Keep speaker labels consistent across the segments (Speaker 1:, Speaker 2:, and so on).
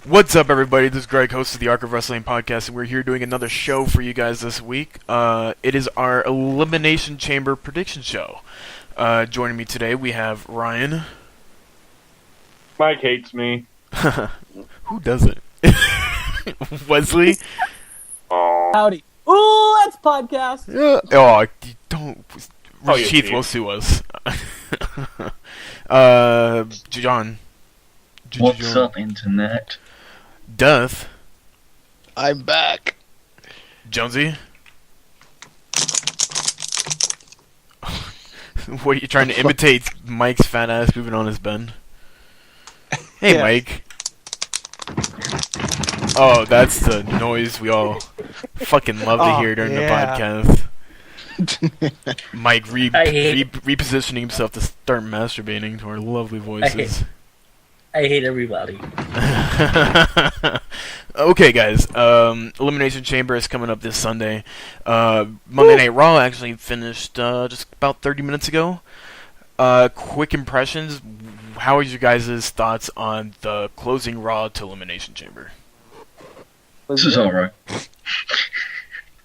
Speaker 1: What's up, everybody? This is Greg, host of the Arc of Wrestling podcast, and we're here doing another show for you guys this week. It is our Elimination Chamber prediction show. Joining me today, we have Ryan.
Speaker 2: Mike hates me.
Speaker 1: Who doesn't? Wesley.
Speaker 3: Howdy. Ooh, that's podcast.
Speaker 1: Oh, don't.
Speaker 2: Oh,
Speaker 1: Chief will sue us. John.
Speaker 4: What's up, Internet?
Speaker 1: Duff.
Speaker 5: I'm back.
Speaker 1: Jonesy. What are you trying to imitate? Mike's fat ass moving on his bed. Hey,
Speaker 3: Yeah.
Speaker 1: Mike. Oh, that's the noise we all fucking love to hear during the podcast. Mike repositioning himself to start masturbating to our lovely voices.
Speaker 6: I hate everybody.
Speaker 1: Okay, guys. Elimination Chamber is coming up this Sunday. Monday Night Raw actually finished just about 30 minutes ago. Quick impressions. How are your guys' thoughts on the closing Raw to Elimination Chamber?
Speaker 4: Cesaro.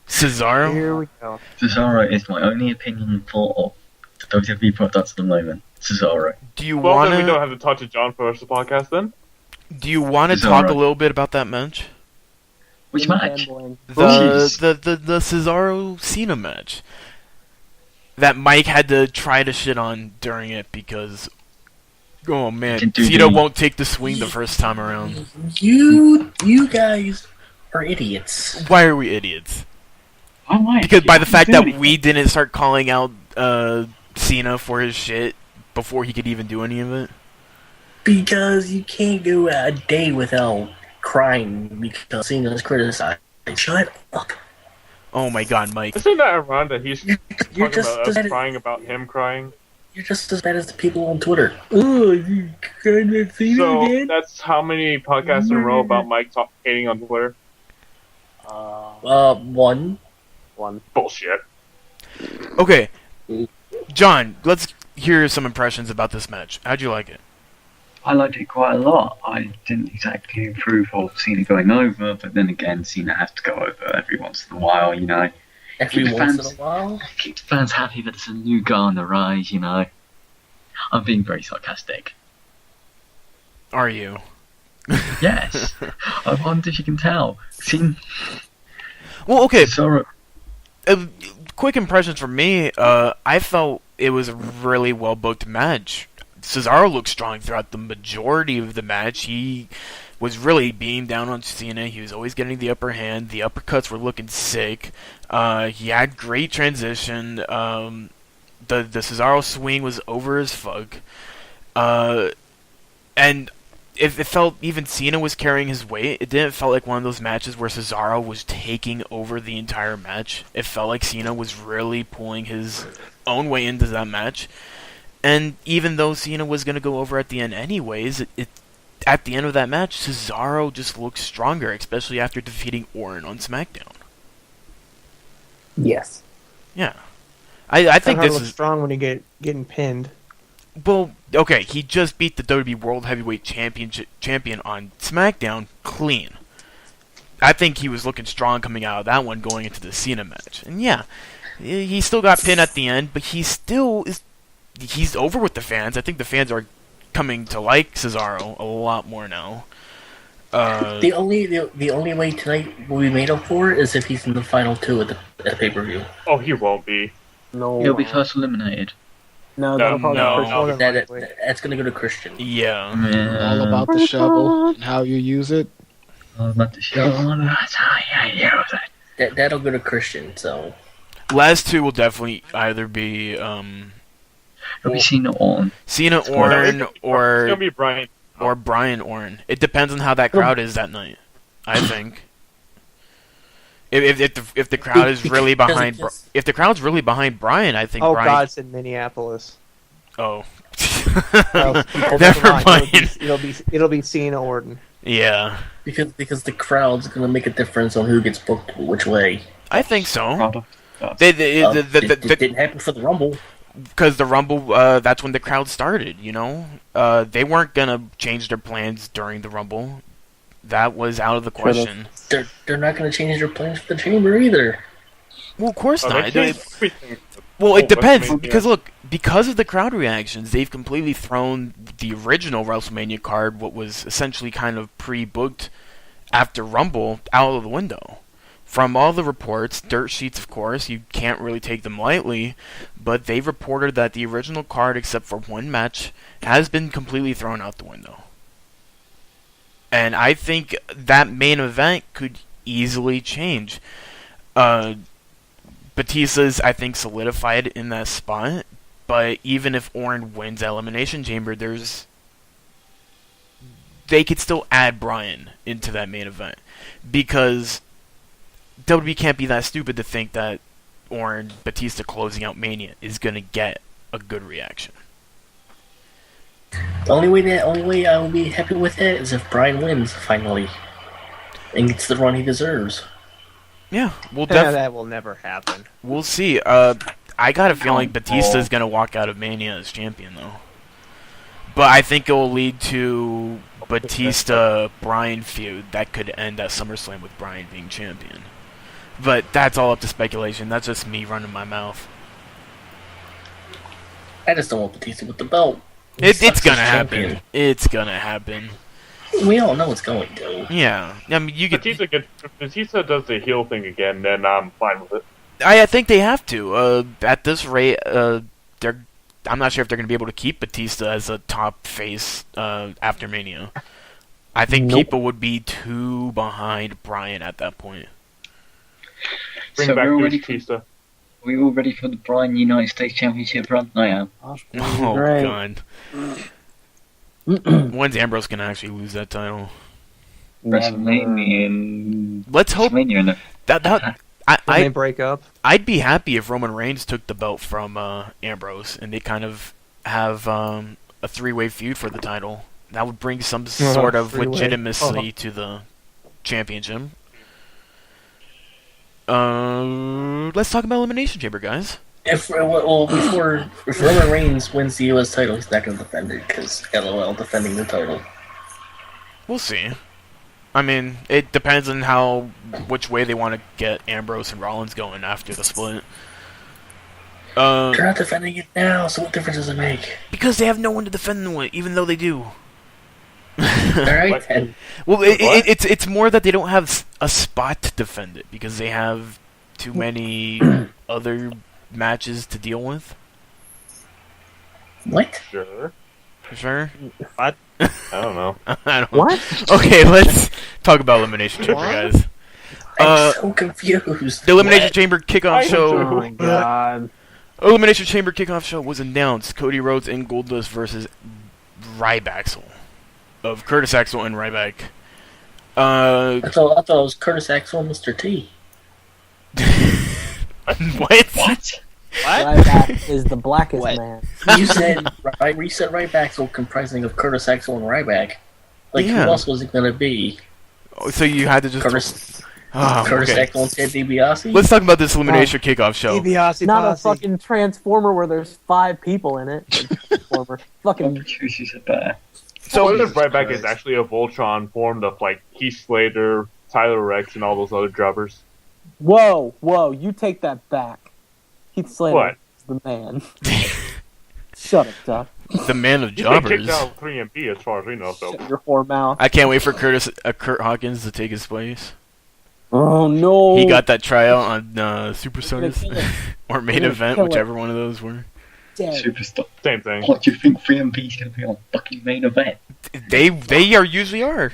Speaker 1: Cesaro?
Speaker 3: Here we go.
Speaker 4: Cesaro is my only opinion for the WWE products at the moment. Cesaro.
Speaker 1: Do you
Speaker 2: Well,
Speaker 1: want
Speaker 2: then we don't
Speaker 1: to?
Speaker 2: have to talk to John for the rest of the podcast then.
Speaker 1: Do you want to
Speaker 4: Cesaro.
Speaker 1: talk a little bit about that match?
Speaker 4: Which match?
Speaker 1: The
Speaker 4: jeez.
Speaker 1: the Cesaro Cena match that Mike had to try to shit on during it because, oh man,
Speaker 4: Can do
Speaker 1: Cena
Speaker 4: the-
Speaker 1: won't take the swing the first time around.
Speaker 6: You guys are idiots.
Speaker 1: Why are we idiots?
Speaker 4: I might.
Speaker 1: Because by the fact that we didn't start calling out Cena for his shit before he could even do any of it.
Speaker 6: Because you can't go a day without crying because Cena's criticized. Shut up.
Speaker 1: Oh my god, Mike.
Speaker 2: Isn't that ironic that he's
Speaker 6: You're
Speaker 2: talking
Speaker 6: just
Speaker 2: about us
Speaker 6: as-
Speaker 2: crying about him crying?
Speaker 6: You're just as bad as the people on Twitter. Oh, you crying at Cena
Speaker 2: So
Speaker 6: again?
Speaker 2: that's how many podcasts in a row about Mike hating on Twitter?
Speaker 6: One.
Speaker 2: Bullshit.
Speaker 1: Okay, John, let's hear some impressions about this match. How'd you like it?
Speaker 4: I liked it quite a lot. I didn't exactly approve of Cena going over, but then again, Cena has to go over every once in a while, you know.
Speaker 6: Every
Speaker 4: Keep the
Speaker 6: once
Speaker 4: fans-
Speaker 6: in a while.
Speaker 4: Keep the fans happy that there's a new guy on the rise, you know. I'm being very sarcastic.
Speaker 1: Are you?
Speaker 4: Yes. I wonder if you can tell. Cena.
Speaker 1: Well, okay.
Speaker 4: Cesaro.
Speaker 1: Quick impressions from me. I felt it was a really well booked match. Cesaro looked strong throughout the majority of the match. He was really beating down on Cena. He was always getting the upper hand. The uppercuts were looking sick. He had great transition. The Cesaro swing was over as fuck. And it felt even Cena was carrying his weight. It didn't feel like one of those matches where Cesaro was taking over the entire match. It felt like Cena was really pulling his own way into that match. And even though Cena was going to go over at the end anyways, at the end of that match, Cesaro just looked stronger, especially after defeating Orton on SmackDown.
Speaker 3: Yes.
Speaker 1: Yeah. I think
Speaker 3: Somehow
Speaker 1: this
Speaker 3: look
Speaker 1: is...
Speaker 3: strong when you getting pinned.
Speaker 1: Well, okay, he just beat the WWE World Heavyweight Champion on SmackDown clean. I think he was looking strong coming out of that one going into the Cena match. And yeah, he still got pinned at the end, but he still is... He's over with the fans. I think the fans are coming to like Cesaro a lot more now.
Speaker 6: The only way tonight will be made up for is if he's in the final two at the pay-per-view.
Speaker 2: Oh, he won't be.
Speaker 3: No.
Speaker 4: He'll be first eliminated.
Speaker 3: No, that'll
Speaker 2: No,
Speaker 3: probably
Speaker 1: no.
Speaker 3: be more than
Speaker 6: That,
Speaker 3: likely.
Speaker 6: that's gonna go to Christian.
Speaker 1: Yeah.
Speaker 5: All about the shovel and how you use it.
Speaker 4: All about the show. That's how you use it.
Speaker 6: That'll go to Christian. So
Speaker 1: Last two will definitely either be
Speaker 4: It'll be Cena on.
Speaker 1: Cena
Speaker 4: It's
Speaker 1: Orton
Speaker 2: It's
Speaker 1: or
Speaker 2: gonna be Brian.
Speaker 1: Brian Orton. It depends on how that crowd is that night. I think. If the crowd is really behind if the crowd's really behind Brian, I think
Speaker 3: Oh
Speaker 1: Brian.
Speaker 3: God, it's in Minneapolis.
Speaker 1: Oh.
Speaker 3: Well, people
Speaker 1: Never
Speaker 3: don't mind.
Speaker 1: mind.
Speaker 3: It'll be Cena Orton.
Speaker 1: Yeah,
Speaker 6: because the crowd's gonna make a difference on who gets booked which way.
Speaker 1: I think so.
Speaker 4: Product.
Speaker 6: It didn't happen for the Rumble.
Speaker 1: Because the Rumble, that's when the crowd started, you know? They weren't gonna change their plans during the Rumble. That was out of the question.
Speaker 6: They're not going to change their plans for the chamber either.
Speaker 1: Well, of course
Speaker 2: Oh,
Speaker 1: not.
Speaker 2: they changed everything.
Speaker 1: Well, it depends,
Speaker 2: WrestleMania.
Speaker 1: because look, because of the crowd reactions, they've completely thrown the original WrestleMania card, what was essentially kind of pre-booked after Rumble, out of the window. From all the reports, dirt sheets of course, you can't really take them lightly, but they've reported that the original card, except for one match, has been completely thrown out the window. And I think that main event could easily change. Batista's, I think, solidified in that spot, but even if Orton wins Elimination Chamber, they could still add Bryan into that main event, because WWE can't be that stupid to think that Orton Batista closing out Mania is gonna get a good reaction.
Speaker 6: The only way I will be happy with it is if Bryan wins finally and gets the run he deserves.
Speaker 1: Yeah, we'll
Speaker 3: That will never happen.
Speaker 1: we'll see. I got a feeling Batista's gonna walk out of Mania as champion, though. But I think it will lead to Batista-Bryan feud that could end at SummerSlam with Bryan being champion. But that's all up to speculation. That's just me running my mouth.
Speaker 6: I just don't want Batista with the belt.
Speaker 1: It's
Speaker 6: Sucks
Speaker 1: gonna
Speaker 6: as
Speaker 1: happen.
Speaker 6: champion.
Speaker 1: It's gonna happen.
Speaker 6: We all know it's going to.
Speaker 1: Yeah. I mean, you could.
Speaker 2: If Batista does the heel thing again, then I'm fine with it.
Speaker 1: I think they have to. At this rate, I'm not sure if they're going to be able to keep Batista as a top face after Mania. I think people would be too behind Bryan at that point.
Speaker 2: Bring
Speaker 4: So
Speaker 2: back
Speaker 4: we're all
Speaker 2: Deuce
Speaker 4: ready for,
Speaker 2: Batista.
Speaker 4: we all ready for the Bryan United States Championship run? I am.
Speaker 1: Oh,
Speaker 3: Great.
Speaker 1: God. When's Ambrose going to actually lose that title?
Speaker 4: WrestleMania in...
Speaker 1: Let's hope
Speaker 4: WrestleMania in
Speaker 3: When they break up.
Speaker 1: I'd be happy if Roman Reigns took the belt from Ambrose and they kind of have a three-way feud for the title. That would bring some sort of
Speaker 3: Three-way.
Speaker 1: legitimacy to the championship. Let's talk about Elimination Chamber, guys.
Speaker 6: If Roman Reigns wins the U.S. title, he's not going to defend it because LOL defending the title.
Speaker 1: We'll see. I mean, it depends on which way they want to get Ambrose and Rollins going after the split.
Speaker 6: They're not defending it now, so what difference does it make?
Speaker 1: Because they have no one to defend them with, even though they do.
Speaker 6: Alright then.
Speaker 1: Well, it's more that they don't have a spot to defend it because they have too many other matches to deal with.
Speaker 6: What?
Speaker 2: Sure.
Speaker 1: For sure.
Speaker 2: What? I don't know.
Speaker 1: I don't.
Speaker 3: What?
Speaker 1: Okay, let's talk about Elimination Chamber, guys.
Speaker 6: I'm so confused.
Speaker 1: The Elimination
Speaker 6: What?
Speaker 1: Chamber kickoff show.
Speaker 3: Oh my god.
Speaker 1: Elimination Chamber kickoff show was announced. Cody Rhodes and Goldust versus Ryback of Curtis Axel and Ryback.
Speaker 6: I thought it was Curtis Axel and Mr. T.
Speaker 1: What?
Speaker 7: Ryback is the blackest
Speaker 5: What?
Speaker 7: man.
Speaker 6: You said Ryback so comprising of Curtis Axel and Ryback. Like,
Speaker 1: Yeah.
Speaker 6: who else was it going to be?
Speaker 1: So you had to just.
Speaker 6: Curtis
Speaker 1: Okay.
Speaker 6: Axel and Ted DiBiase?
Speaker 1: Let's talk about this Elimination kickoff show.
Speaker 3: DiBiase
Speaker 7: Not a
Speaker 3: posse.
Speaker 7: fucking transformer where there's 5 people in it. Transformer. Fucking
Speaker 4: Chooses a bear.
Speaker 2: So what if
Speaker 4: Jesus
Speaker 2: Ryback
Speaker 4: Christ.
Speaker 2: is actually a Voltron formed of like Heath Slater, Tyler Rex, and all those other jobbers?
Speaker 7: whoa, you take that back. Heath Slater
Speaker 2: What?
Speaker 7: is the man. Shut up, Doc.
Speaker 1: The man of
Speaker 2: He's been
Speaker 1: jobbers.
Speaker 2: kicked out of 3MP as far as we know. So
Speaker 7: Shut your whore mouth.
Speaker 1: I can't wait for Kurt Hawkins to take his place.
Speaker 7: Oh no.
Speaker 1: He got that tryout on Superstars
Speaker 7: He's gonna kill
Speaker 1: or main
Speaker 7: gonna
Speaker 1: event,
Speaker 7: kill it.
Speaker 1: whichever one of those were.
Speaker 7: dead.
Speaker 4: Superstar.
Speaker 2: same thing.
Speaker 4: What do you think 3MP's going to be on fucking main event?
Speaker 1: They are usually are.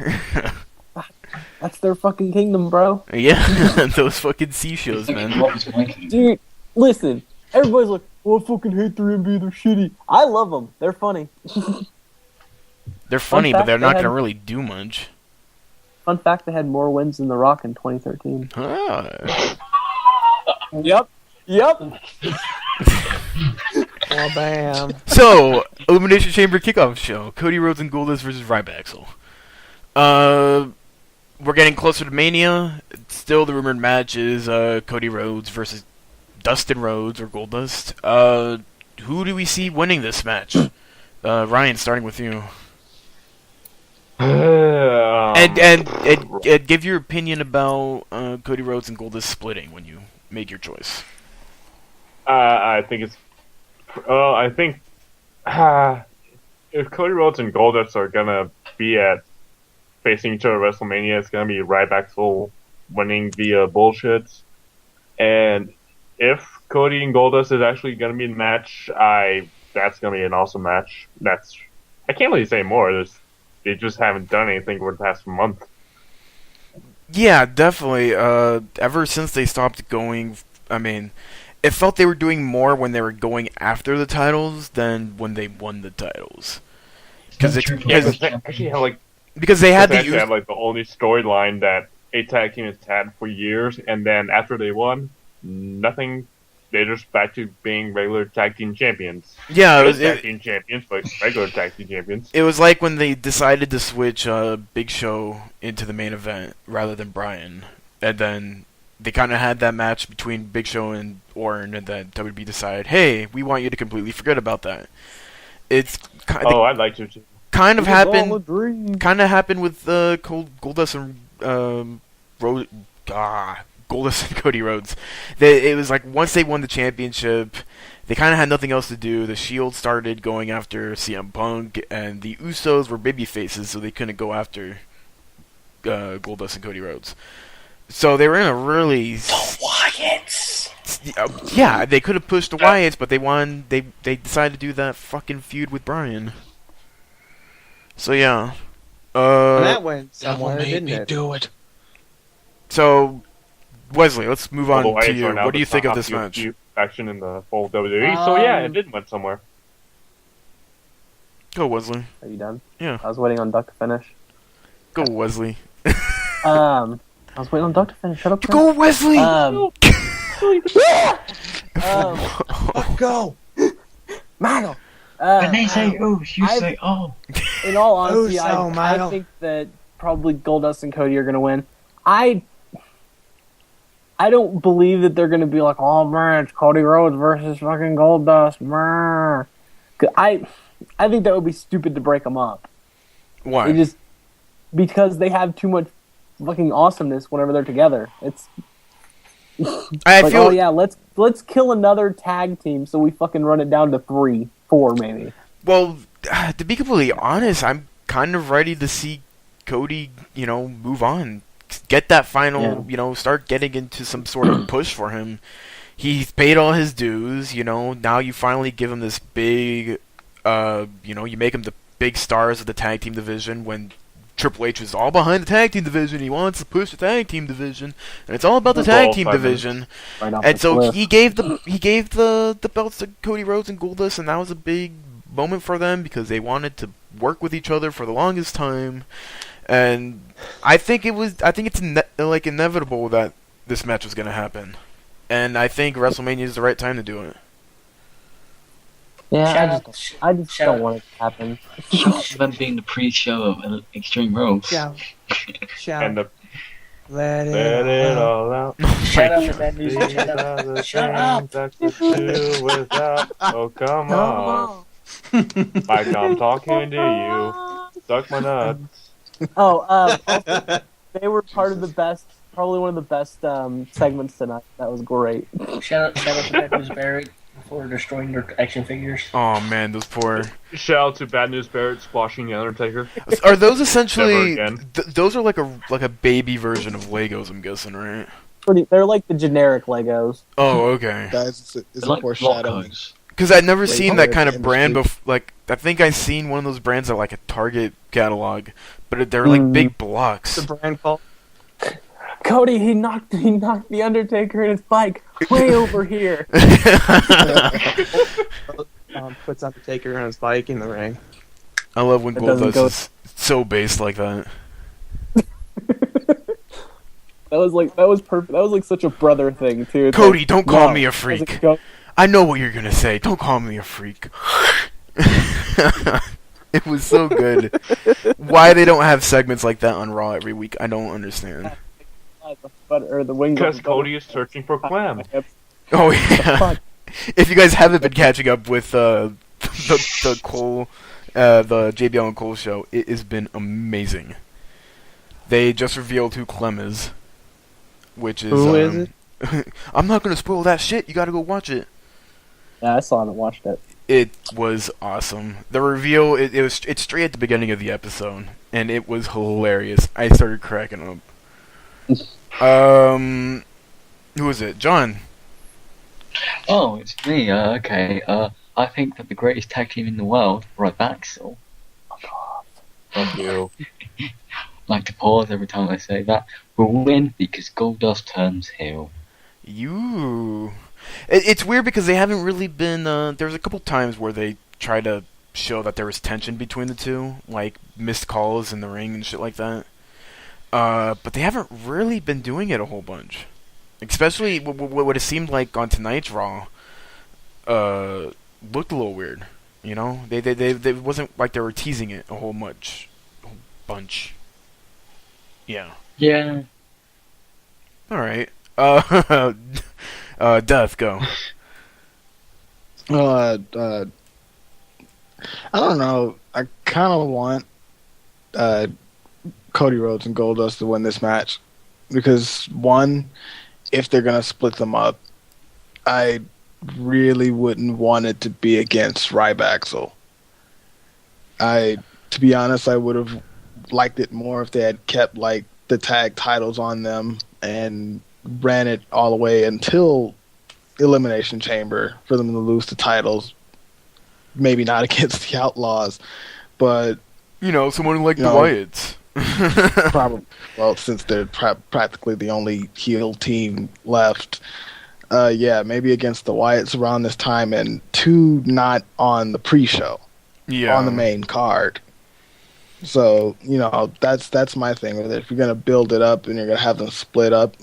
Speaker 7: That's their fucking kingdom, bro.
Speaker 1: Yeah, those fucking C shows, man.
Speaker 4: What was Mikey?
Speaker 7: Dude, listen. Everybody's like, "Oh, I fucking hate 3MB. They're shitty." I love them. They're funny.
Speaker 1: They're funny,
Speaker 7: Fun
Speaker 1: but they're
Speaker 7: fact,
Speaker 1: not
Speaker 7: they
Speaker 1: gonna
Speaker 7: had-
Speaker 1: really do much.
Speaker 7: Fun fact: they had more wins than The Rock in 2013.
Speaker 1: Ah.
Speaker 7: Yep.
Speaker 3: Oh, bam.
Speaker 1: So, Elimination Chamber kickoff show: Cody Rhodes and Goldust versus Ryback. We're getting closer to Mania. Still, the rumored match is Cody Rhodes versus Dustin Rhodes or Goldust. Who do we see winning this match? Ryan, starting with you. And and give your opinion about Cody Rhodes and Goldust splitting when you make your choice.
Speaker 2: I think it's. I think if Cody Rhodes and Goldust are gonna be at facing each other at WrestleMania, it's gonna be Ryback winning via bullshit. And if Cody and Goldust is actually gonna be in the match, that's gonna be an awesome match. I can't really say more. They just haven't done anything for the past month.
Speaker 1: Yeah, definitely. Ever since they stopped going, I mean, it felt they were doing more when they were going after the titles than when they won the titles. Because they
Speaker 2: actually have like
Speaker 1: they had
Speaker 2: have like the only storyline that a tag team has had for years, and then after they won, nothing. They're just back to being regular tag team champions.
Speaker 1: Yeah, it was
Speaker 2: tag team champions, but regular tag team champions.
Speaker 1: It was like when they decided to switch Big Show into the main event rather than Bryan, and then they kind of had that match between Big Show and Orton, and then WB decided, hey, we want you to completely forget about that. It's
Speaker 2: I'd like to too.
Speaker 1: Kind of happened with Goldust and Goldust and Cody Rhodes. It was like once they won the championship, they kind of had nothing else to do. The Shield started going after CM Punk, and the Usos were baby faces, so they couldn't go after Goldust and Cody Rhodes. So they were in a really
Speaker 6: The Wyatts.
Speaker 1: Yeah, they could have pushed the Wyatts, but they decided to do that fucking feud with Bryan. So yeah,
Speaker 3: that went
Speaker 5: Devil
Speaker 3: somewhere,
Speaker 5: made
Speaker 3: didn't
Speaker 5: me
Speaker 3: it?
Speaker 5: do it.
Speaker 1: So Wesley, let's move on
Speaker 2: Although
Speaker 1: to
Speaker 2: Wyatts
Speaker 1: you.
Speaker 2: are now
Speaker 1: What do you
Speaker 2: the
Speaker 1: think of
Speaker 2: top
Speaker 1: this match?
Speaker 2: Faction in the full WWE. So yeah, it did went somewhere.
Speaker 1: Go Wesley.
Speaker 3: Are you done?
Speaker 1: Yeah.
Speaker 3: I was waiting on Duck to finish.
Speaker 1: Go Wesley.
Speaker 3: I was waiting on Duck to finish. Shut up.
Speaker 1: Go Wesley.
Speaker 3: Go. Mago.
Speaker 4: When they say oosh, you say oh.
Speaker 7: In all honesty,
Speaker 3: so,
Speaker 7: I
Speaker 3: Milo.
Speaker 7: think that probably Goldust and Cody are going to win. I don't believe that they're going to be like, oh man, it's Cody Rhodes versus fucking Goldust. Man. I think that would be stupid to break them up.
Speaker 1: Why?
Speaker 7: Because they have too much fucking awesomeness whenever they're together. It's
Speaker 1: I
Speaker 7: like,
Speaker 1: feel.
Speaker 7: oh yeah, let's kill another tag team so we fucking run it down to 3, 4 maybe.
Speaker 1: Well, to be completely honest, I'm kind of ready to see Cody, move on. Get that final, start getting into some sort of push for him. He's paid all his dues, now you finally give him this big, you make him the big stars of the tag team division when Triple H is all behind the tag team division. He wants to push the tag team division, and it's all about the tag team division.
Speaker 7: Right off
Speaker 1: And
Speaker 7: the
Speaker 1: so
Speaker 7: cliff.
Speaker 1: he gave the belts to Cody Rhodes and Goldust, and that was a big moment for them because they wanted to work with each other for the longest time. And I think it's inevitable that this match was going to happen, and I think WrestleMania is the right time to do it.
Speaker 7: Yeah, I just
Speaker 6: shout
Speaker 7: don't
Speaker 6: out.
Speaker 7: want it to happen.
Speaker 4: Shout out to them being the pre-show of Extreme Rules.
Speaker 3: Shout.
Speaker 2: And the
Speaker 3: Let
Speaker 2: let it all out.
Speaker 6: Shut up with that music. Shut up. Shut up.
Speaker 2: That's what do without. Oh come on, like I'm talking to you. Suck my nuts.
Speaker 7: Also, they were part of the best, probably one of the best segments tonight. That was great.
Speaker 6: Shout out to Bad News Barrett for destroying their action figures.
Speaker 1: Oh man, those poor.
Speaker 2: Shout out to Bad News Barrett squashing the Undertaker.
Speaker 1: Are those essentially?
Speaker 2: Never again.
Speaker 1: Those are like a baby version of Legos, I'm guessing, right?
Speaker 7: They're like the generic Legos.
Speaker 1: Oh, okay.
Speaker 5: Guys, it's
Speaker 4: They're
Speaker 5: a
Speaker 4: like
Speaker 5: foreshadowing.
Speaker 4: Locos.
Speaker 1: Because I'd never
Speaker 5: Wait,
Speaker 1: seen
Speaker 5: oh,
Speaker 1: that
Speaker 5: yeah,
Speaker 1: kind
Speaker 5: the
Speaker 1: of brand
Speaker 5: industry.
Speaker 1: before. Like, I think I seen one of those brands at like a Target catalog, but they're like big blocks.
Speaker 3: The brand called
Speaker 7: Cody, he knocked the Undertaker in his bike way over here.
Speaker 3: puts Undertaker on his bike in the ring.
Speaker 1: I love when
Speaker 7: It doesn't
Speaker 1: Goldust
Speaker 7: go-
Speaker 1: is so based like that.
Speaker 7: That was perfect. That was like such a brother thing too. It's
Speaker 1: Cody,
Speaker 7: like,
Speaker 1: don't call
Speaker 7: no.
Speaker 1: me a
Speaker 7: It's like,
Speaker 1: freak.
Speaker 7: go-
Speaker 1: I know what you're gonna say. Don't call me a freak. It was so good. Why they don't have segments like that on Raw every week, I don't understand.
Speaker 7: the wing.
Speaker 2: Because Cody is searching for Clam.
Speaker 1: Oh yeah.
Speaker 7: Fuck.
Speaker 1: If you guys haven't been catching up with the Cole, the JBL and Cole show, it has been amazing. They just revealed who Clem is, which is
Speaker 3: Who is it?
Speaker 1: I'm not gonna spoil that shit. You gotta go watch it.
Speaker 7: Yeah, I still haven't watched it.
Speaker 1: It was awesome. The reveal, it's straight at the beginning of the episode, and it was hilarious. I started cracking up. Who is it? John.
Speaker 4: Oh, it's me. Okay. I think that the greatest tag team in the world, right back, so.
Speaker 2: Fuck you.
Speaker 4: Like to pause every time I say that, will win because Goldust turns heel.
Speaker 1: It's weird because they haven't really been. There's a couple times where they try to show that there was tension between the two, like missed calls in the ring and shit like that. But they haven't really been doing it a whole bunch. Especially what it seemed like on tonight's Raw. Looked a little weird. You know, they wasn't like they were teasing it a whole bunch. Yeah.
Speaker 4: Yeah.
Speaker 1: All right. Death, go.
Speaker 5: I don't know. I kind of want Cody Rhodes and Goldust to win this match because one, if they're gonna split them up, I really wouldn't want it to be against Ryback. To be honest, I would have liked it more if they had kept like the tag titles on them and ran it all the way until Elimination Chamber for them to lose the titles. Maybe not against the Outlaws, but
Speaker 1: Someone like the
Speaker 5: No.
Speaker 1: Wyatts.
Speaker 5: probably since they're practically the only heel team left. Maybe against the Wyatts around this time, and two not on the pre-show,
Speaker 1: Yeah.
Speaker 5: on the main card. So that's my thing with it. If you're gonna build it up and you're gonna have them split up,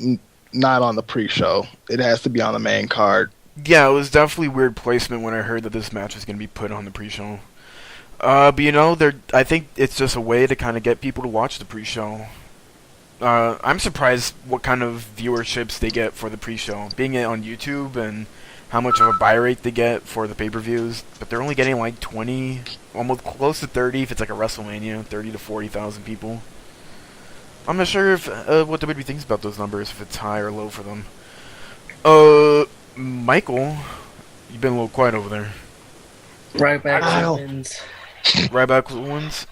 Speaker 5: not on the pre-show, it has to be on the main card.
Speaker 1: Yeah, it was definitely weird placement when I heard that this match was going to be put on the pre-show. But I think it's just a way to kind of get people to watch the pre-show. I'm surprised what kind of viewerships they get for the pre-show, being it on YouTube and how much of a buy rate they get for the pay-per-views. But they're only getting like 20, almost close to 30 if it's like a WrestleMania, 30 to 40,000 people. I'm not sure if what WWE thinks about those numbers, if it's high or low for them. Michael, you've been a little quiet over there.
Speaker 6: Ryback wins.
Speaker 1: Ryback wins.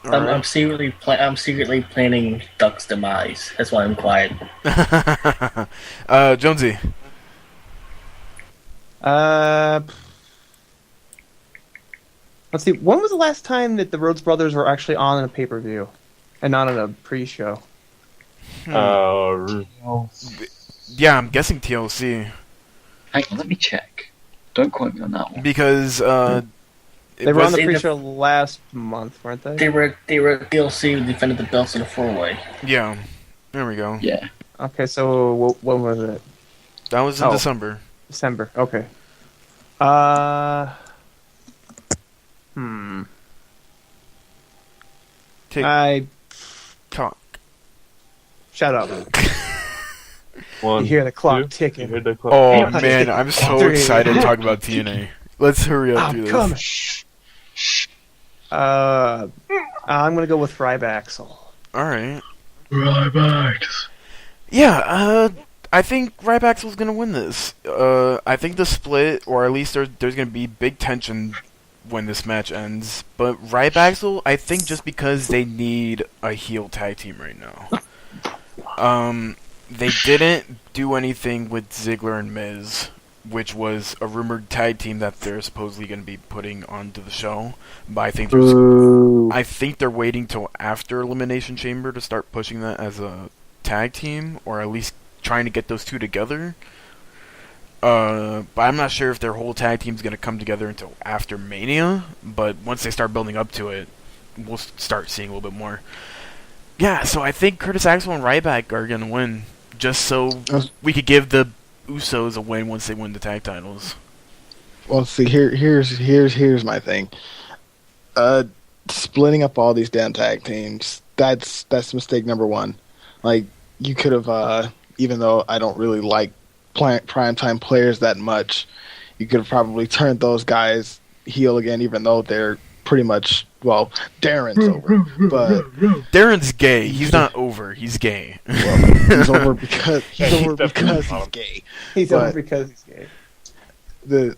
Speaker 6: I'm secretly planning Duck's demise. That's why I'm quiet.
Speaker 1: Jonesy.
Speaker 3: Let's see. When was the last time that the Rhodes Brothers were actually on a pay-per-view and not on a pre-show?
Speaker 1: Yeah, I'm guessing TLC.
Speaker 4: Hang on, let me check. Don't quote me on that one.
Speaker 1: Because
Speaker 3: They were on the
Speaker 6: was-
Speaker 3: pre-show last month, weren't they?
Speaker 6: They were DLC who defended the belts in a 4-way.
Speaker 1: Yeah, there we go.
Speaker 4: Yeah.
Speaker 3: Okay, so when was it?
Speaker 1: That was in
Speaker 3: Oh.
Speaker 1: December.
Speaker 3: December. Okay. I
Speaker 1: Talk.
Speaker 3: shut up.
Speaker 2: One,
Speaker 3: You hear the clock
Speaker 2: two.
Speaker 3: ticking.
Speaker 2: You heard the clock.
Speaker 1: Oh
Speaker 3: Damn.
Speaker 1: man, I'm so
Speaker 3: Three.
Speaker 1: excited to talk about TNA. Let's hurry up through
Speaker 3: I'm
Speaker 1: this.
Speaker 3: coming. I'm gonna go with Ryback.
Speaker 1: All right.
Speaker 2: Ryback.
Speaker 1: Yeah, I think Ryback's gonna win this. I think the split, or at least there's gonna be big tension when this match ends. But Ryback's, I think, just because they need a heel tag team right now. They didn't do anything with Ziggler and Miz, which was a rumored tag team that they're supposedly going to be putting onto the show. But I think they're waiting till after Elimination Chamber to start pushing that as a tag team, or at least trying to get those two together. But I'm not sure if their whole tag team's going to come together until after Mania. But once they start building up to it, we'll start seeing a little bit more. Yeah, so I think Curtis Axel and Ryback are going to win, just so we could give the Usos a win once they win the tag titles.
Speaker 5: Well, see, here's my thing. Splitting up all these damn tag teams, that's mistake number one. Like, you could have, even though I don't really like primetime players that much, you could have probably turned those guys heel again, even though they're pretty much, well, Darren's over, but
Speaker 1: Darren's gay. He's not over. He's gay.
Speaker 5: well, he's over because he's gay.
Speaker 3: He's
Speaker 5: But-
Speaker 3: over because he's gay.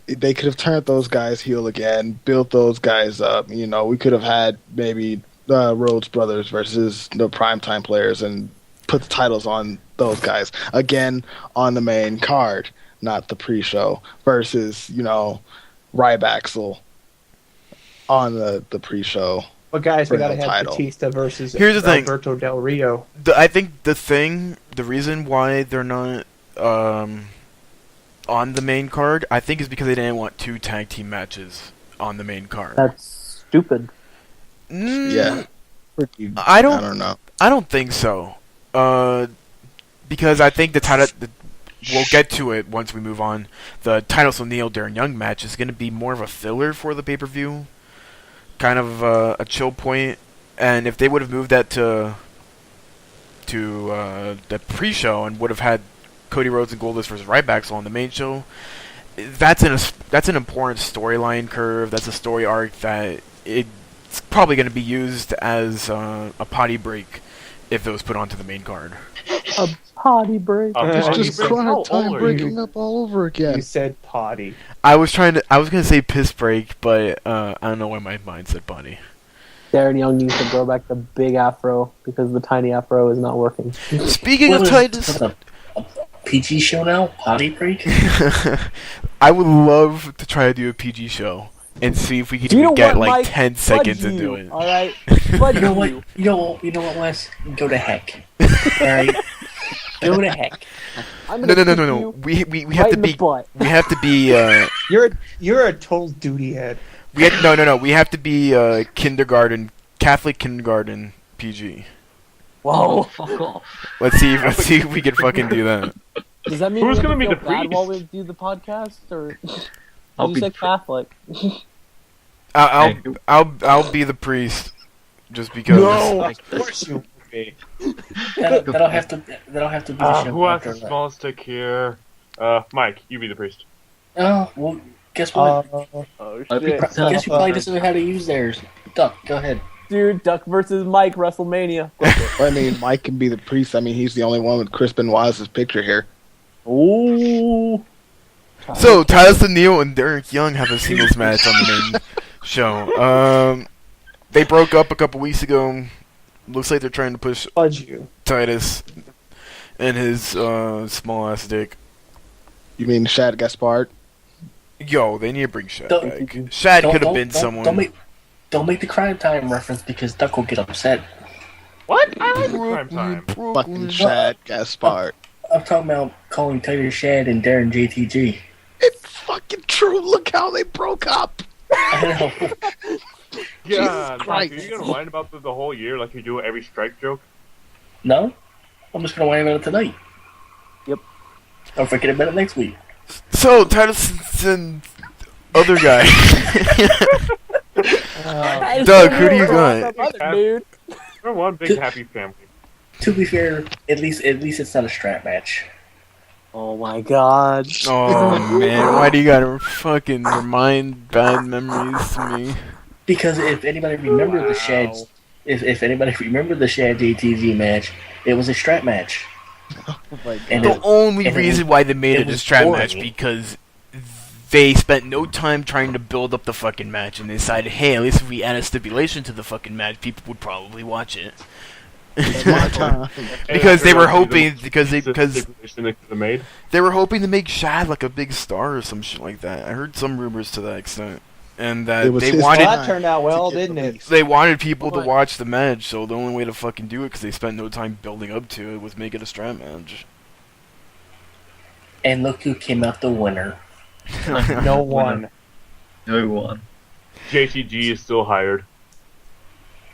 Speaker 5: They could have turned those guys heel again, built those guys up. You know, we could have had maybe Rhodes Brothers versus the primetime players and put the titles on those guys again on the main card, not the pre-show, versus, you know, Rybaxel on the pre-show.
Speaker 3: But guys, we
Speaker 5: For
Speaker 3: gotta
Speaker 5: no
Speaker 3: have
Speaker 5: title.
Speaker 3: Batista versus
Speaker 1: Here's the thing.
Speaker 3: Alberto Del Rio.
Speaker 1: I think the reason why they're not on the main card, I think is because they didn't want 2 tag team matches on the main card.
Speaker 7: That's stupid.
Speaker 5: Yeah. Pretty,
Speaker 1: I don't
Speaker 5: know.
Speaker 1: I don't think so. Because I think the title. We'll get to it once we move on. The Titus O'Neil Darren Young match is going to be more of a filler for the pay-per-view, kind of a chill point. And if they would have moved that to the pre-show and would have had Cody Rhodes and Goldust versus Ryback on the main show, that's an important storyline curve. That's a story arc that it's probably going to be used as a potty break if it was put onto the main card.
Speaker 7: A potty break.
Speaker 5: It's
Speaker 2: Potty
Speaker 5: just
Speaker 2: break?
Speaker 5: crime
Speaker 2: How
Speaker 5: time
Speaker 2: old are
Speaker 5: breaking
Speaker 2: you?
Speaker 5: up all over again.
Speaker 3: You said potty.
Speaker 1: I was going to say piss break, but I don't know why my mind said potty.
Speaker 7: Darren Young needs to grow back the big afro because the tiny afro is not working.
Speaker 1: Speaking of
Speaker 6: What is
Speaker 1: Titus,
Speaker 6: this, a PG show now? Potty break?
Speaker 1: I would love to try to do a PG show and see if we could
Speaker 7: Do you
Speaker 1: even
Speaker 7: know
Speaker 1: get
Speaker 7: what,
Speaker 1: like
Speaker 7: Mike?
Speaker 1: 10 seconds
Speaker 7: Fudge
Speaker 1: into
Speaker 7: you,
Speaker 1: it.
Speaker 7: All right. Fudge
Speaker 6: You know what?
Speaker 7: you.
Speaker 6: You know what, Wes? Go to heck. Alright? Go to heck.
Speaker 7: I'm
Speaker 1: No,
Speaker 7: gonna
Speaker 1: no, no,
Speaker 7: kick
Speaker 1: no, no.
Speaker 7: you
Speaker 1: We
Speaker 7: right
Speaker 1: have to
Speaker 7: in the
Speaker 1: be
Speaker 7: butt.
Speaker 1: we have to be
Speaker 3: You're a total duty head.
Speaker 1: we have to be Catholic kindergarten PG.
Speaker 7: Whoa.
Speaker 4: Fuck off.
Speaker 1: Let's see if we can fucking do that.
Speaker 7: Does that mean
Speaker 2: Who's
Speaker 7: we have
Speaker 2: gonna
Speaker 7: to
Speaker 2: be
Speaker 7: feel
Speaker 2: the
Speaker 7: bad
Speaker 2: priest?
Speaker 7: while we do the podcast, or
Speaker 4: I'll
Speaker 7: you
Speaker 4: be
Speaker 7: said
Speaker 4: the
Speaker 7: Catholic?
Speaker 1: I'll be the priest just because.
Speaker 3: Of course you would be.
Speaker 6: That'll have to be the show
Speaker 2: Who has
Speaker 6: after
Speaker 2: the
Speaker 6: that.
Speaker 2: smallest stick here? Mike, you be the priest.
Speaker 6: Oh, well, guess what?
Speaker 3: Oh
Speaker 4: I'll be
Speaker 3: shit.
Speaker 6: Guess who probably doesn't know how to use theirs? Duck, go ahead.
Speaker 7: Dude, Duck versus Mike, WrestleMania.
Speaker 5: I mean, Mike can be the priest. I mean, he's the only one with Chris Benoit's picture here.
Speaker 7: Ooh.
Speaker 1: So Titus O'Neil and Derek Young have a singles match on the main show. They broke up a couple weeks ago. Looks like they're trying to push
Speaker 3: Fudge you.
Speaker 1: Titus and his small ass dick.
Speaker 5: You mean Shad Gaspard?
Speaker 1: Yo, they need to bring Shad
Speaker 6: Don't-
Speaker 1: back. Shad
Speaker 6: Don't-
Speaker 1: could have
Speaker 6: don't-
Speaker 1: been
Speaker 6: don't-
Speaker 1: someone.
Speaker 6: Don't make the crime time reference because Duck will get upset.
Speaker 2: What? I like prime time.
Speaker 5: Fucking Shad Gaspard.
Speaker 6: I'm talking about calling Titus Shad and Darren JTG.
Speaker 5: It's fucking true. Look how they broke up.
Speaker 6: I know.
Speaker 2: Yeah, Mike,
Speaker 5: Christ.
Speaker 2: are you gonna whine about the whole year like you do every strike joke?
Speaker 6: No? I'm just gonna whine about it tonight.
Speaker 7: Yep.
Speaker 6: I'll forget about it next week.
Speaker 1: So Titus and other guy. Doug, who do you got?
Speaker 7: Dude.
Speaker 2: We're one big happy family.
Speaker 6: To be fair, at least it's not a strap match.
Speaker 7: Oh my god.
Speaker 1: Oh man, why do you gotta fucking remind bad memories to me?
Speaker 6: Because if anybody remembered the Shad, if anybody remembered the Shad JTG match, it was a strap match. And
Speaker 1: The only
Speaker 6: and it
Speaker 1: reason
Speaker 6: was-
Speaker 1: why they made
Speaker 6: it
Speaker 1: it a
Speaker 6: was
Speaker 1: strap
Speaker 6: boring.
Speaker 1: match because they spent no time trying to build up the fucking match and they decided, hey, at least if we add a stipulation to the fucking match, people would probably watch it. Because they were hoping because they were hoping to make Shad like a big star or some shit like that. I heard some rumors to that extent, and that
Speaker 5: It was
Speaker 1: they
Speaker 5: his
Speaker 1: wanted
Speaker 3: Well, that turned out well,
Speaker 5: to get
Speaker 3: didn't it?
Speaker 5: released.
Speaker 1: they wanted people to watch the match. So the only way to fucking do it, because they spent no time building up to it, was make it a strap match.
Speaker 6: and look who came out the winner.
Speaker 3: No one.
Speaker 4: No one.
Speaker 2: JTG is still hired.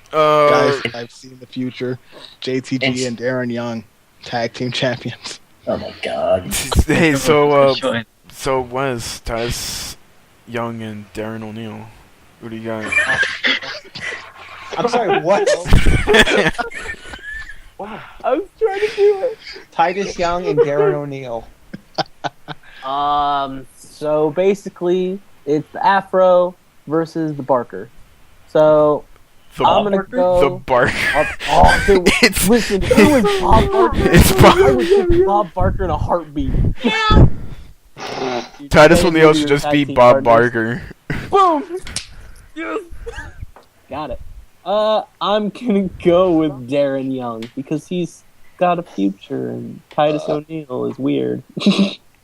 Speaker 5: Guys, I've seen the future. JTG
Speaker 6: It's-
Speaker 5: and Darren Young, tag team champions.
Speaker 6: Oh my god.
Speaker 1: hey, so
Speaker 4: Showing.
Speaker 1: so Wes, Titus Young, and Darren O'Neil. Who do you got?
Speaker 3: I'm sorry, what?
Speaker 7: I was trying to do it.
Speaker 3: Titus Young and Darren O'Neil.
Speaker 7: So basically, it's the Afro versus the Barker. So
Speaker 1: The,
Speaker 7: I'm gonna go.
Speaker 1: the bark.
Speaker 7: Oh, dude,
Speaker 1: It's-
Speaker 7: listen, if it was Bob Barker,
Speaker 1: It's Bob-
Speaker 7: I would pick Bob Barker in a heartbeat.
Speaker 1: Titus
Speaker 7: They
Speaker 1: O'Neil
Speaker 7: be
Speaker 1: should
Speaker 7: your
Speaker 1: just
Speaker 7: tag
Speaker 1: be
Speaker 7: team
Speaker 1: Bob
Speaker 7: partners.
Speaker 1: Barker.
Speaker 7: Boom. Yes. Got it. I'm gonna go with Darren Young because he's got a future, and Titus O'Neil is weird.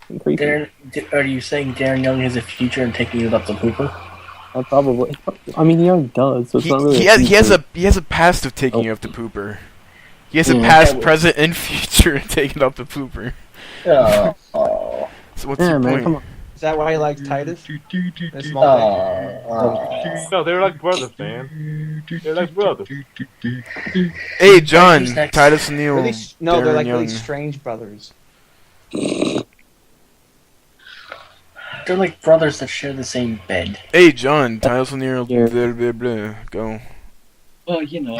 Speaker 7: And creepy.
Speaker 6: Are you saying Darren Young has a future in taking it up the pooper?
Speaker 7: Probably. I mean, Young does. So it's
Speaker 1: He,
Speaker 7: not really
Speaker 1: he,
Speaker 7: a
Speaker 1: has, he has
Speaker 7: future.
Speaker 1: a he has a past of taking up the pooper. He has a
Speaker 7: Yeah.
Speaker 1: past,
Speaker 6: Yeah, well-
Speaker 1: present, and future in taking up the pooper.
Speaker 6: Oh.
Speaker 1: So what's
Speaker 7: Yeah,
Speaker 1: your
Speaker 7: man,
Speaker 1: point?
Speaker 7: come on.
Speaker 3: Is that why he likes Titus? A small thing.
Speaker 2: No, they're like brothers, man. They're like brothers.
Speaker 1: Hey, John,
Speaker 6: Who's next?
Speaker 1: Titus O'Neil.
Speaker 3: Really, no, they're
Speaker 1: Darren
Speaker 3: like really
Speaker 1: Young.
Speaker 3: strange brothers.
Speaker 6: They're like brothers that share the same bed.
Speaker 1: Hey, John, Titus O'Neil.
Speaker 7: Yeah.
Speaker 1: Blah, blah, blah. Go.
Speaker 4: Well, you know,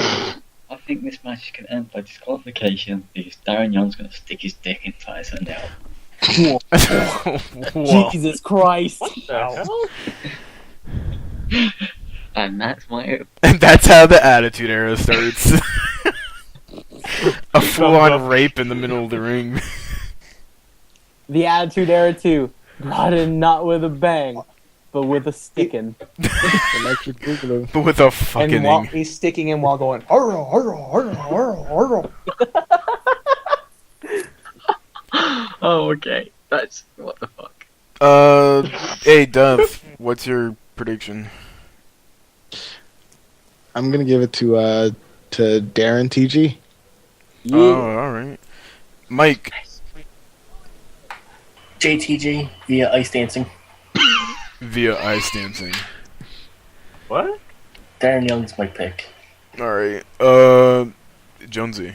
Speaker 4: I think this match can end by disqualification because Darren Young's going to stick his dick in Titus O'Neil.
Speaker 1: Whoa.
Speaker 7: Jesus Christ.
Speaker 4: And that's my...
Speaker 1: And that's how the Attitude Era starts. A full-on rape in the middle of the ring.
Speaker 7: The Attitude Era 2. Brought in not with a bang, but with a stickin'.
Speaker 5: Electric Boogaloo.
Speaker 1: But with a
Speaker 3: And
Speaker 1: fucking
Speaker 3: while he's sticking him while going, "Hurrah, hurrah, hurrah, hurrah, hurrah."
Speaker 4: Oh, okay. That's... what the fuck.
Speaker 1: Hey, Duff, what's your prediction?
Speaker 5: I'm gonna give it to Darren TG.
Speaker 7: Yeah.
Speaker 1: Oh, alright. Mike.
Speaker 6: JTG via ice dancing.
Speaker 1: Via ice dancing.
Speaker 2: What?
Speaker 6: Darren Young's my pick.
Speaker 1: Alright. Jonesy.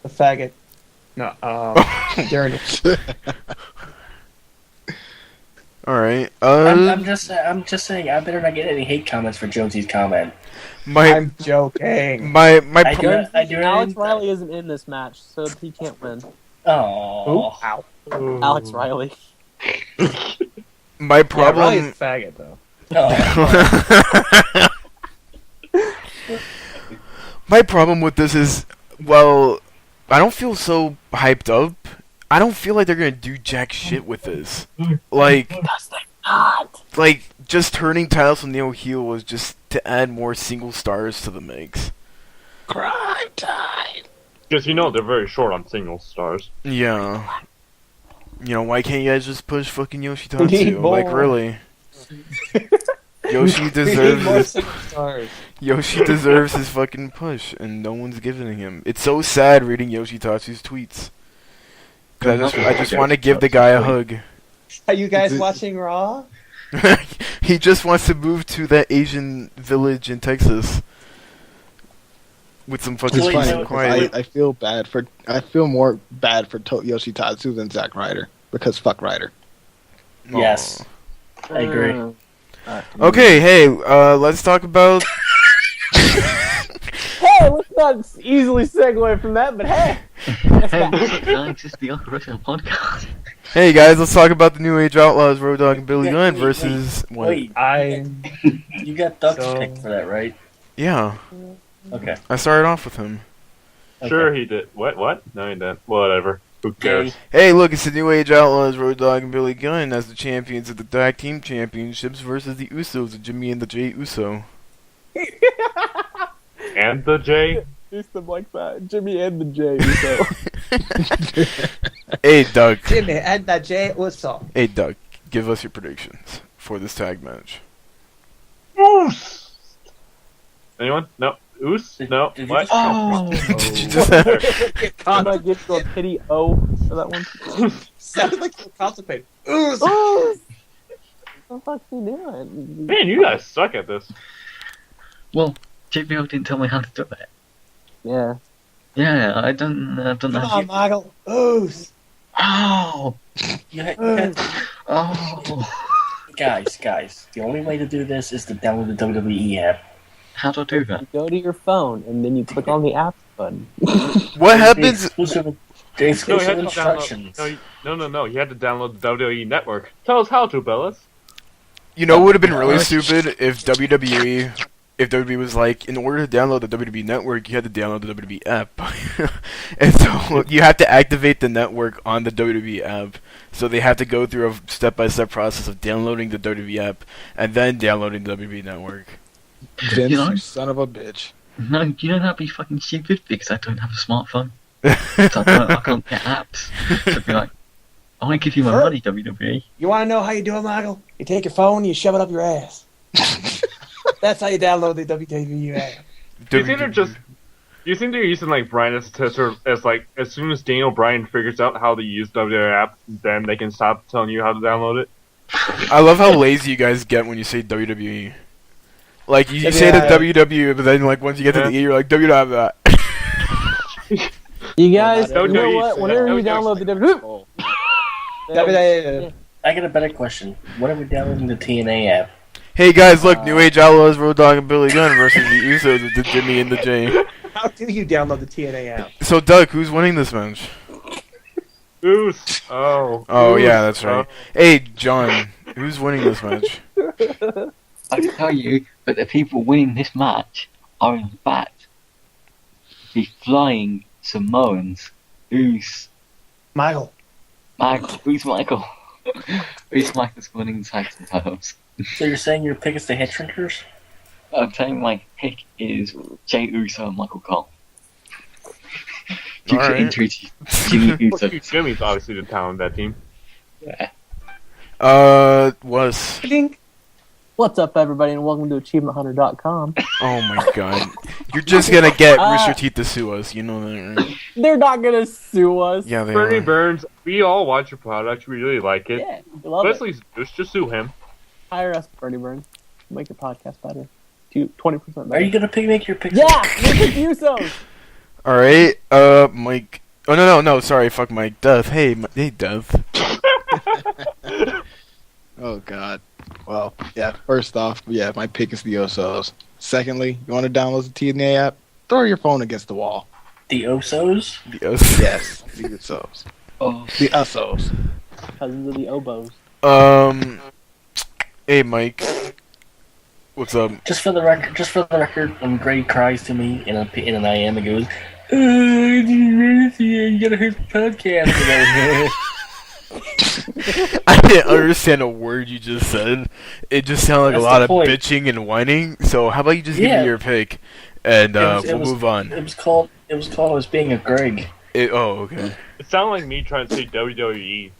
Speaker 3: The faggot. No, Darren.
Speaker 1: Alright.
Speaker 6: I'm just saying. I better not get any hate comments for Jonesy's comment.
Speaker 1: My
Speaker 3: I'm joking.
Speaker 1: my
Speaker 6: I do not- I do not-
Speaker 7: Alex Riley isn't in this match, so he can't win.
Speaker 6: Oh.
Speaker 3: Ow.
Speaker 7: Alex Riley.
Speaker 1: my
Speaker 3: Yeah,
Speaker 1: problem.
Speaker 3: Riley's a faggot though.
Speaker 1: My problem with this is, well, I don't feel so hyped up. I don't feel like they're gonna do jack shit with this. Like, just turning Titus O'Neil heel was just to add more single stars to the mix.
Speaker 5: Crime time.
Speaker 2: Because you know they're very short on single stars.
Speaker 1: Yeah. You know, why can't you guys just push fucking
Speaker 3: We need
Speaker 1: Yoshitatsu?
Speaker 3: more.
Speaker 1: Like, really? Yoshi
Speaker 3: We need
Speaker 1: deserves
Speaker 3: more
Speaker 1: his,
Speaker 3: single stars.
Speaker 1: Yoshi deserves his fucking push, and no one's giving him. It's so sad reading Yoshitatsu's tweets. Cause I just want to give the guy a hug.
Speaker 3: Are you guys watching Raw?
Speaker 1: He just wants to move to that Asian village in Texas with some fucking
Speaker 5: It's
Speaker 6: Wait,
Speaker 1: peace
Speaker 5: funny
Speaker 6: no,
Speaker 1: and
Speaker 5: because
Speaker 1: quiet.
Speaker 5: I feel bad for I feel more bad for Yoshitatsu than Zack Ryder because fuck Ryder.
Speaker 6: Yes.
Speaker 1: Aw.
Speaker 6: I agree.
Speaker 1: Okay, hey, let's talk about.
Speaker 7: Hey, let's not easily segue from that, but hey.
Speaker 4: Hey, look, guys, it's the Unoriginal Podcast.
Speaker 1: Hey guys, let's talk about the New Age Outlaws, Road Dogg and Billy
Speaker 6: Wait,
Speaker 1: Gunn
Speaker 6: wait,
Speaker 1: versus what?
Speaker 6: Wait, you got Doug's
Speaker 3: So-
Speaker 6: pick for that, right?
Speaker 1: Yeah,
Speaker 6: Okay.
Speaker 1: I started off with him.
Speaker 2: Sure, he did. What? No, he didn't. Whatever. Who cares?
Speaker 1: Hey, look, it's the New Age Outlaws, Road Dogg and Billy Gunn as the champions of the Tag Team Championships versus the Usos, Jimmy and the Jay Uso.
Speaker 2: And the J?
Speaker 7: System like that. Jimmy and the J. So.
Speaker 1: Hey, Doug.
Speaker 3: Jimmy and the J Uso.
Speaker 1: Hey, Doug. Give us your predictions for this tag match.
Speaker 2: Oos! Anyone? No. Oos? No.
Speaker 6: Did you
Speaker 2: What?
Speaker 6: just- Oh.
Speaker 1: Did you just
Speaker 7: I'm gonna give you a pity O for that one.
Speaker 3: Sounds like so constipated. Ooh,
Speaker 7: Oh! What the fuck's he doing?
Speaker 2: Man, you guys suck at this.
Speaker 4: Well, JBO didn't tell me how to do it.
Speaker 7: Yeah.
Speaker 4: Yeah, I don't know.
Speaker 3: come on, Michael. Ooze.
Speaker 4: Oh!
Speaker 6: Oh. Guys, the only way to do this is to download the WWE app.
Speaker 4: How do I do that?
Speaker 7: You go to your phone and then you click on the apps button.
Speaker 1: What
Speaker 6: The
Speaker 1: happens?
Speaker 6: exclusive
Speaker 2: No, you
Speaker 6: exclusive
Speaker 2: had to
Speaker 6: instructions.
Speaker 2: download. No, you had to download the WWE Network. Tell us how to, Bellas.
Speaker 1: You know, it would have been really stupid if WWE was like, in order to download the WWE Network, you had to download the WWE app. And so you have to activate the network on the WWE app. So they have to go through a step-by-step process of downloading the WWE app and then downloading the WWE Network.
Speaker 5: Vince,
Speaker 4: You know?
Speaker 5: you son of a bitch.
Speaker 4: No, you know that'd be fucking stupid because I don't have a smartphone. So I can't get apps. So I'd be like, I want to give you my money, WWE.
Speaker 8: You want to know how you do it, Michael? You take your phone, you shove it up your ass. That's how you download the WWE app.
Speaker 2: Do you think they're using like Brian as a tester as like as soon as Daniel Bryan figures out how to use WWE app, then they can stop telling you how to download it?
Speaker 1: I love how lazy you guys get when you say WWE. Like, you say the WWE, but then like once you get to the E, you're like, WWE.
Speaker 7: You guys,
Speaker 2: Well,
Speaker 7: you know
Speaker 2: WWE
Speaker 7: what? Whenever you download the WWE,
Speaker 6: I got a better question. When are we downloading the TNA app?
Speaker 1: Hey guys, look, New Age Outlaws, Road Dogg, and Billy Gunn versus the Usos with Jimmy and the J.
Speaker 3: How do you download the TNA app?
Speaker 1: So, Doug, who's winning this match?
Speaker 2: Oos. Oh.
Speaker 1: Oh,
Speaker 2: Oos.
Speaker 1: yeah, that's right. Hey, John, who's winning this match?
Speaker 4: I can tell you that the people winning this match are in fact the Flying Samoans. Who's
Speaker 8: Michael.
Speaker 4: Who's Michael? Who's Michael's winning the tag team titles?
Speaker 6: So you're saying your pick is the Head Shrinkers?
Speaker 4: I'm saying my pick is Jay Uso and Michael Cole. You could introduce Jimmy Uso.
Speaker 2: Jimmy's obviously the talent of that team.
Speaker 4: Yeah.
Speaker 1: Was.
Speaker 7: what's up, everybody, and welcome to AchievementHunter.com.
Speaker 1: Oh my god. You're just gonna get Rooster Teeth to sue us, you know that, right?
Speaker 7: They're not gonna sue us.
Speaker 1: Yeah, they
Speaker 2: Bernie
Speaker 1: are.
Speaker 2: Burns, we all watch your product. We really like it.
Speaker 7: Yeah, we love it.
Speaker 2: Especially just sue him.
Speaker 7: Hire us, Bernie Burns. Make your podcast better. 20% better.
Speaker 6: Are you gonna make your pick?
Speaker 7: Yeah, look at Usos.
Speaker 1: Alright, Mike. Oh, no, sorry, fuck Mike. Death. Hey, hey, Death.
Speaker 5: Oh God. Well, yeah. First off, yeah, my pick is the Usos. Secondly, you want to download the TNA app? Throw your phone against the wall.
Speaker 6: The Osos?
Speaker 5: Yes, the Usos.
Speaker 4: Oh,
Speaker 5: The Usos.
Speaker 7: Cousins of the Obos.
Speaker 1: Hey, Mike. What's up?
Speaker 6: Just for the record, when Greg cries to me in an IM and goes, you gotta hear the podcast.
Speaker 1: I didn't understand a word you just said. It just sounded like
Speaker 6: That's
Speaker 1: a lot
Speaker 6: the
Speaker 1: of
Speaker 6: point.
Speaker 1: bitching and whining. So how about you just give
Speaker 6: Yeah.
Speaker 1: me your pick, and
Speaker 6: It
Speaker 1: we'll
Speaker 6: was-
Speaker 1: move on.
Speaker 6: It was called as being a Greg.
Speaker 1: Oh, okay.
Speaker 2: It sounded like me trying to say WWE.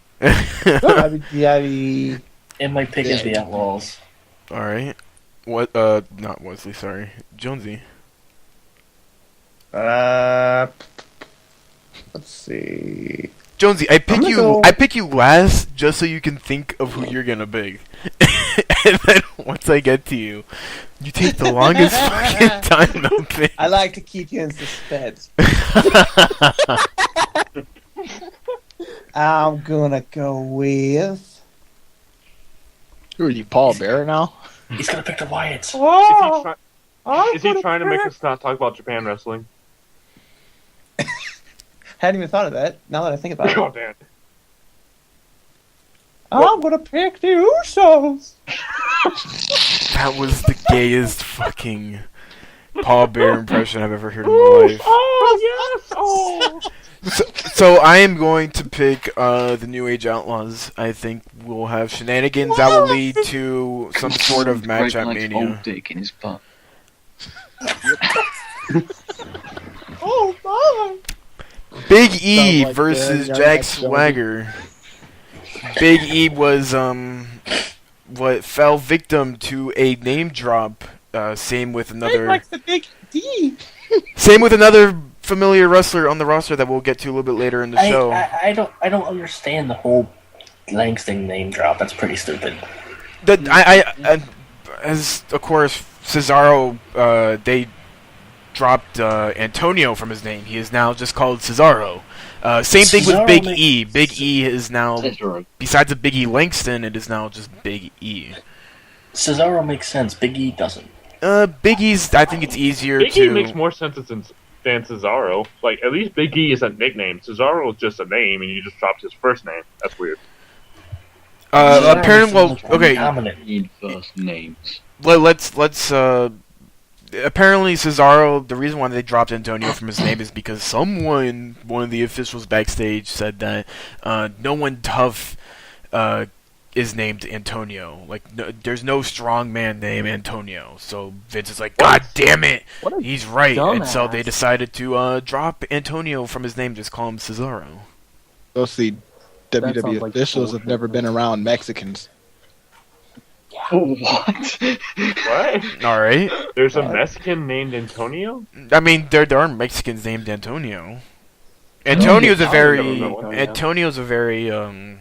Speaker 3: Yeah,
Speaker 6: And my pick is the Outlaws.
Speaker 1: All right. What? Not Wesley. Sorry, Jonesy.
Speaker 3: let's see.
Speaker 1: Jonesy, I pick
Speaker 3: I'm gonna
Speaker 1: you.
Speaker 3: go-
Speaker 1: I pick you last just so you can think of who you're gonna pick, and then once I get to you, you take the longest fucking time to pick.
Speaker 3: I like to keep you in suspense. I'm gonna go with.
Speaker 5: Who are you, Paul Bearer now?
Speaker 6: He's gonna pick the Wyatts.
Speaker 2: Is he trying to make us not talk about Japan wrestling?
Speaker 3: Hadn't even thought of that. Now that I think about
Speaker 2: Oh,
Speaker 3: it,
Speaker 2: damn.
Speaker 3: I'm gonna pick the Usos.
Speaker 1: That was the gayest fucking Paul Bear impression I've ever heard in my life.
Speaker 2: Oh, yes! Oh!
Speaker 1: So I am going to pick the New Age Outlaws. I think we'll have shenanigans that will lead to some sort of match
Speaker 4: Greg
Speaker 1: at
Speaker 4: likes
Speaker 1: Mania.
Speaker 4: old dick in his butt.
Speaker 3: Oh my!
Speaker 1: Big E
Speaker 5: Sounds like
Speaker 1: versus
Speaker 5: the
Speaker 1: Jack
Speaker 5: young
Speaker 1: Swagger. Big E was fell victim to a name drop. Same with
Speaker 3: Greg
Speaker 1: another.
Speaker 3: likes the big D.
Speaker 1: Same with another familiar wrestler on the roster that we'll get to a little bit later in the show.
Speaker 6: I don't understand the whole Langston name drop. That's pretty stupid.
Speaker 1: As of course Cesaro, they dropped Antonio from his name. He is now just called Cesaro. Same thing with
Speaker 6: Cesaro
Speaker 1: Big
Speaker 6: makes-
Speaker 1: E. Big E is now,
Speaker 4: Cesaro.
Speaker 1: besides the Big E Langston, it is now just Big E.
Speaker 6: Cesaro makes sense. Big E doesn't.
Speaker 1: Big E's, I think it's easier
Speaker 2: Big
Speaker 1: to.
Speaker 2: E makes more sense than Cesaro. Like, at least Big E is a nickname. Cesaro is just a name, and you just dropped his first name. That's weird.
Speaker 1: Apparently, well, okay.
Speaker 6: Dominant.
Speaker 4: Need first names.
Speaker 1: Let's apparently Cesaro, the reason why they dropped Antonio from his name is because one of the officials backstage said that no one tough is named Antonio. Like, no, there's no strong man named Antonio. So Vince is like, God damn it,
Speaker 7: What a
Speaker 1: he's right. And so
Speaker 7: dumbass.
Speaker 1: they decided to drop Antonio from his name, just call him Cesaro.
Speaker 5: Those the
Speaker 7: sounds
Speaker 5: WWE
Speaker 7: like
Speaker 5: officials have
Speaker 7: bullshit.
Speaker 5: never been around Mexicans.
Speaker 4: What?
Speaker 2: What?
Speaker 1: All right.
Speaker 2: There's a Mexican named Antonio?
Speaker 1: I mean, there are Mexicans named Antonio. Antonio's a very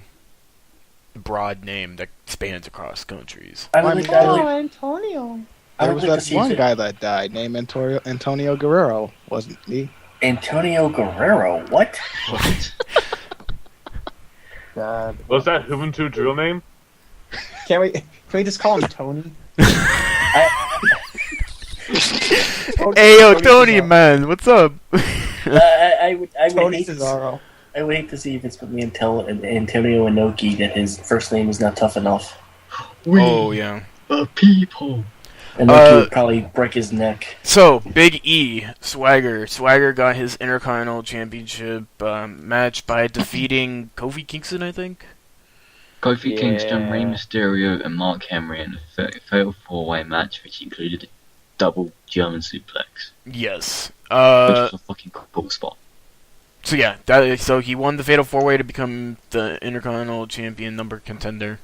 Speaker 1: broad name that spans across countries.
Speaker 6: I would like, I would like,
Speaker 3: Antonio.
Speaker 6: I
Speaker 5: There
Speaker 6: would
Speaker 5: was
Speaker 6: like to
Speaker 5: that
Speaker 6: see
Speaker 5: one
Speaker 6: if
Speaker 5: guy that died named Antonio Guerrero, wasn't he?
Speaker 6: Antonio Guerrero. What?
Speaker 4: What?
Speaker 7: God.
Speaker 2: Was that Juventude's real name?
Speaker 3: Can we just call him Tony?
Speaker 1: Hey, yo, Tony, man, what's up?
Speaker 6: I would
Speaker 3: Tony
Speaker 6: hate to,
Speaker 3: Cesaro.
Speaker 6: I would hate to see if it's going to be Antonio Inoki that his first name is not tough enough.
Speaker 1: Oh, yeah.
Speaker 4: The people.
Speaker 6: Inoki would probably break his neck.
Speaker 1: So, Big E, Swagger. Swagger got his Intercontinental Championship match by defeating Kofi Kingston, I think?
Speaker 4: Kofi
Speaker 7: Yeah.
Speaker 4: Kingston, Rey Mysterio, and Mark Henry in a fatal four-way match, which included a double German suplex,
Speaker 1: Yes.
Speaker 4: which was a fucking cool spot.
Speaker 1: So yeah, so he won the Fatal 4-Way to become the Intercontinental Champion number contender.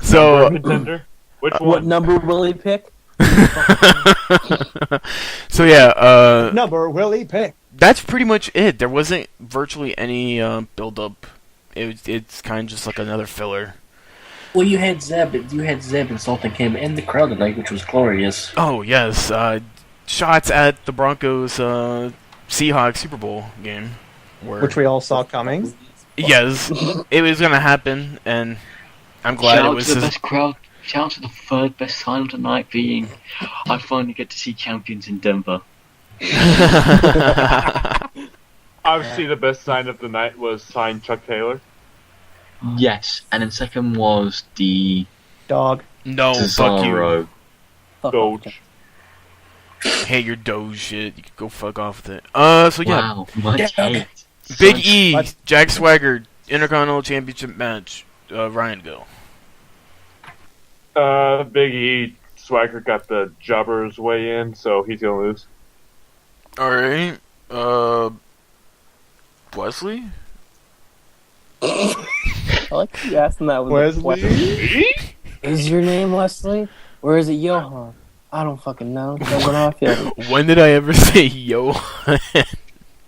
Speaker 1: So,
Speaker 2: Contender? Which
Speaker 7: What
Speaker 2: one?
Speaker 7: number will he pick?
Speaker 1: so yeah,
Speaker 3: Number will he pick?
Speaker 1: that's pretty much it. There wasn't virtually any build-up. It's kind of just like another filler.
Speaker 6: Well, you had Zeb insulting him in the crowd tonight, which was glorious.
Speaker 1: Oh yes, shots at the Broncos Seahawks Super Bowl game,
Speaker 3: Which we all saw coming.
Speaker 1: yes, it was gonna happen, and I'm glad
Speaker 4: Shout
Speaker 1: it
Speaker 4: out
Speaker 1: was.
Speaker 4: to the best crowd. Shout out to the third best sign of the night being, I finally get to see champions in Denver.
Speaker 2: Obviously, the best sign of the night was signed Chuck Taylor.
Speaker 4: Yes, and then second was the
Speaker 3: Dog.
Speaker 1: No, fuck you.
Speaker 4: Cesaro.
Speaker 7: Fuck
Speaker 2: Doge.
Speaker 7: off.
Speaker 1: Hey, your Doge shit. You can go fuck off with it. So yeah,
Speaker 4: Wow, much
Speaker 6: Yeah.
Speaker 4: hate.
Speaker 1: Big
Speaker 4: Such-
Speaker 1: E,
Speaker 3: What?
Speaker 1: Jack Swagger, Intercontinental Championship match. Ryan, go.
Speaker 2: Big E, Swagger got the jobber's way in, so he's gonna lose.
Speaker 1: Alright. Wesley?
Speaker 7: I like you asking that with a question.
Speaker 3: Wesley.
Speaker 7: Is your name Wesley? Or is it Johan? I don't fucking know. That's what I feel.
Speaker 1: When did I ever say yo?
Speaker 7: I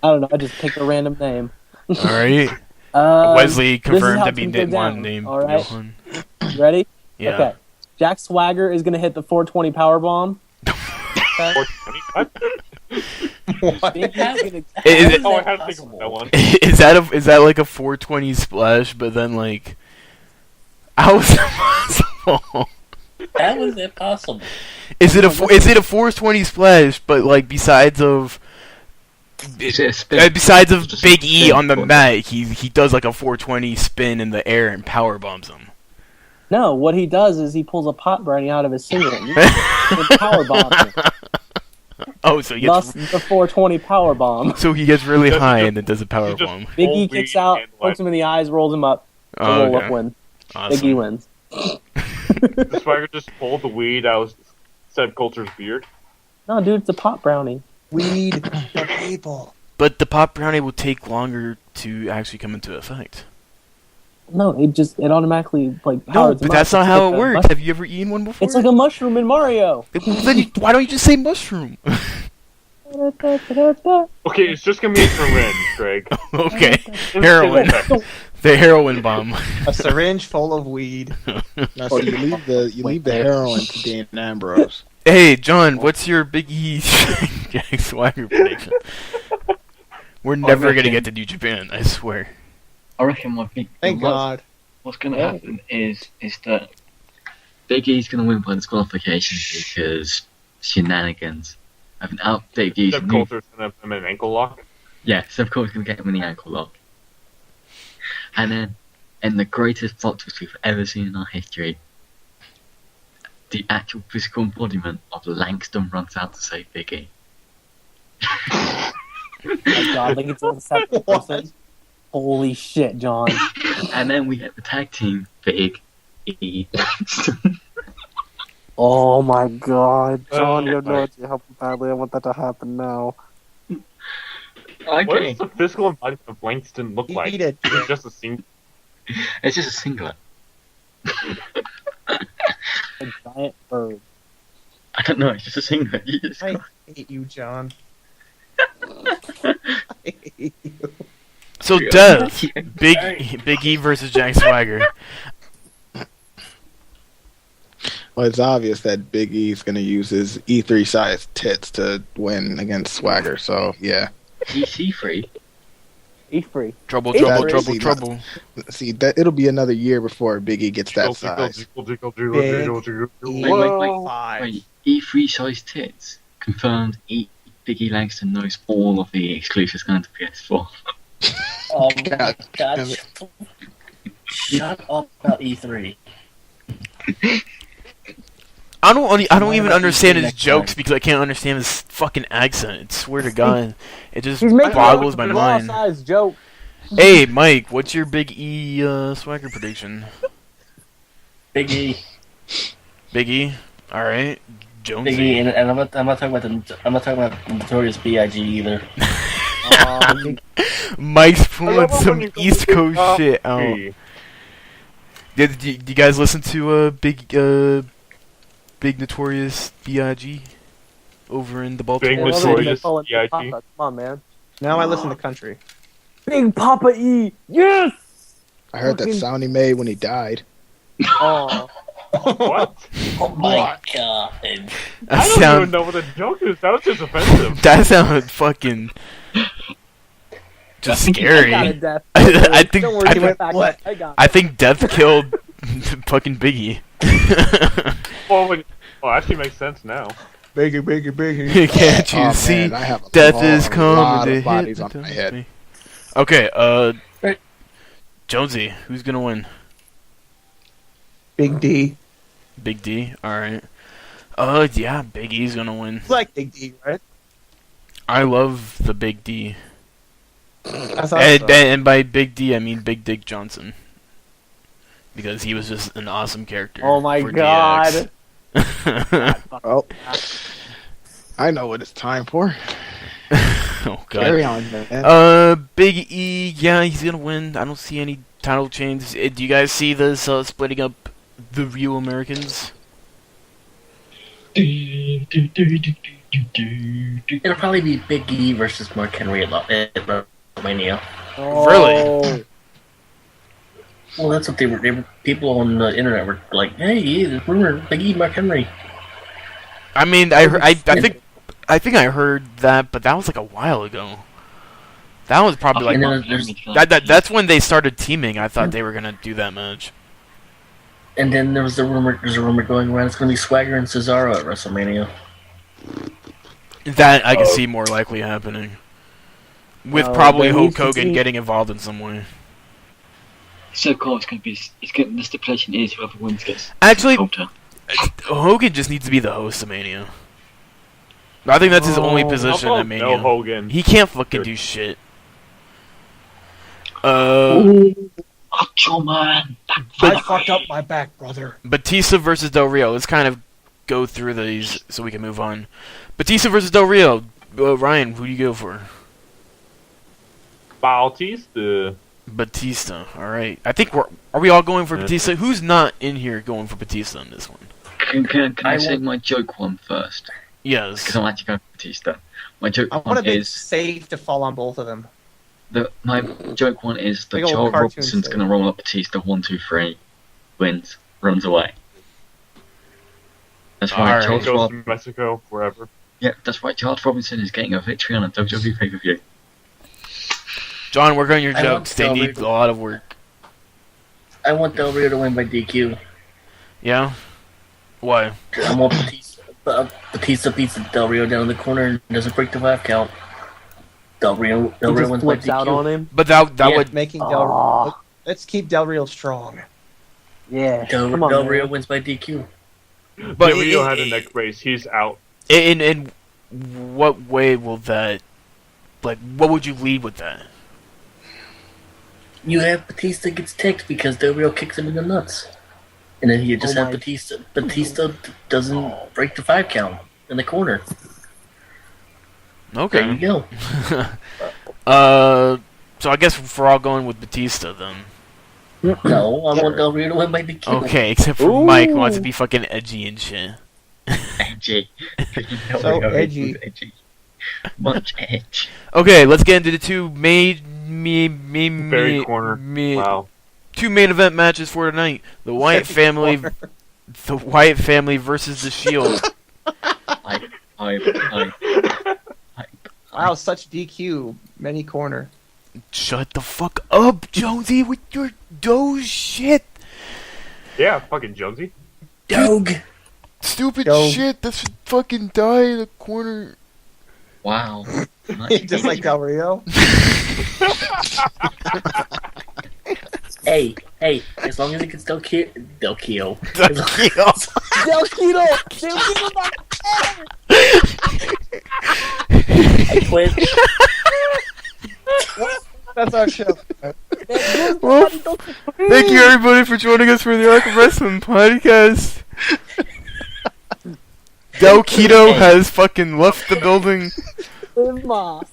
Speaker 7: don't know. I just picked a random name.
Speaker 1: Alright.
Speaker 7: Um,
Speaker 1: Wesley
Speaker 7: this is
Speaker 1: confirmed
Speaker 7: how
Speaker 1: to
Speaker 7: it's
Speaker 1: be
Speaker 7: gonna go
Speaker 1: one
Speaker 7: down,
Speaker 1: named
Speaker 7: all right?
Speaker 1: Johan.
Speaker 7: You ready?
Speaker 1: Yeah.
Speaker 7: Okay. Jack Swagger is gonna hit the 420 powerbomb.
Speaker 3: What?
Speaker 7: Big E's gonna-
Speaker 1: Is it-
Speaker 2: Oh, I had to think about that one.
Speaker 1: Is that like a 420 splash, but then like how is that possible?
Speaker 6: How is that possible?
Speaker 1: Is it a 420 splash, but like besides of
Speaker 4: Is it a spin?
Speaker 1: besides of
Speaker 4: Just
Speaker 1: Big E
Speaker 4: spin
Speaker 1: on the
Speaker 4: for-
Speaker 1: mat, he does like a 420 spin in the air and power bombs him.
Speaker 7: No, what he does is he pulls a pot brownie out of his singlet and powerbomb him.
Speaker 1: Oh, so he
Speaker 7: Thus
Speaker 1: gets
Speaker 7: the 420 powerbomb.
Speaker 1: so he gets really
Speaker 2: Does he
Speaker 1: high
Speaker 2: just-
Speaker 1: and then does a power
Speaker 2: he just-
Speaker 1: bomb.
Speaker 7: Big E
Speaker 2: Holy
Speaker 7: kicks out,
Speaker 2: and
Speaker 7: pokes him in the eyes, rolls him up. The
Speaker 1: Oh,
Speaker 7: roll up
Speaker 1: okay.
Speaker 7: win.
Speaker 1: Awesome.
Speaker 7: Big E wins.
Speaker 2: The Swagger just pulled the weed out of Seb Coulter's beard.
Speaker 7: No, dude, it's a pot brownie.
Speaker 3: Weed for people.
Speaker 1: But the pop brownie will take longer to actually come into effect.
Speaker 7: No, it automatically like
Speaker 1: No,
Speaker 7: powers him
Speaker 1: but that's
Speaker 7: up.
Speaker 1: not
Speaker 7: It's
Speaker 1: how
Speaker 7: like
Speaker 1: it
Speaker 7: a
Speaker 1: works.
Speaker 7: mush-
Speaker 1: Have you ever eaten one before?
Speaker 7: It's like a mushroom in Mario.
Speaker 1: Then why don't you just say mushroom?
Speaker 2: Okay, it's just gonna be a syringe, Greg.
Speaker 1: Okay, heroin. The heroin bomb.
Speaker 3: A syringe full of weed.
Speaker 5: Now, so you leave the heroin to Dean Ambrose.
Speaker 1: Hey, John, what's your Big E Jack Swagger prediction? We're never gonna get to New Japan, I swear.
Speaker 4: I reckon my big.
Speaker 3: Thank God.
Speaker 4: What's going to happen is that Big E's going to win by disqualification because shenanigans. I have an out Big E's
Speaker 2: Seb
Speaker 4: new.
Speaker 2: Coulter's gonna put him in an ankle lock.
Speaker 4: Yeah, so of course going to get him in the ankle lock. And then And the greatest plot twist we've ever seen in our history. The actual physical embodiment of Langston runs out to save Biggie.
Speaker 7: Oh my god, like it's a separate person. Holy shit, John.
Speaker 4: And then we get the tag team, Big E Langston.
Speaker 7: Oh my god, John, you have no
Speaker 2: Right.
Speaker 7: idea how badly I want that to happen now.
Speaker 2: What
Speaker 4: Okay.
Speaker 2: does the physical embodiment of Langston look like?
Speaker 3: Eat it.
Speaker 2: Is it just a single?
Speaker 4: It's just a singlet.
Speaker 7: A giant bird.
Speaker 4: I don't know, it's just a singlet. Jesus
Speaker 3: I
Speaker 4: Christ.
Speaker 3: hate you, John. I hate you.
Speaker 1: So Dev, Big E versus Jack Swagger.
Speaker 5: Well, it's obvious that Big E's going to use his E3 size tits to win against Swagger. So yeah,
Speaker 4: EC3.
Speaker 7: E-free.
Speaker 1: Trouble,
Speaker 7: Hey,
Speaker 1: trouble,
Speaker 7: Chris.
Speaker 1: trouble, trouble.
Speaker 5: see that it'll be another year before Big E gets that size.
Speaker 4: Wait,
Speaker 3: Five.
Speaker 4: E3 size tits. Confirmed Biggie Langston knows all of the exclusives going to PS4.
Speaker 6: Oh
Speaker 5: God
Speaker 6: my god.
Speaker 5: damn it.
Speaker 6: Shut up about E3.
Speaker 1: I don't even
Speaker 6: about
Speaker 1: understand
Speaker 6: E3
Speaker 1: his
Speaker 6: next
Speaker 1: jokes
Speaker 6: time?
Speaker 1: because I can't understand his fucking accent. I swear to God, it just
Speaker 7: He's making
Speaker 1: boggles
Speaker 7: a
Speaker 1: my mind.
Speaker 7: size joke.
Speaker 1: Hey, Mike, what's your Big E Swagger prediction?
Speaker 6: Big E.
Speaker 1: Big E, all right. Jonesy.
Speaker 6: Big E, and I'm not talking about the Notorious B.I.G. either.
Speaker 1: Mike's pulling
Speaker 2: love it
Speaker 1: some
Speaker 2: when you go
Speaker 1: East
Speaker 2: with
Speaker 1: Coast
Speaker 2: your
Speaker 1: shit out.
Speaker 2: Hey,
Speaker 1: Did you guys listen to Big Notorious B.I.G. over in the Baltimore
Speaker 2: Big
Speaker 1: City?
Speaker 2: Notorious
Speaker 7: Come
Speaker 2: B.I.G.
Speaker 7: on, man.
Speaker 3: Now I listen to country.
Speaker 7: Big Papa E. Yes.
Speaker 5: I heard that sound he made when he died.
Speaker 7: Oh.
Speaker 2: What?
Speaker 6: Oh my god.
Speaker 1: That
Speaker 2: I don't
Speaker 1: sound
Speaker 2: even know what the joke is. That was just offensive.
Speaker 1: that sounded fucking just
Speaker 7: I
Speaker 1: scary.
Speaker 7: got it, Death.
Speaker 1: I think
Speaker 7: Don't worry,
Speaker 1: I
Speaker 7: give
Speaker 1: think,
Speaker 7: it back.
Speaker 3: what?
Speaker 7: I got it.
Speaker 1: I think Death killed fucking Biggie.
Speaker 2: Well, actually makes sense now.
Speaker 3: Biggie, biggie, biggie.
Speaker 1: Can't you
Speaker 5: Oh, man,
Speaker 1: see?
Speaker 5: I have a
Speaker 1: Death
Speaker 5: lot-
Speaker 1: is
Speaker 5: a
Speaker 1: coming
Speaker 5: lot
Speaker 1: to
Speaker 5: of bodies
Speaker 1: hit
Speaker 5: on my head.
Speaker 1: me. Okay,
Speaker 6: Right.
Speaker 1: Jonesy, who's gonna win?
Speaker 3: Big D.
Speaker 1: Big D. All right. Yeah, Big E's gonna win.
Speaker 3: It's like Big D, right?
Speaker 1: I love the Big D,
Speaker 3: I thought
Speaker 1: and,
Speaker 3: so.
Speaker 1: and by Big D I mean Big Dick Johnson, because he was just an awesome character.
Speaker 7: Oh my
Speaker 1: for
Speaker 7: god.
Speaker 1: DX.
Speaker 5: Oh, I know what it's time for.
Speaker 1: Oh god.
Speaker 5: Carry on, man.
Speaker 1: Big E, yeah, he's gonna win. I don't see any title changes. Do you guys see this splitting up the Real Americans?
Speaker 6: It'll probably be Big E versus Mark Henry at WrestleMania.
Speaker 7: Oh.
Speaker 1: Really?
Speaker 6: Well, that's what they were. People on the internet were like, "Hey, there's rumor Big E, Mark Henry."
Speaker 1: I mean, I think I heard that, but that was like a while ago. That was probably like
Speaker 6: And then
Speaker 1: that's when they started teaming. I thought they were gonna do that match.
Speaker 6: And then there's a rumor going around. It's going to be Swagger and Cesaro at WrestleMania.
Speaker 1: That I can see more likely happening, with
Speaker 7: No,
Speaker 1: probably
Speaker 7: there
Speaker 1: Hulk
Speaker 7: needs to
Speaker 1: Hogan
Speaker 7: be-
Speaker 1: getting involved in some way.
Speaker 4: So cool, it's going to be. The stipulation is whoever wins gets
Speaker 1: Actually,
Speaker 4: Coulter.
Speaker 1: Hogan just needs to be the host of Mania. I think that's his only
Speaker 7: Oh.
Speaker 1: position
Speaker 2: How
Speaker 1: at
Speaker 2: about
Speaker 1: Mania.
Speaker 2: no Hogan?
Speaker 1: He can't fucking do shit.
Speaker 4: Macho Man.
Speaker 8: I fucked up my back, brother.
Speaker 1: Batista versus Del Rio. Let's kind of go through these so we can move on. Batista versus Del Rio. Ryan, who do you go for?
Speaker 2: Bautista.
Speaker 1: Batista. All right. I think are we all going for
Speaker 2: Yeah.
Speaker 1: Batista? Who's not in here going for Batista on this one?
Speaker 4: Can I
Speaker 6: I
Speaker 4: say
Speaker 6: want-
Speaker 4: my joke one first? Because
Speaker 1: Yes.
Speaker 4: I'm actually going for Batista. My joke
Speaker 3: I want
Speaker 4: one
Speaker 3: to be
Speaker 4: is
Speaker 3: safe to fall on both of them.
Speaker 4: my joke one is that
Speaker 3: Big old
Speaker 4: Charles
Speaker 3: cartoon
Speaker 4: Robinson's
Speaker 3: thing.
Speaker 4: going to roll up Batista 1, 2, 3, wins, runs away. That's right,
Speaker 1: Alright.
Speaker 4: Charles
Speaker 2: Goes
Speaker 4: Rob.
Speaker 2: to Mexico forever.
Speaker 4: Yeah, that's right. Charles Robinson is getting a victory on a WWE pay-per-view.
Speaker 1: John, work on your
Speaker 6: I want
Speaker 1: jokes. They
Speaker 6: Del
Speaker 1: need
Speaker 6: Rio.
Speaker 1: a lot of work.
Speaker 6: I want Del Rio to win by DQ.
Speaker 1: Yeah? Why?
Speaker 6: I want Batista beats Del Rio down in the corner and doesn't break the 5 count. Del
Speaker 7: He
Speaker 6: Rio
Speaker 7: just
Speaker 6: wins by
Speaker 7: flips out
Speaker 6: DQ.
Speaker 7: on him.
Speaker 1: But that
Speaker 6: Yeah.
Speaker 1: would
Speaker 3: Making
Speaker 7: Aw.
Speaker 3: Del Let's keep Del Rio strong.
Speaker 7: Yeah.
Speaker 6: Del
Speaker 7: Come on,
Speaker 6: Rio
Speaker 7: man.
Speaker 6: wins by DQ.
Speaker 1: But
Speaker 2: Del Rio had the next race. He's out.
Speaker 1: in what way will that? Like, what would you lead with that?
Speaker 6: You have Batista gets ticked because Del Rio kicks him in the nuts. And then you just
Speaker 7: Oh
Speaker 6: have
Speaker 7: my-
Speaker 6: Batista. Batista doesn't break the 5 count in the corner. There you
Speaker 1: Okay.
Speaker 6: go.
Speaker 1: So I guess we're all going with Batista then.
Speaker 6: No, I want Del Rio to win by DQ.
Speaker 1: Okay, except for Mike who wants to
Speaker 7: Ooh.
Speaker 1: be fucking edgy and shit.
Speaker 4: Edgy.
Speaker 3: So edgy.
Speaker 4: Much edge.
Speaker 1: Okay, let's get into the two
Speaker 2: Very corner. Wow.
Speaker 1: two main event matches for tonight. The Wyatt family, the Wyatt family versus the Shield.
Speaker 3: Wow, such DQ. Many corner.
Speaker 1: Shut the fuck up, Jonesy, with your doge shit.
Speaker 2: Yeah, fucking Jonesy.
Speaker 6: Dog.
Speaker 1: Stupid
Speaker 3: Yo.
Speaker 1: shit. That should fucking die in the corner.
Speaker 4: Wow.
Speaker 3: Just like Del Rio.
Speaker 6: Hey, as long as it gets Del Rio.
Speaker 7: Del Quito. Del Quito not
Speaker 6: I quit.
Speaker 3: That's our show.
Speaker 1: Well, thank you everybody for joining us for the Arc of Wrestling podcast. Del Quito has fucking left the building.
Speaker 3: No.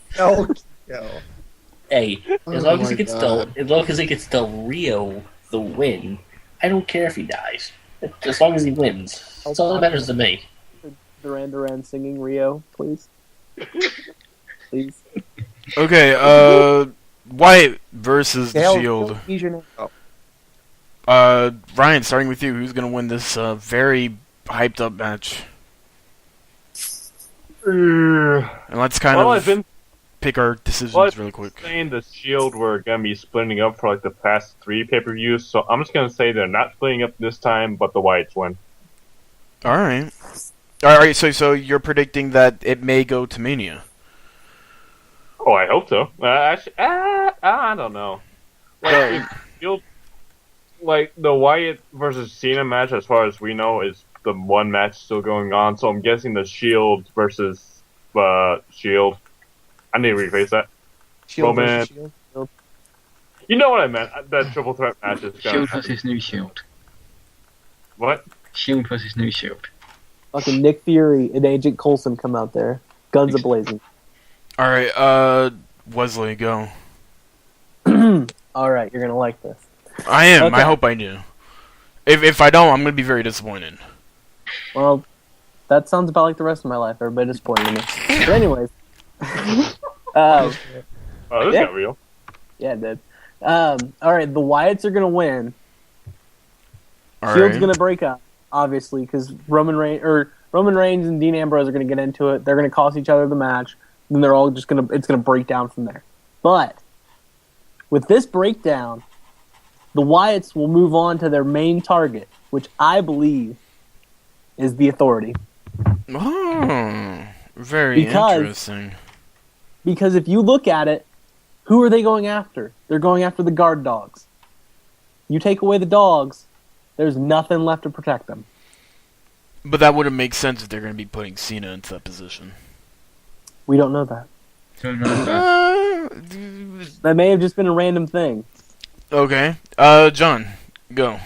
Speaker 6: Hey, as
Speaker 5: Oh
Speaker 6: long as
Speaker 5: my
Speaker 6: it gets
Speaker 5: God.
Speaker 6: Del Rio the win, I don't care if he dies. As long as he wins, that's all that matters to me.
Speaker 7: Duran Duran singing Rio, please. Please.
Speaker 1: Okay, Wyatt versus the Shield.
Speaker 3: Use your name. Oh.
Speaker 1: Ryan, starting with you, who's gonna win this very hyped up match? And let's kind
Speaker 2: Well,
Speaker 1: of
Speaker 2: I've been
Speaker 1: pick our decisions really quick.
Speaker 2: saying the Shield were gonna be splitting up for like the past 3 pay-per-views, so I'm just gonna say they're not splitting up this time, but the Wyatts win.
Speaker 1: Alright. Alright, so you're predicting that it may go to Mania.
Speaker 2: Oh, I hope so. I don't know. Like, Shield, like the Wyatt versus Cena match, as far as we know, is the one match still going on. So I'm guessing the Shield versus Shield. I need to rephrase that.
Speaker 3: Shield
Speaker 2: Roman.
Speaker 3: versus Shield.
Speaker 2: You know what I meant? That triple threat match is gonna
Speaker 4: Shield
Speaker 2: happen.
Speaker 4: versus New Shield.
Speaker 2: What?
Speaker 4: Shield versus New Shield.
Speaker 7: Fucking Nick Fury and Agent Coulson come out there. Guns a-blazing.
Speaker 1: Alright, Wesley, go.
Speaker 7: Alright, you're gonna like this.
Speaker 1: I am,
Speaker 7: Okay.
Speaker 1: I hope I do. If I don't, I'm gonna be very disappointed.
Speaker 7: Well, that sounds about like the rest of my life. Everybody disappointed in me. But anyways.
Speaker 2: Oh, this
Speaker 7: Yeah.
Speaker 2: got real.
Speaker 7: Yeah, it did. Alright, the Wyatts are gonna win. Shield's
Speaker 1: Alright.
Speaker 7: gonna break up, obviously, because Roman Reigns and Dean Ambrose are gonna get into it. They're gonna cost each other the match. Then they're all just it's gonna break down from there. But with this breakdown, the Wyatts will move on to their main target, which I believe is the Authority.
Speaker 1: Oh, very
Speaker 7: Because-
Speaker 1: interesting.
Speaker 7: Because if you look at it, who are they going after? They're going after the guard dogs. You take away the dogs, there's nothing left to protect them.
Speaker 1: But that wouldn't make sense if they're gonna be putting Cena into that position.
Speaker 7: We don't know that.
Speaker 4: Don't know that.
Speaker 7: That may have just been a random thing.
Speaker 1: Okay. John, go.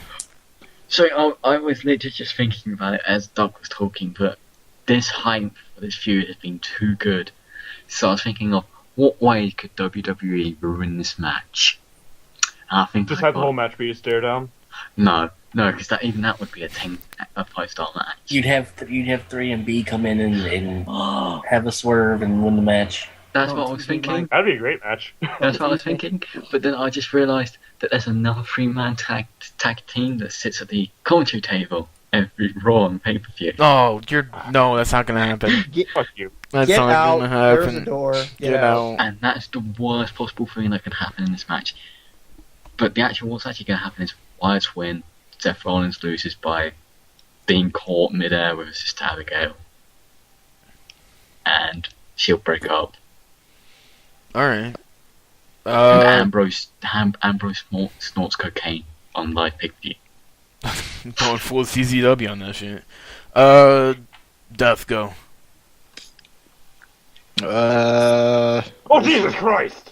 Speaker 4: So I was literally just thinking about it as Doug was talking, but this hype for this feud has been too good. So I was thinking of what way could WWE ruin this match? And I think
Speaker 2: Just
Speaker 4: I
Speaker 2: have the
Speaker 4: got-
Speaker 2: whole match be a stare down.
Speaker 4: No, because that would be a 5-star match.
Speaker 6: You'd have 3 and B come in and have a swerve and win the match.
Speaker 4: That's what I was thinking.
Speaker 2: That'd be a great match.
Speaker 4: That's what I was thinking. But then I just realised that there's another 3-man tag team that sits at the commentary table every Raw and pay-per-view.
Speaker 1: Oh, no, that's not gonna happen.
Speaker 2: Fuck you.
Speaker 1: That's
Speaker 3: Get
Speaker 1: not
Speaker 3: out.
Speaker 1: gonna
Speaker 3: There's
Speaker 1: happen.
Speaker 3: the door.
Speaker 1: Get out.
Speaker 4: And that's the worst possible thing that could happen in this match. But what's actually going to happen is Wyatt's win, Seth Rollins loses by being caught midair with his sister Abigail. And she'll break up.
Speaker 1: Alright.
Speaker 4: And
Speaker 1: Uh,
Speaker 4: Ambrose snorts cocaine on live pay-per-view.
Speaker 1: going full CZW on that shit. Death, go.
Speaker 2: Oh, Jesus Christ!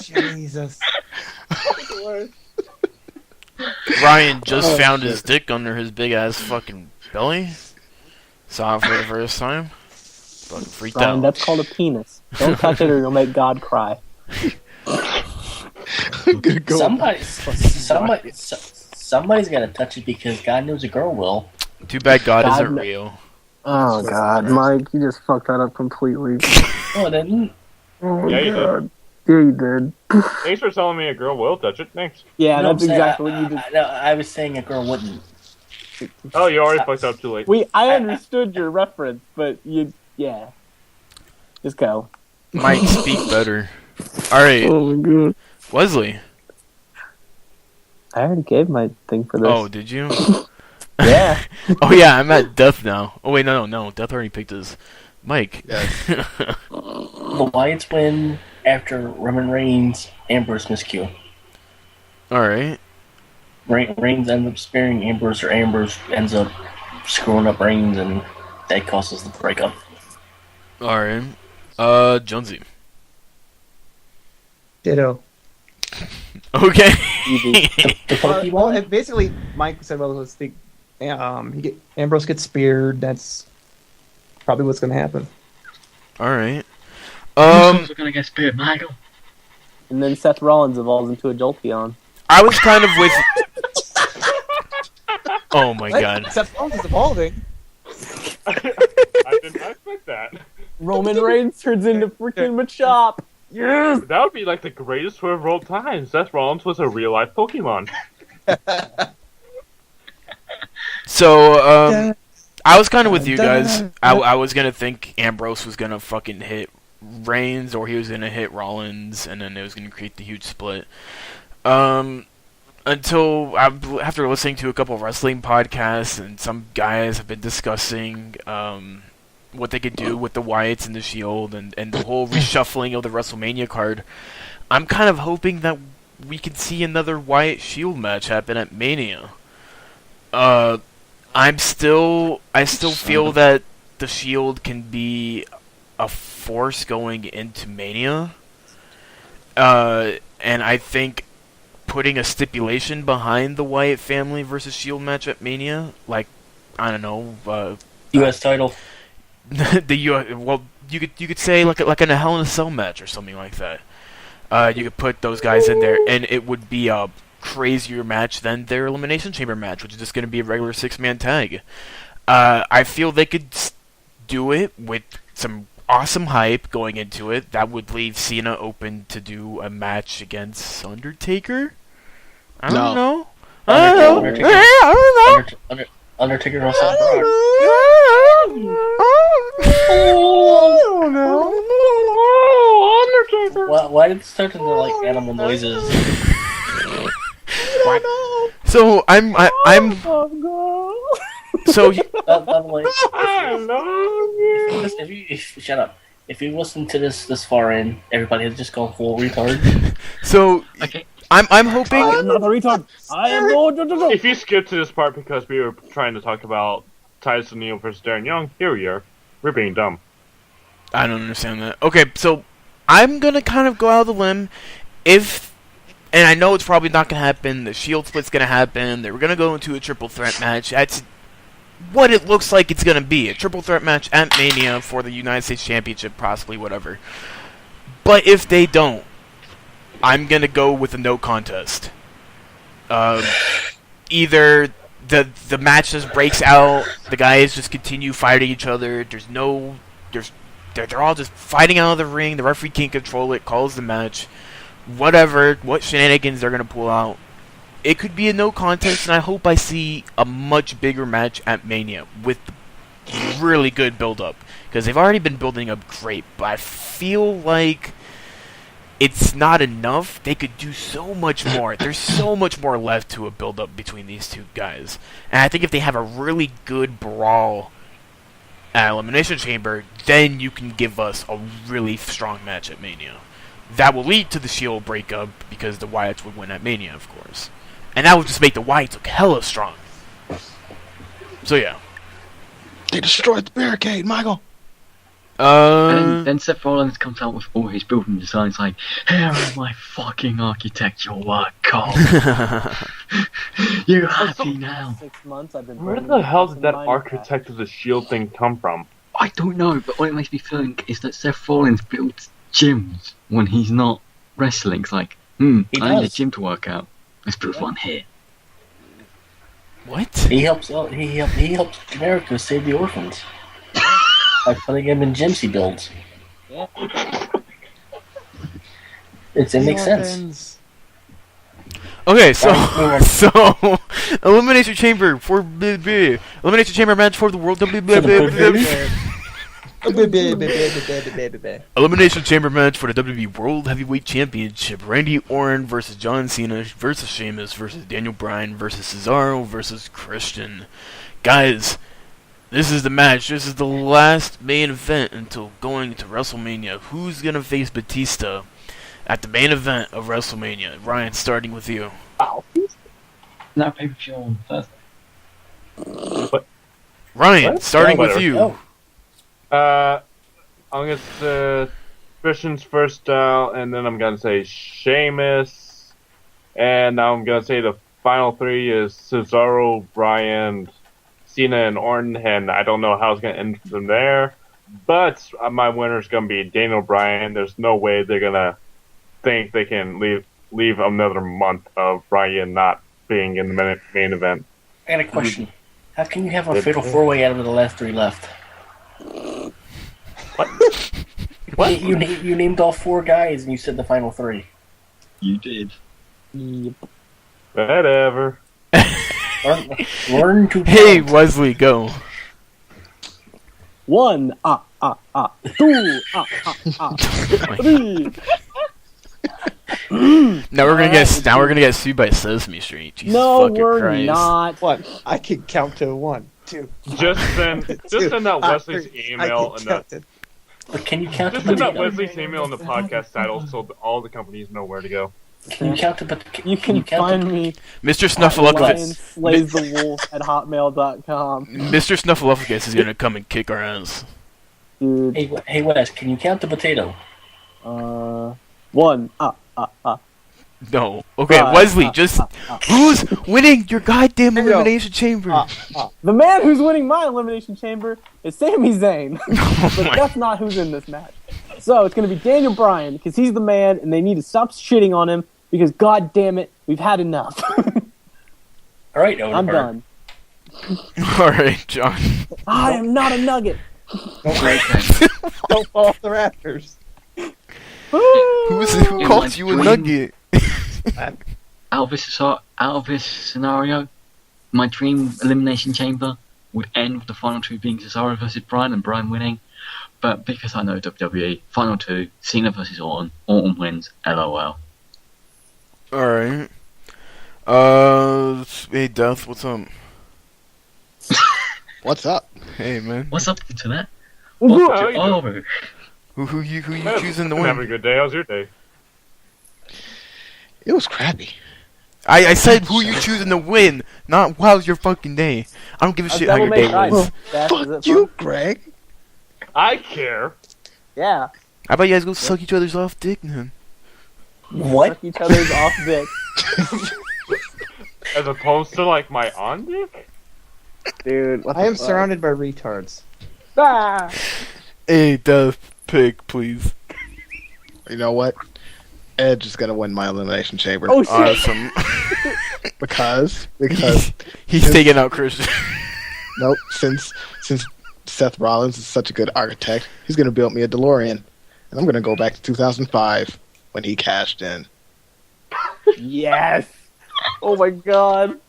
Speaker 8: Jesus.
Speaker 1: Ryan just found his dick under his big ass fucking belly. Saw it for the first time. Fucking freaked
Speaker 7: Ryan,
Speaker 1: out.
Speaker 7: that's called a penis. Don't touch it or you'll make God cry.
Speaker 5: Good going.
Speaker 6: Somebody's got to touch it because God knows a girl will.
Speaker 1: Too bad God
Speaker 7: God
Speaker 1: isn't
Speaker 7: kn-
Speaker 1: real.
Speaker 7: Oh God, Mike, you just fucked that up completely.
Speaker 6: Oh, then
Speaker 7: Oh
Speaker 2: Yeah, you did.
Speaker 7: God. Yeah, you did.
Speaker 2: Thanks for telling me a girl will touch it. Thanks.
Speaker 7: Yeah,
Speaker 6: no,
Speaker 7: that's exactly what you did.
Speaker 6: I was saying a girl wouldn't.
Speaker 2: Oh, you already fucked up too late.
Speaker 7: I understood your reference, but yeah. Just go.
Speaker 1: Mike, speak better. Alright,
Speaker 7: Oh my God.
Speaker 1: Wesley.
Speaker 7: I already gave my thing for this.
Speaker 1: Oh, did you?
Speaker 7: Yeah.
Speaker 1: Oh yeah, I'm at Death now. Oh wait, no. Death already picked his. Mike.
Speaker 6: The Wyatts win after Roman Reigns, Ambrose miscue.
Speaker 1: Alright.
Speaker 6: Reigns ends up sparing Ambrose, or Ambrose ends up screwing up Reigns, and that causes the breakup.
Speaker 1: Alright. Jonesy.
Speaker 3: Ditto.
Speaker 1: Okay.
Speaker 7: Easy.
Speaker 6: The Pokemon?
Speaker 3: Well, basically, Mike said, well, let's think. Ambrose gets speared. That's probably what's going to happen.
Speaker 1: Alright.
Speaker 4: Who's gonna get speared, Michael?
Speaker 7: And then Seth Rollins evolves into a Jolteon.
Speaker 1: I was kind of with. Oh my
Speaker 3: What?
Speaker 1: god.
Speaker 3: Seth Rollins is evolving.
Speaker 2: I did not expect that.
Speaker 7: Roman Reigns turns into freaking Machop.
Speaker 2: Yes! That would be like the greatest swerve of all time. Seth Rollins was a real life Pokemon.
Speaker 1: So, I was kind of with you guys. I was gonna think Ambrose was gonna fucking hit Reigns, or he was gonna hit Rollins, and then it was gonna create the huge split. Until after listening to a couple of wrestling podcasts, and some guys have been discussing what they could do with the Wyatts and the Shield, and the whole reshuffling of the WrestleMania card. I'm kind of hoping that we could see another Wyatt Shield match happen at Mania. I still feel that the Shield can be a force going into Mania. And I think putting a stipulation behind the Wyatt family versus Shield match at Mania, like, I don't know,
Speaker 6: U.S. title.
Speaker 1: the well, you could say like in a Hell in a Cell match or something like that. You could put those guys in there, and it would be a crazier match than their Elimination Chamber match, which is just going to be a regular 6-man tag. I feel they could do it with some awesome hype going into it. That would leave Cena open to do a match against Undertaker. I don't know.
Speaker 6: Undertaker versus Brock. Why did it start into like animal noises?
Speaker 1: So I'm so
Speaker 6: By the way, shut up. If you listen to this far in, everybody has just gone full retard.
Speaker 1: so
Speaker 4: Okay.
Speaker 1: I'm hoping.
Speaker 7: I am not a retard. I am no.
Speaker 2: If you skip to this part because we were trying to talk about Titus O'Neil versus Darren Young, here we are. We're being dumb.
Speaker 1: I don't understand that. Okay, so I'm gonna kind of go out of the limb. And I know it's probably not gonna happen. The Shield split's gonna happen. They're gonna go into a triple threat match. That's what it looks like it's gonna be. A triple threat match at Mania for the United States Championship, possibly, whatever. But if they don't, I'm gonna go with a no contest. Either the match just breaks out, the guys just continue fighting each other. They're all just fighting out of the ring. The referee can't control it. Calls the match. What shenanigans they're gonna pull out. It could be a no contest, and I hope I see a much bigger match at Mania with really good build up, because they've already been building up great. But I feel like it's not enough. They could do so much more. There's so much more left to a build up between these two guys, and I think if they have a really good brawl at Elimination Chamber, then you can give us a really strong match at Mania. That will lead to the Shield breakup because the Wyatts would win at Mania, of course. And that would just make the Wyatts look hella strong. So yeah.
Speaker 5: They destroyed the barricade, Michael.
Speaker 4: And then Seth Rollins comes out with all his building designs like, here is my fucking architectural work, Cole. You happy now?
Speaker 7: 6 months I've been.
Speaker 2: Where
Speaker 7: playing
Speaker 2: the hell did that
Speaker 7: Minecraft.
Speaker 2: architect of the Shield thing come from?
Speaker 4: I don't know, but what it makes me think is that Seth Rollins builds gyms when he's not wrestling. It's like, I need a
Speaker 6: does.
Speaker 4: gym to work out. Let's build one here.
Speaker 1: What?
Speaker 6: He helps America save the orphans by putting them in gyms he builds.
Speaker 7: Yeah.
Speaker 6: It makes sense.
Speaker 1: Okay, so
Speaker 6: Alright,
Speaker 1: so Elimination Chamber for Elimination Chamber match for the World Elimination Chamber match for the WWE World Heavyweight Championship. Randy Orton versus John Cena versus Sheamus versus Daniel Bryan versus Cesaro versus Christian. Guys, this is the match. This is the last main event until going to WrestleMania. Who's gonna face Batista at the main event of WrestleMania? Ryan, starting with you.
Speaker 4: Now pay-per-view on Thursday.
Speaker 1: Ryan,
Speaker 6: What?
Speaker 1: starting
Speaker 2: Yeah,
Speaker 1: with
Speaker 2: whatever.
Speaker 1: you.
Speaker 6: Oh,
Speaker 2: I'm gonna say Christian's first style, and then I'm gonna say Sheamus, and now I'm gonna say the final three is Cesaro, Bryan, Cena, and Orton, and I don't know how it's gonna end from there. But my winner's gonna be Daniel Bryan. There's no way they're gonna think they can leave another month of Bryan not being in the main event.
Speaker 6: I got a question. How can you have a fatal four-way out of the last three left?
Speaker 2: What?
Speaker 6: You named all four guys and you said the final three.
Speaker 4: You did.
Speaker 7: Yep.
Speaker 2: Whatever.
Speaker 6: Learn to
Speaker 1: Hey,
Speaker 6: count.
Speaker 1: Wesley, go.
Speaker 7: 1, 2, 3.
Speaker 1: Now we're gonna get sued by Sesame Street. Jesus
Speaker 7: No,
Speaker 1: fucking
Speaker 7: we're
Speaker 1: Christ.
Speaker 7: not.
Speaker 3: What? I can count to 1, 2.
Speaker 2: Just send that Wesley's email and that.
Speaker 6: But can you count
Speaker 2: Just
Speaker 6: the
Speaker 2: send that
Speaker 6: potato?
Speaker 2: Wesley's email in the podcast title so all the companies know where to go.
Speaker 6: Can you count the potato?
Speaker 7: You can find me
Speaker 1: Mr.
Speaker 7: Ryan
Speaker 1: Snuffleupagus.
Speaker 7: slays the wolf at hotmail.com.
Speaker 1: Mr. Snuffleupagus is gonna come and kick our ass.
Speaker 7: Dude,
Speaker 6: Hey Wes, can you count the potato?
Speaker 7: 1,
Speaker 1: No. Okay,
Speaker 7: Five,
Speaker 1: Wesley, just who's winning your goddamn
Speaker 3: Here we go.
Speaker 1: elimination chamber?
Speaker 7: The man who's winning my Elimination Chamber is Sami Zayn. But
Speaker 1: my-
Speaker 7: that's not who's in this match. So it's going to be Daniel Bryan because he's the man and they need to stop shitting on him because, god damn it, we've had enough.
Speaker 6: All right, Owen
Speaker 7: I'm
Speaker 6: Hart.
Speaker 7: done.
Speaker 1: Alright, John.
Speaker 7: I am not a nugget.
Speaker 3: Don't fall off the rafters.
Speaker 1: Who
Speaker 4: In
Speaker 1: called
Speaker 4: my
Speaker 1: you a
Speaker 4: dream-
Speaker 1: nugget?
Speaker 4: Out of this scenario, my dream elimination chamber would end with the final two being Cesaro versus Bryan and Bryan winning. But because I know WWE, final two, Cena versus Orton, Orton wins, LOL.
Speaker 1: Alright. Hey, Death, what's up?
Speaker 5: What's up?
Speaker 1: Hey, man.
Speaker 4: What's up to that?
Speaker 2: How are you doing?
Speaker 1: Who you choosing to
Speaker 2: I'm having a
Speaker 1: win?
Speaker 2: good day. How's your day?
Speaker 5: It was crappy.
Speaker 1: I said who you choosing to win, not how's your fucking day. I don't give a shit how your day was.
Speaker 5: Fuck you, Greg.
Speaker 2: I care.
Speaker 7: Yeah.
Speaker 1: How about you guys go suck each other's off dick, man?
Speaker 6: What?
Speaker 7: Suck each other's off dick.
Speaker 2: As opposed to like my on dick?
Speaker 7: Dude, what
Speaker 3: I am
Speaker 7: the fuck?
Speaker 3: surrounded by retards.
Speaker 7: Ah!
Speaker 1: Hey, Death, pick, please.
Speaker 5: You know what? Edge is gonna win my elimination chamber
Speaker 7: Oh shit!
Speaker 1: Awesome.
Speaker 5: because
Speaker 1: He's taking out Christian.
Speaker 5: nope. Since Seth Rollins is such a good architect, he's gonna build me a DeLorean, and I'm gonna go back to 2005 when he cashed in.
Speaker 7: Yes! Oh my god.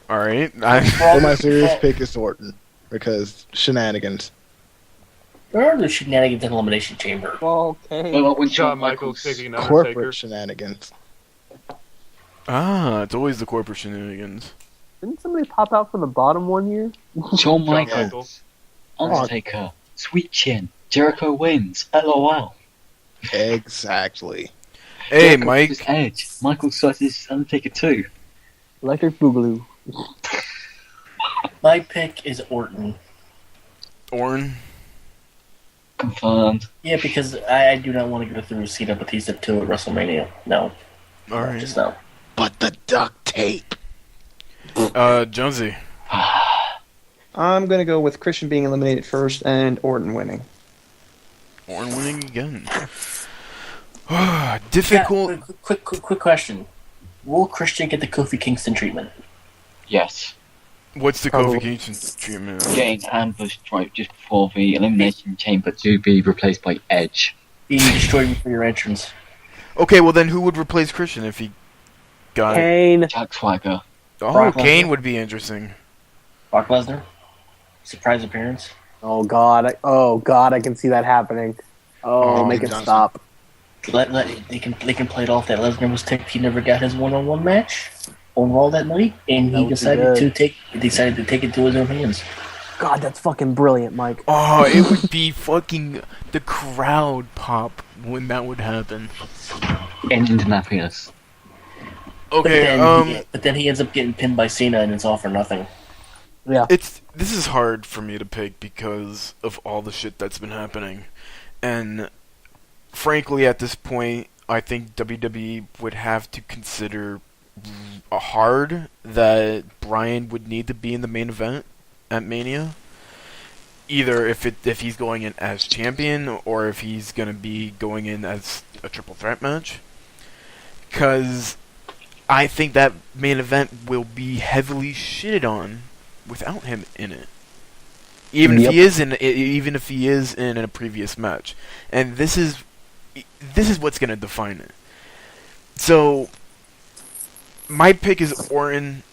Speaker 1: Alright.
Speaker 5: So my serious pick is Orton because shenanigans.
Speaker 6: There are the shenanigans in Elimination Chamber.
Speaker 7: Okay.
Speaker 4: Well, when
Speaker 2: Shawn Michaels taking Undertaker.
Speaker 5: Corporate shenanigans.
Speaker 1: It's always the corporate shenanigans.
Speaker 7: Didn't somebody pop out from the bottom one year?
Speaker 4: Shawn
Speaker 2: Michaels.
Speaker 4: Michaels, Undertaker, Sweet Chin, Jericho wins. LOL.
Speaker 5: Exactly.
Speaker 1: Hey,
Speaker 4: Jericho
Speaker 1: Mike.
Speaker 4: versus Edge. Michaels versus Undertaker 2.
Speaker 7: Electric Boogaloo.
Speaker 6: My pick is Orton.
Speaker 1: Orn.
Speaker 4: Confirmed.
Speaker 6: Yeah, because I do not want to go through Cena Batista 2 at WrestleMania. No.
Speaker 1: All
Speaker 6: No,
Speaker 1: right.
Speaker 6: just no.
Speaker 5: But the duct tape.
Speaker 1: Jonesy.
Speaker 3: I'm gonna go with Christian being eliminated first and Orton winning.
Speaker 1: Orn winning again.
Speaker 6: Difficult.
Speaker 1: Difficult.
Speaker 6: Quick question. Will Christian get the Kofi Kingston treatment?
Speaker 4: Yes.
Speaker 1: What's the
Speaker 7: Probably.
Speaker 1: Kofi Kingston treatment?
Speaker 4: Getting ambushed right just before the Elimination Chamber to be replaced by Edge.
Speaker 6: Being destroyed before your entrance.
Speaker 1: Okay, well then who would replace Christian if he got it?
Speaker 7: Kane.
Speaker 4: Jack Swagger.
Speaker 1: Oh,
Speaker 6: Brock
Speaker 1: Kane
Speaker 6: Lesnar.
Speaker 1: would be interesting.
Speaker 6: Brock Lesnar? Surprise appearance?
Speaker 7: Oh God. I can see that happening. Oh, make it
Speaker 5: Johnson.
Speaker 7: stop.
Speaker 6: They can play it off that Lesnar was ticked. He never got his one-on-one match on Raw that night, and
Speaker 7: That
Speaker 6: he
Speaker 7: would be
Speaker 6: decided
Speaker 7: good.
Speaker 6: to take it to his own hands.
Speaker 7: God, that's fucking brilliant, Mike.
Speaker 1: Oh, it would be fucking the crowd pop when that would happen.
Speaker 4: In Indianapolis.
Speaker 1: Okay,
Speaker 6: But then he ends up getting pinned by Cena, and it's all for nothing.
Speaker 7: Yeah.
Speaker 1: this is hard for me to pick because of all the shit that's been happening. And frankly, at this point, I think WWE would have to consider hard that Bryan would need to be in the main event at Mania. Either if he's going in as champion or if he's going to be going in as a triple threat match. Because I think that main event will be heavily shitted on without him in it. Even if he is in a previous match. And this is what's going to define it. So my pick is Orton,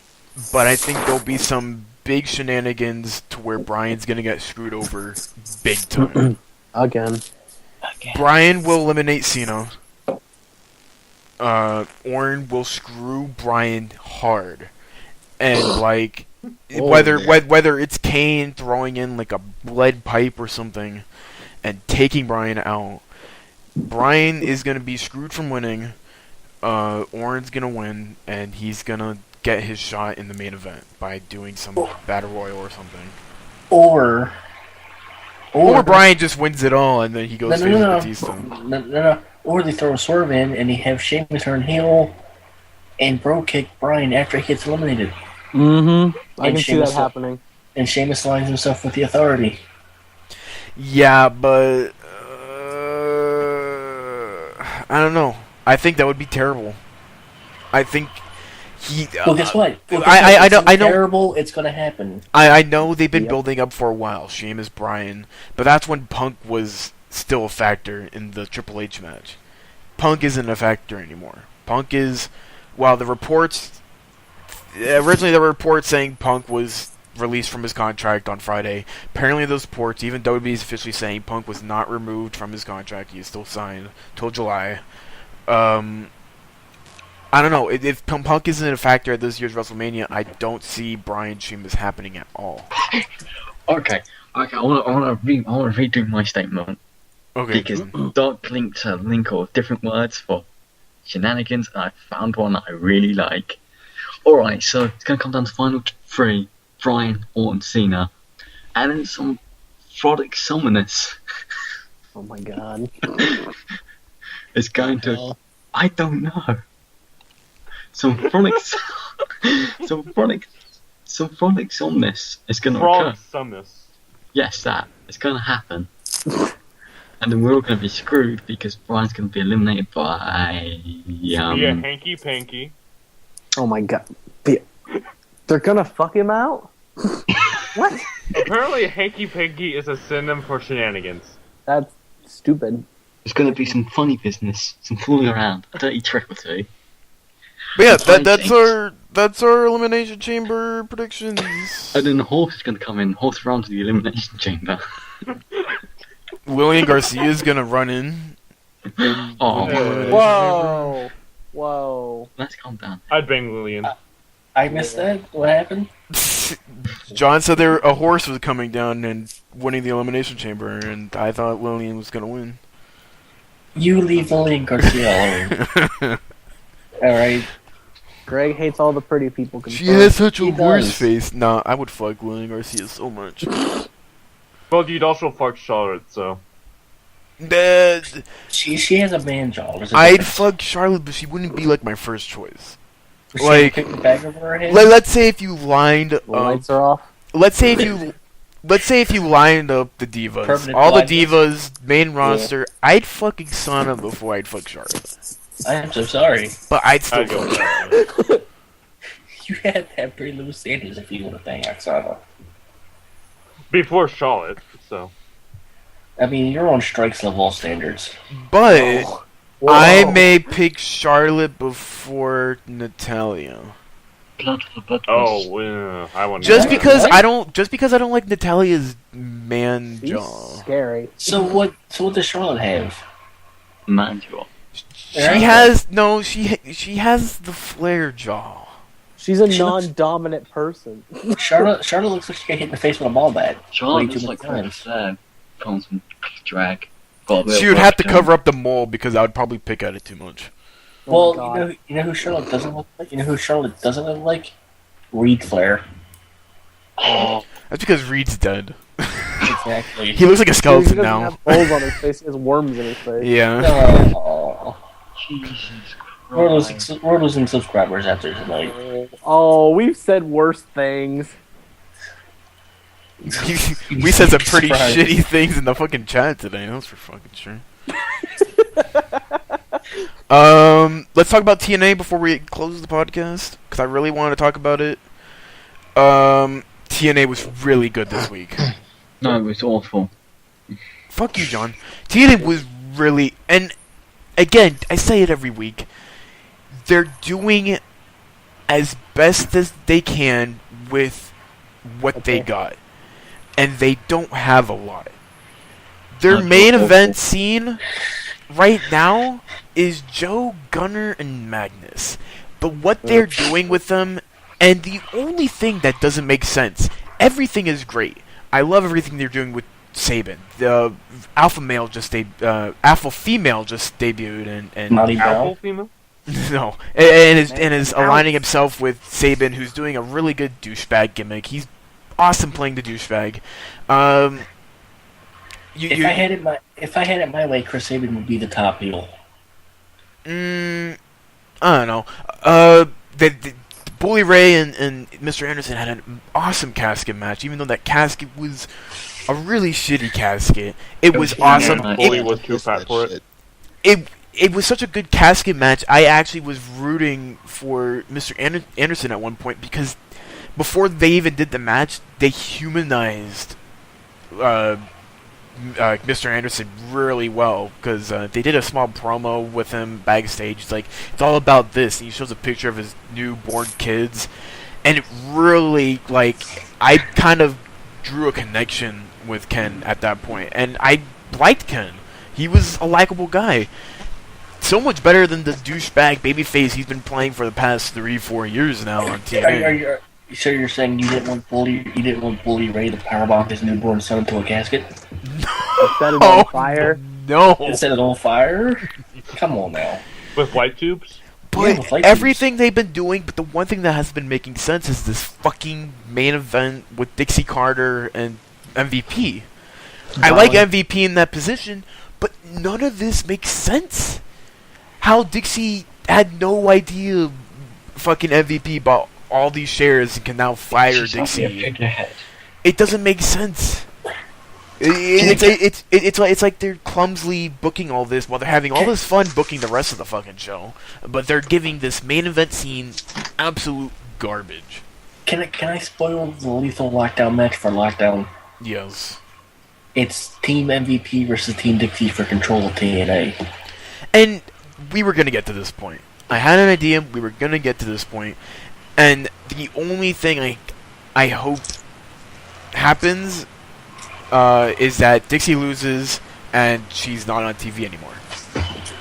Speaker 1: but I think there'll be some big shenanigans to where Bryan's going to get screwed over big time.
Speaker 7: Again.
Speaker 1: Bryan will eliminate Cena. Orton will screw Bryan hard. And like whether it's Kane throwing in like a lead pipe or something and taking Bryan out, Bryan is gonna be screwed from winning. Orton's gonna win, and he's gonna get his shot in the main event by doing some battle royal or something.
Speaker 6: Or
Speaker 1: Bryan just wins it all, and then he goes face Batista.
Speaker 6: No. Or they throw a swerve in, and they have Sheamus turn heel and bro kick Bryan after he gets eliminated.
Speaker 7: Mm-hmm. I
Speaker 6: And
Speaker 7: can see that
Speaker 6: Sheamus-
Speaker 7: happening.
Speaker 6: And Sheamus aligns himself with the Authority.
Speaker 1: Yeah, but I don't know. I think that would be terrible. I think he.
Speaker 6: Well, guess what?
Speaker 1: I know.
Speaker 6: Terrible. It's gonna happen.
Speaker 1: I know they've been
Speaker 7: Yep.
Speaker 1: building up for a while, Sheamus, Bryan, but that's when Punk was still a factor in the Triple H match. Punk isn't a factor anymore. Punk is, while the reports, originally there were reports saying Punk was released from his contract on Friday. Apparently those reports, even WWE is officially saying Punk was not removed from his contract, he is still signed till July. I don't know. If Punk isn't a factor at this year's WrestleMania, I don't see Bryan Sheamus happening at all.
Speaker 4: Okay. I want to redo my statement
Speaker 1: Okay.
Speaker 4: because Doc linked a link of different words for shenanigans, and I found one that I really like. Alright, so it's going to come down to final three: Bryan, Orton, Cena, and then some frolic summoners.
Speaker 7: Oh my God.
Speaker 4: It's going to. I don't know. Some frolic summoners is going to occur.
Speaker 2: Frog Sumnus.
Speaker 4: Yes, that. It's going to happen. And then we're all going to be screwed because Bryan's going to be eliminated by.
Speaker 2: Yeah, Hanky Panky.
Speaker 7: Oh my God. They're gonna fuck him out? What?
Speaker 2: Apparently, Hanky Panky is a synonym for shenanigans.
Speaker 7: That's stupid.
Speaker 4: There's going to be some funny business, some fooling around, a dirty trick or two.
Speaker 1: But yeah,
Speaker 4: Some
Speaker 1: that's
Speaker 4: funny
Speaker 1: our Elimination Chamber predictions.
Speaker 4: And then the horse is going to come in, horse around to the Elimination Chamber.
Speaker 1: William Garcia is gonna run in.
Speaker 4: Oh,
Speaker 7: Whoa. Whoa.
Speaker 4: let's calm down.
Speaker 2: I'd bang Lillian.
Speaker 6: I missed that. What happened?
Speaker 1: John said a horse was coming down and winning the Elimination Chamber, and I thought Lillian was gonna win.
Speaker 6: You leave Lillian Garcia alone. Alright.
Speaker 7: Greg hates all the pretty people.
Speaker 1: She has such a
Speaker 6: He
Speaker 1: worse
Speaker 6: does.
Speaker 1: face. Nah, I would fuck Lillian Garcia so much.
Speaker 2: Well, you'd also fuck Charlotte, so.
Speaker 6: She has a man jaw. There's a
Speaker 1: I'd
Speaker 6: difference.
Speaker 1: fuck Charlotte, but she wouldn't be like my first choice.
Speaker 6: Was she
Speaker 1: like-
Speaker 6: pick the bag over her head?
Speaker 1: Let's say if you lined,
Speaker 7: The lights are off.
Speaker 1: let's say if you lined up the divas,
Speaker 6: Permanent
Speaker 1: all the
Speaker 6: blindness.
Speaker 1: divas, main roster, I'd fucking Sana before I'd fuck Charlotte.
Speaker 6: I am so sorry.
Speaker 1: But I'd still
Speaker 2: I'd go
Speaker 1: fuck
Speaker 2: with
Speaker 1: Charlotte.
Speaker 2: that.
Speaker 6: You had to have pretty low standards if you want to bang Oksana.
Speaker 2: Before Charlotte, so.
Speaker 6: I mean, you're on Strike's level of standards.
Speaker 1: But
Speaker 6: Oh.
Speaker 1: I
Speaker 6: Whoa.
Speaker 1: may pick Charlotte before Natalia.
Speaker 4: Blood for blood.
Speaker 2: Oh, yeah, I wouldn't.
Speaker 1: Just
Speaker 6: What?
Speaker 1: because
Speaker 6: What?
Speaker 1: I don't like Natalia's man
Speaker 7: She's
Speaker 1: jaw.
Speaker 7: scary.
Speaker 6: So what does Charlotte have?
Speaker 4: Manual.
Speaker 1: She has the flare jaw.
Speaker 7: She's a
Speaker 6: She looks-
Speaker 7: non-dominant person.
Speaker 6: Charlotte looks like she got hit in the face with a ball bat.
Speaker 4: Charlotte
Speaker 6: Way
Speaker 4: looks
Speaker 6: too
Speaker 4: like
Speaker 6: many
Speaker 4: Ric
Speaker 6: times.
Speaker 4: Flair comes from drag. Got a bit
Speaker 1: She
Speaker 4: of
Speaker 1: would
Speaker 4: work
Speaker 1: have to
Speaker 4: done.
Speaker 1: cover up the mole because I would probably pick at it too much.
Speaker 7: Oh my
Speaker 6: Well,
Speaker 7: God.
Speaker 6: you know who Charlotte doesn't look like? You know who Charlotte doesn't look like? Reed Flair.
Speaker 4: Oh,
Speaker 1: That's because Reed's dead.
Speaker 6: Exactly.
Speaker 1: He looks like a
Speaker 7: He
Speaker 1: skeleton
Speaker 7: doesn't
Speaker 1: now.
Speaker 7: have holes on his face. He has worms in his face.
Speaker 1: Yeah.
Speaker 6: Oh,
Speaker 4: Jesus
Speaker 6: we're
Speaker 4: Christ.
Speaker 6: losing subscribers after tonight.
Speaker 7: Oh, we've said worse things.
Speaker 1: We said some pretty
Speaker 6: Surprise.
Speaker 1: shitty things in the fucking chat today. That's for fucking sure. Let's talk about TNA before we close the podcast because I really want to talk about it. TNA was really good this week.
Speaker 4: No, it was awful.
Speaker 1: Fuck you, John. TNA was really, and again, I say it every week. They're doing as best as they can with what they got, and they don't have a lot. Their
Speaker 4: Not
Speaker 1: main
Speaker 4: awful.
Speaker 1: event scene right now is Joe, Gunner, and Magnus. But what they're doing with them, and the only thing that doesn't make sense, everything is great. I love everything they're doing with Sabin. The alpha female just debuted, and
Speaker 6: Naughty
Speaker 2: Apple
Speaker 6: Brown.
Speaker 2: female?
Speaker 1: no, and is aligning himself with Sabin, who's doing a really good douchebag gimmick. He's awesome playing the douchebag.
Speaker 6: If I had it my way, Chris Sabin would be the top heel.
Speaker 1: I don't know. The Bully Ray and Mr. Anderson had an awesome casket match, even though that casket was a really shitty casket. It was awesome.
Speaker 4: Yeah,
Speaker 2: Bully
Speaker 1: It,
Speaker 2: was too fat for it.
Speaker 1: it was such a good casket match. I actually was rooting for Mr. Anderson at one point because before they even did the match, they humanized Mr. Anderson really well because they did a small promo with him backstage. It's like, it's all about this, and he shows a picture of his newborn kids, and it really, like, I kind of drew a connection with Ken at that point, and I liked Ken. He was a likable guy. So much better than the douchebag babyface he's been playing for the past 3-4 years now on TNA.
Speaker 6: So you're saying you didn't want Bully Ray to powerbomb his newborn son into a casket?
Speaker 7: Set it on fire.
Speaker 1: No.
Speaker 6: Set it on fire? Come on now.
Speaker 2: With light tubes?
Speaker 6: Yeah,
Speaker 1: But
Speaker 6: with light
Speaker 1: everything they've been doing, but the one thing that has been making sense is this fucking main event with Dixie Carter and MVP. I like MVP in that position, but none of this makes sense. How Dixie had no idea fucking MVP bought all these shares and can now fire
Speaker 4: She's not a
Speaker 1: Dixie.
Speaker 4: figurehead.
Speaker 1: It doesn't make sense. It's like they're clumsily booking all this while they're having all this fun booking the rest of the fucking show, but they're giving this main event scene absolute garbage.
Speaker 6: Can I spoil the Lethal Lockdown match for Lockdown?
Speaker 1: Yes.
Speaker 6: It's Team MVP versus Team Dixie for control of TNA.
Speaker 1: And we were gonna get to this point. I had an idea we were gonna get to this point, and the only thing I hope happens is that Dixie loses and she's not on TV anymore.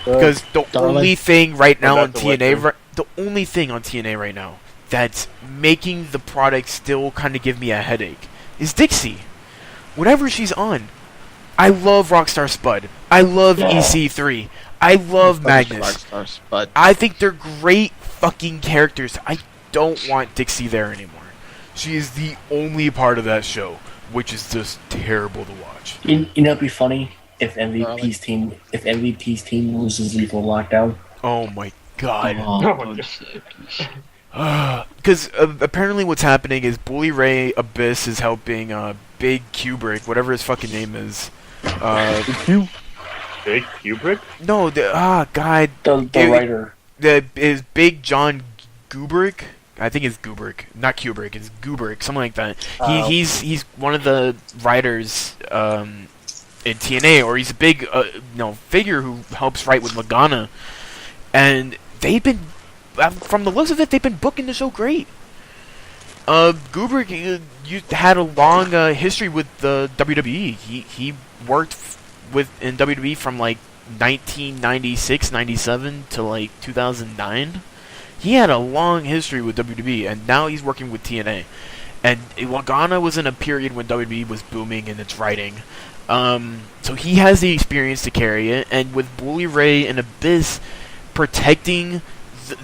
Speaker 1: Because the
Speaker 5: Darling.
Speaker 1: only thing right now
Speaker 2: Well,
Speaker 1: on
Speaker 2: that's a wet
Speaker 1: TNA,
Speaker 2: dream.
Speaker 1: the only thing on TNA right now that's making the product still kind of give me a headache is Dixie. Whenever she's on, I love Rockstar Spud. I love EC3. I love Magnus.
Speaker 5: Rockstar Spud.
Speaker 1: I think they're great fucking characters. I don't want Dixie there anymore. She is the only part of that show, which is just terrible to watch.
Speaker 6: You know, it'd be funny if MVP's team loses Lethal Lockdown.
Speaker 1: Oh my god.
Speaker 4: Oh,
Speaker 1: Because apparently what's happening is Bully Ray Abyss is helping Big Kubrick, whatever his fucking name is.
Speaker 2: Big Kubrick?
Speaker 1: No, God.
Speaker 6: The writer.
Speaker 1: Is Big John Kubrick? I think it's Kubrick, not Kubrick. It's Kubrick, something like that. He's one of the writers in TNA, or he's a big figure who helps write with Lagana, and they've been, from the looks of it, they've been booking the show great. Kubrick you had a long history with the WWE. He worked in WWE from like 1996, 97 to like 2009. He had a long history with WWE, and now he's working with TNA. And Lagana was in a period when WWE was booming in its writing. So he has the experience to carry it, and with Bully Ray and Abyss protecting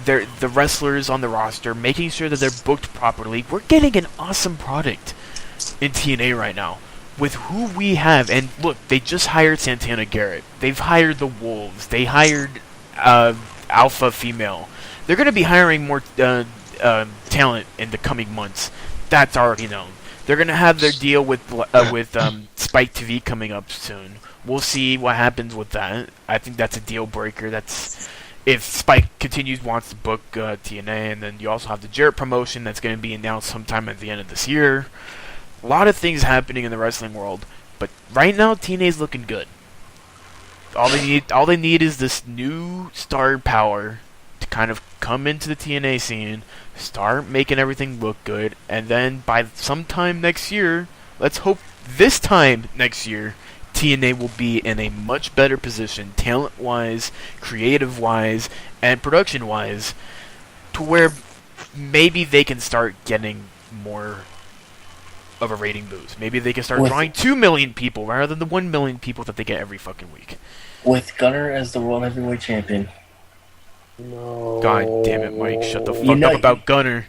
Speaker 1: the wrestlers on the roster, making sure that they're booked properly, we're getting an awesome product in TNA right now. With who we have, and look, they just hired Santana Garrett. They've hired the Wolves. They hired Alpha Female. They're going to be hiring more talent in the coming months. That's already known. They're going to have their deal with Spike TV coming up soon. We'll see what happens with that. I think that's a deal breaker. That's if Spike wants to book TNA, and then you also have the Jarrett promotion that's going to be announced sometime at the end of this year. A lot of things happening in the wrestling world, but right now TNA's looking good. All they need is this new star power to kind of come into the TNA scene, start making everything look good, and then by sometime next year, let's hope this time next year, TNA will be in a much better position, talent-wise, creative-wise, and production-wise, to where maybe they can start getting more of a rating boost. Maybe they can start drawing 2 million people rather than the 1 million people that they get every fucking week.
Speaker 6: With Gunner as the World Heavyweight Champion.
Speaker 7: No.
Speaker 1: God damn it, Mike. Shut the fuck up about Gunner.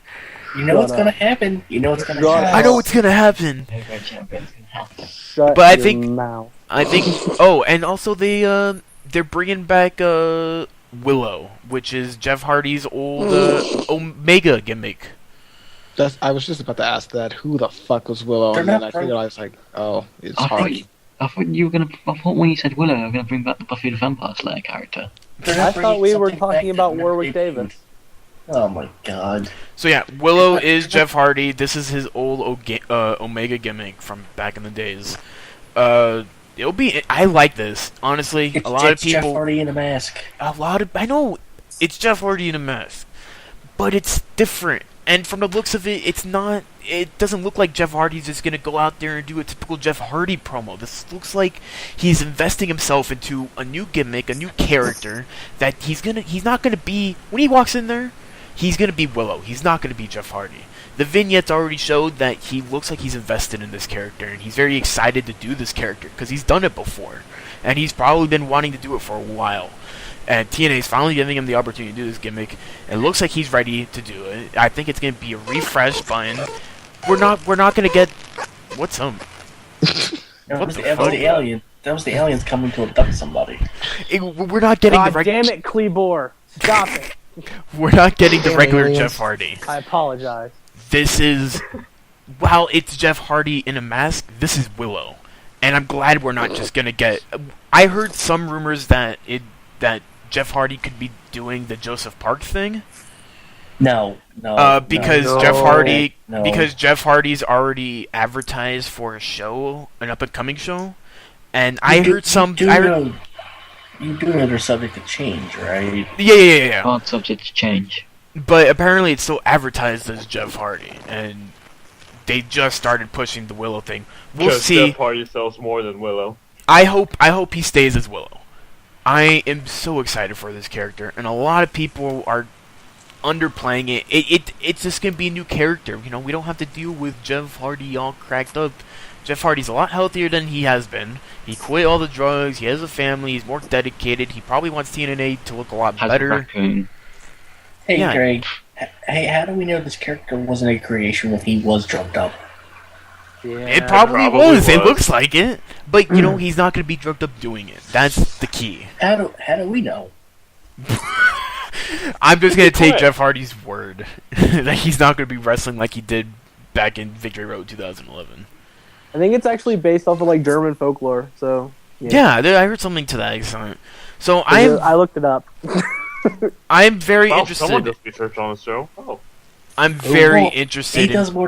Speaker 6: You know what's gonna happen. You know what's gonna happen.
Speaker 1: I know what's gonna happen.
Speaker 7: Shut
Speaker 1: But I
Speaker 7: your
Speaker 1: think-
Speaker 7: mouth.
Speaker 1: Oh, and also they're bringing back Willow, which is Jeff Hardy's old Omega gimmick.
Speaker 5: I was just about to ask that. Who the fuck was Willow?
Speaker 6: They're
Speaker 5: And then
Speaker 6: not
Speaker 5: I figured I was like, oh, it's
Speaker 4: I
Speaker 5: Hardy.
Speaker 4: thought when you said Willow, you were gonna bring back the Buffy the Vampire Slayer character.
Speaker 7: I thought we were talking about Warwick Davis.
Speaker 6: Oh my god.
Speaker 1: So yeah, Willow is Jeff Hardy. This is his old Omega gimmick from back in the days. It'll be. I like this, honestly.
Speaker 6: It's
Speaker 1: A lot of
Speaker 6: Jeff
Speaker 1: people.
Speaker 6: Hardy in a mask.
Speaker 1: I know it's Jeff Hardy in a mask, but it's different. And from the looks of it, it's not. It doesn't look like Jeff Hardy's just gonna go out there and do a typical Jeff Hardy promo. This looks like he's investing himself into a new gimmick, a new character that he's not gonna be when he walks in there. He's gonna be Willow. He's not gonna be Jeff Hardy. The vignettes already showed that he looks like he's invested in this character, and he's very excited to do this character because he's done it before, and he's probably been wanting to do it for a while. And TNA's finally giving him the opportunity to do this gimmick. It looks like he's ready to do it. I think it's gonna be a refresh button. We're not gonna get what's up?
Speaker 6: That was the alien. That was the aliens coming to abduct somebody.
Speaker 1: We're not getting
Speaker 7: God
Speaker 1: the
Speaker 7: damn it, Cleabor. Stop it.
Speaker 1: We're not getting the
Speaker 3: Damn
Speaker 1: regular
Speaker 3: aliens.
Speaker 1: Jeff Hardy.
Speaker 7: I apologize.
Speaker 1: This is, while it's Jeff Hardy in a mask, this is Willow, and I'm glad we're not just gonna get. I heard some rumors that Jeff Hardy could be doing the Joseph Park thing.
Speaker 6: No.
Speaker 1: Because
Speaker 6: no,
Speaker 1: Jeff Hardy's already advertised for a show, an up and coming show, and I heard some.
Speaker 6: You do know they're subject to change, right?
Speaker 1: Yeah.
Speaker 4: Aren't subject to change.
Speaker 1: But apparently it's still advertised as Jeff Hardy, and they just started pushing the Willow thing. We'll see.
Speaker 2: Jeff Hardy sells more than Willow.
Speaker 1: I hope he stays as Willow. I am so excited for this character, and a lot of people are underplaying it. It's just gonna be a new character. You know, we don't have to deal with Jeff Hardy all cracked up. Jeff Hardy's a lot healthier than he has been. He quit all the drugs. He has a family. He's more dedicated. He probably wants TNA to look a lot
Speaker 4: Has a
Speaker 1: better.
Speaker 4: raccoon.
Speaker 6: Hey,
Speaker 1: Yeah.
Speaker 6: Greg. Hey, how do we know this character wasn't a creation when he was drugged up?
Speaker 1: It probably was. It looks like it. But, you know, he's not going to be drugged up doing it. That's the key.
Speaker 6: How do we know?
Speaker 1: I'm just going to take
Speaker 2: quit.
Speaker 1: Jeff Hardy's word that he's not going to be wrestling like he did back in Victory Road 2011.
Speaker 7: I think it's actually based off of like German folklore. So
Speaker 1: Yeah, I heard something to that extent. So
Speaker 7: I
Speaker 1: I'm
Speaker 7: looked it up.
Speaker 1: I'm very
Speaker 2: Well, someone
Speaker 1: interested.
Speaker 2: does research on the show. Oh,
Speaker 1: I'm very
Speaker 6: Well,
Speaker 1: interested.
Speaker 6: He
Speaker 1: in,
Speaker 6: does more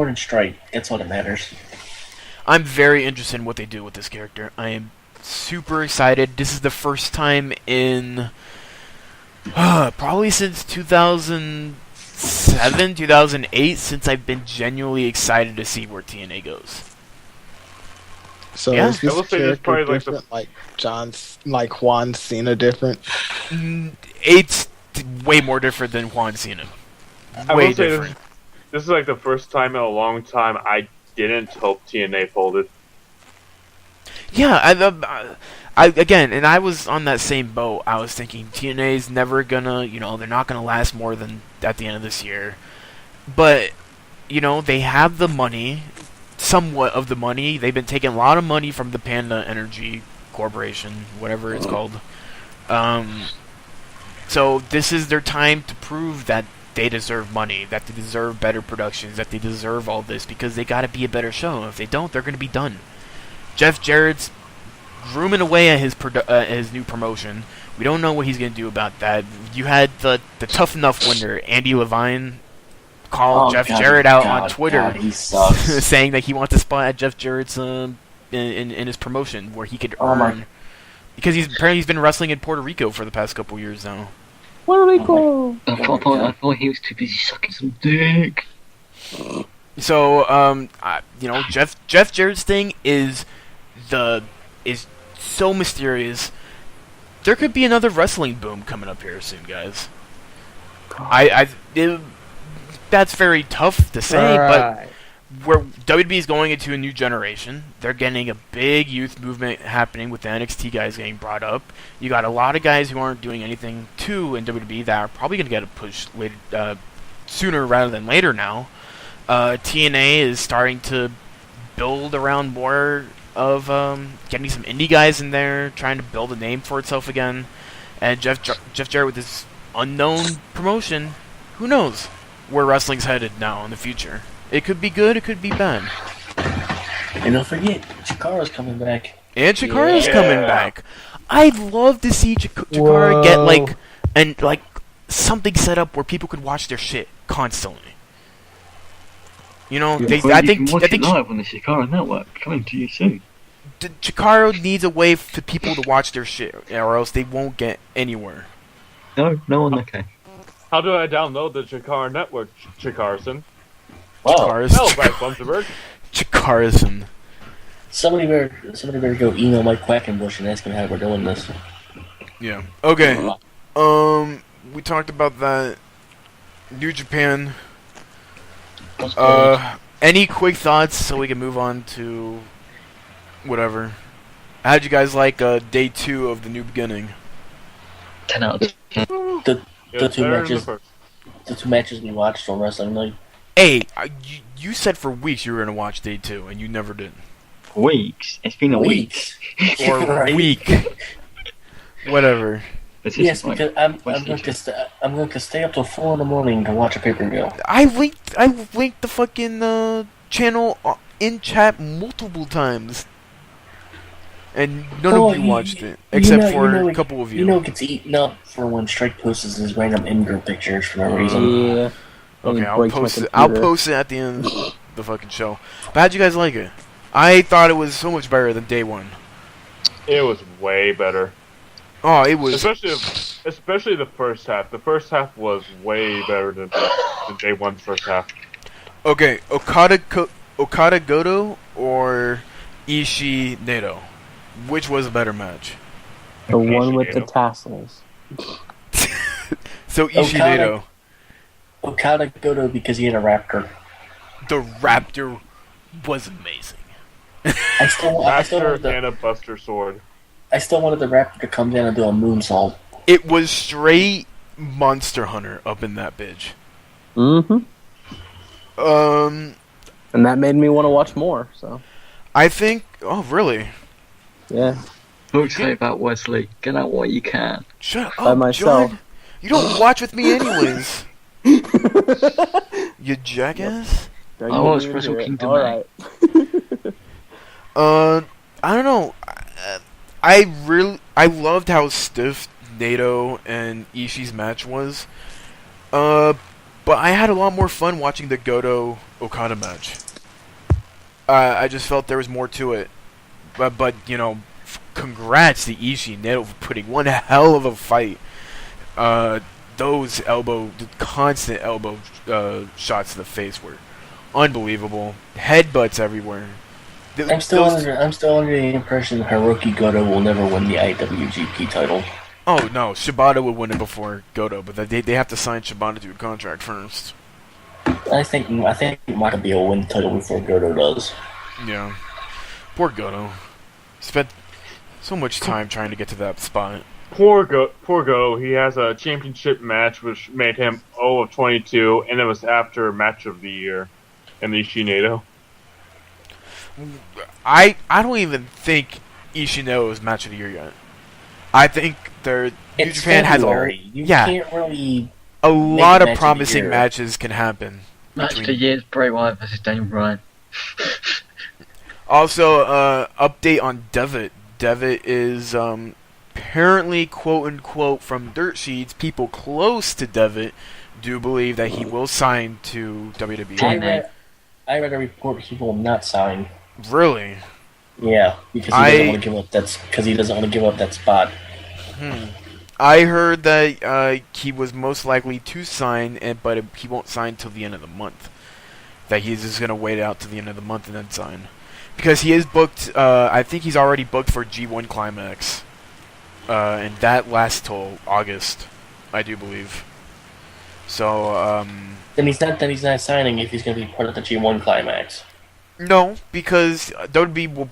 Speaker 6: than strike. That's what it matters.
Speaker 1: I'm very interested in what they do with this character. I am super excited. This is the first time in probably since 2007, 2008 since I've been genuinely excited to see where TNA goes.
Speaker 5: So
Speaker 1: Yeah.
Speaker 5: is
Speaker 2: I
Speaker 5: this
Speaker 2: will say this is
Speaker 5: character
Speaker 2: probably
Speaker 5: different, like Juan Cena different?
Speaker 1: It's way more different than Juan Cena.
Speaker 2: I
Speaker 1: Way
Speaker 2: will say
Speaker 1: different.
Speaker 2: this is like the first time in a long time I didn't hope TNA folded.
Speaker 1: Yeah, I again, and I was on that same boat. I was thinking TNA's never gonna, they're not gonna last more than at the end of this year. But, they have the money, somewhat of the money. They've been taking a lot of money from the Panda Energy Corporation, whatever it's called. So this is their time to prove that they deserve money, that they deserve better productions, that they deserve all this, because they gotta be a better show. If they don't, they're gonna be done. Jeff Jarrett's grooming away at his new promotion. We don't know what he's going to do about that. You had the Tough Enough winner, Andy Levine, call Jeff Jarrett out on Twitter
Speaker 6: he sucks.
Speaker 1: saying that he wants a spot at Jeff Jarrett's in his promotion where he could
Speaker 6: Oh my-
Speaker 1: earn. Because he's been wrestling in Puerto Rico for the past couple years now.
Speaker 7: Puerto Rico.
Speaker 4: I thought he was too busy sucking some dick.
Speaker 1: So, Jeff Jarrett's thing is so mysterious. There could be another wrestling boom coming up here soon, guys. That's very tough to say, but where WWE is going into a new generation, they're getting a big youth movement happening with the NXT guys getting brought up. You got a lot of guys who aren't doing anything in WWE that are probably going to get a push later, sooner rather than later now. TNA is starting to build around more of getting some indie guys in there, trying to build a name for itself again. And Jeff Jarrett with this unknown promotion, who knows where wrestling's headed now in the future. It could be good, it could be bad.
Speaker 6: And don't forget, Chikara's coming back.
Speaker 1: And Chikara's coming back. I'd love to see Chikara get something set up where people could watch their shit constantly.
Speaker 4: I think live on the Shikara Network coming to you soon.
Speaker 1: Chikara needs a way for people to watch their shit, or else they won't get anywhere.
Speaker 4: No one. Okay.
Speaker 2: How do I download the Chikara Network, Chikarson?
Speaker 6: Wow.
Speaker 2: No, Brad Blumsberg.
Speaker 1: Chikarison.
Speaker 6: Somebody better go email Mike Quackenbush and ask him how we're doing this.
Speaker 1: Yeah. Okay. We talked about that. New Japan. Any quick thoughts so we can move on to whatever? How'd you guys like day 2 of the New Beginning?
Speaker 4: 10 out of 10.
Speaker 6: The two matches we watched on Wrestling Night.
Speaker 1: Hey, you said for weeks you were gonna watch day 2, and you never did.
Speaker 4: Weeks? It's been a week.
Speaker 1: Or
Speaker 6: Right.
Speaker 1: week. Whatever.
Speaker 6: Yes, because I'm going to stay up till 4 in the morning to watch a pay-per-view.
Speaker 1: I linked the fucking channel in chat multiple times, and none of you watched it except for a couple of you.
Speaker 6: You know, it gets eaten up for when Strike posts his random in-group pictures for no reason.
Speaker 7: Yeah.
Speaker 1: Okay, I'll post it at the end of the fucking show. But how'd you guys like it? I thought it was so much better than day 1.
Speaker 2: It was way better.
Speaker 1: Oh, it was
Speaker 2: Especially the first half. The first half was way better than day 1's first half.
Speaker 1: okay. Okada Goto or Ishii Naito? Which was a better match?
Speaker 7: The one with the tassels.
Speaker 1: So Ishii Naito.
Speaker 6: Okada Goto because he had a raptor.
Speaker 1: The Raptor was amazing.
Speaker 6: I still wanted
Speaker 2: and a Buster Sword.
Speaker 6: I still wanted the raptor to come down and do a moonsault.
Speaker 1: It was straight Monster Hunter up in that bitch.
Speaker 7: Mm-hmm. And that made me want to watch more. So
Speaker 1: I think. Oh, really?
Speaker 7: yeah.
Speaker 4: Don't say about Wesley. Get out what you can.
Speaker 1: Shut
Speaker 7: By
Speaker 1: up,
Speaker 7: myself.
Speaker 1: John. You don't watch with me anyways. You jackass.
Speaker 7: Don't
Speaker 4: I
Speaker 7: you
Speaker 4: watched
Speaker 7: even
Speaker 4: Wrestle
Speaker 7: hear it.
Speaker 4: Kingdom,
Speaker 7: All
Speaker 4: mate.
Speaker 7: right.
Speaker 1: I don't know. I loved how stiff Nato and Ishii's match was. But I had a lot more fun watching the Goto Okada match. I just felt there was more to it. But you know, congrats to Ishii and Nato for putting one hell of a fight. Those constant elbow shots to the face were unbelievable. Headbutts everywhere.
Speaker 6: I'm still under the impression Hiroki Goto will never win the IWGP title.
Speaker 1: Oh no, Shibata would win it before Goto, but they have to sign Shibata to a contract first.
Speaker 6: I think Maccabi will win the title before Goto does.
Speaker 1: Yeah. Poor Goto. Spent so much time trying to get to that spot.
Speaker 2: Poor Go. He has a championship match which made him 0 of 22, and it was after match of the year in the Ishii Nato.
Speaker 1: I don't even think Ishii Nato is match of the year yet. I think New Japan has
Speaker 6: You can't really
Speaker 1: a lot of
Speaker 6: match of the
Speaker 1: promising
Speaker 6: year.
Speaker 1: matches can happen.
Speaker 4: Match of the year is Bray Wyatt versus Daniel Bryan.
Speaker 1: Also, update on Devitt. Devitt is apparently, quote unquote, from dirt sheets, people close to Devitt do believe that he will sign to WWE.
Speaker 6: I read a report he will not sign.
Speaker 1: Really?
Speaker 6: Yeah, because he doesn't want to give up he doesn't want to give up that spot.
Speaker 1: I heard that he was most likely to sign, but he won't sign till the end of the month. That he's just gonna wait out to the end of the month and then sign, because he is booked. I think he's already booked for G1 Climax, and that lasts till August, I do believe. So
Speaker 6: Then he's not signing if he's going to be part of the G1 Climax.
Speaker 1: no, because WWE will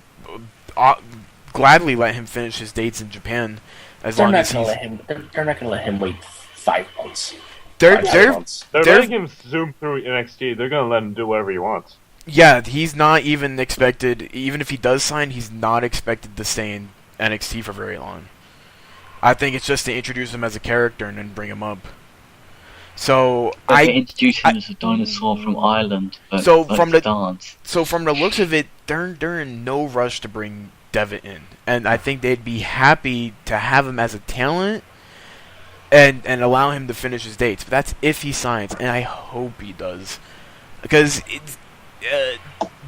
Speaker 1: gladly let him finish his dates in Japan as
Speaker 6: They're
Speaker 1: long
Speaker 6: not
Speaker 1: as
Speaker 6: going
Speaker 1: he's.
Speaker 6: to let him. They're not going to let him wait 5 months.
Speaker 1: They're
Speaker 6: 5 months.
Speaker 2: They're
Speaker 1: There's-
Speaker 2: letting him zoom through NXT. They're gonna let him do whatever he wants.
Speaker 1: Yeah, he's not even expected. Even if he does sign, he's not expected to stay in NXT for very long. I think it's just to introduce him as a character and then bring him up. So
Speaker 4: They introduced him as a dinosaur from Ireland. But
Speaker 1: So
Speaker 4: likes
Speaker 1: from
Speaker 4: to
Speaker 1: the-
Speaker 4: dance.
Speaker 1: So from the looks of it, they're in no rush to bring Devitt in, and I think they'd be happy to have him as a talent, and allow him to finish his dates. But that's if he signs, and I hope he does, because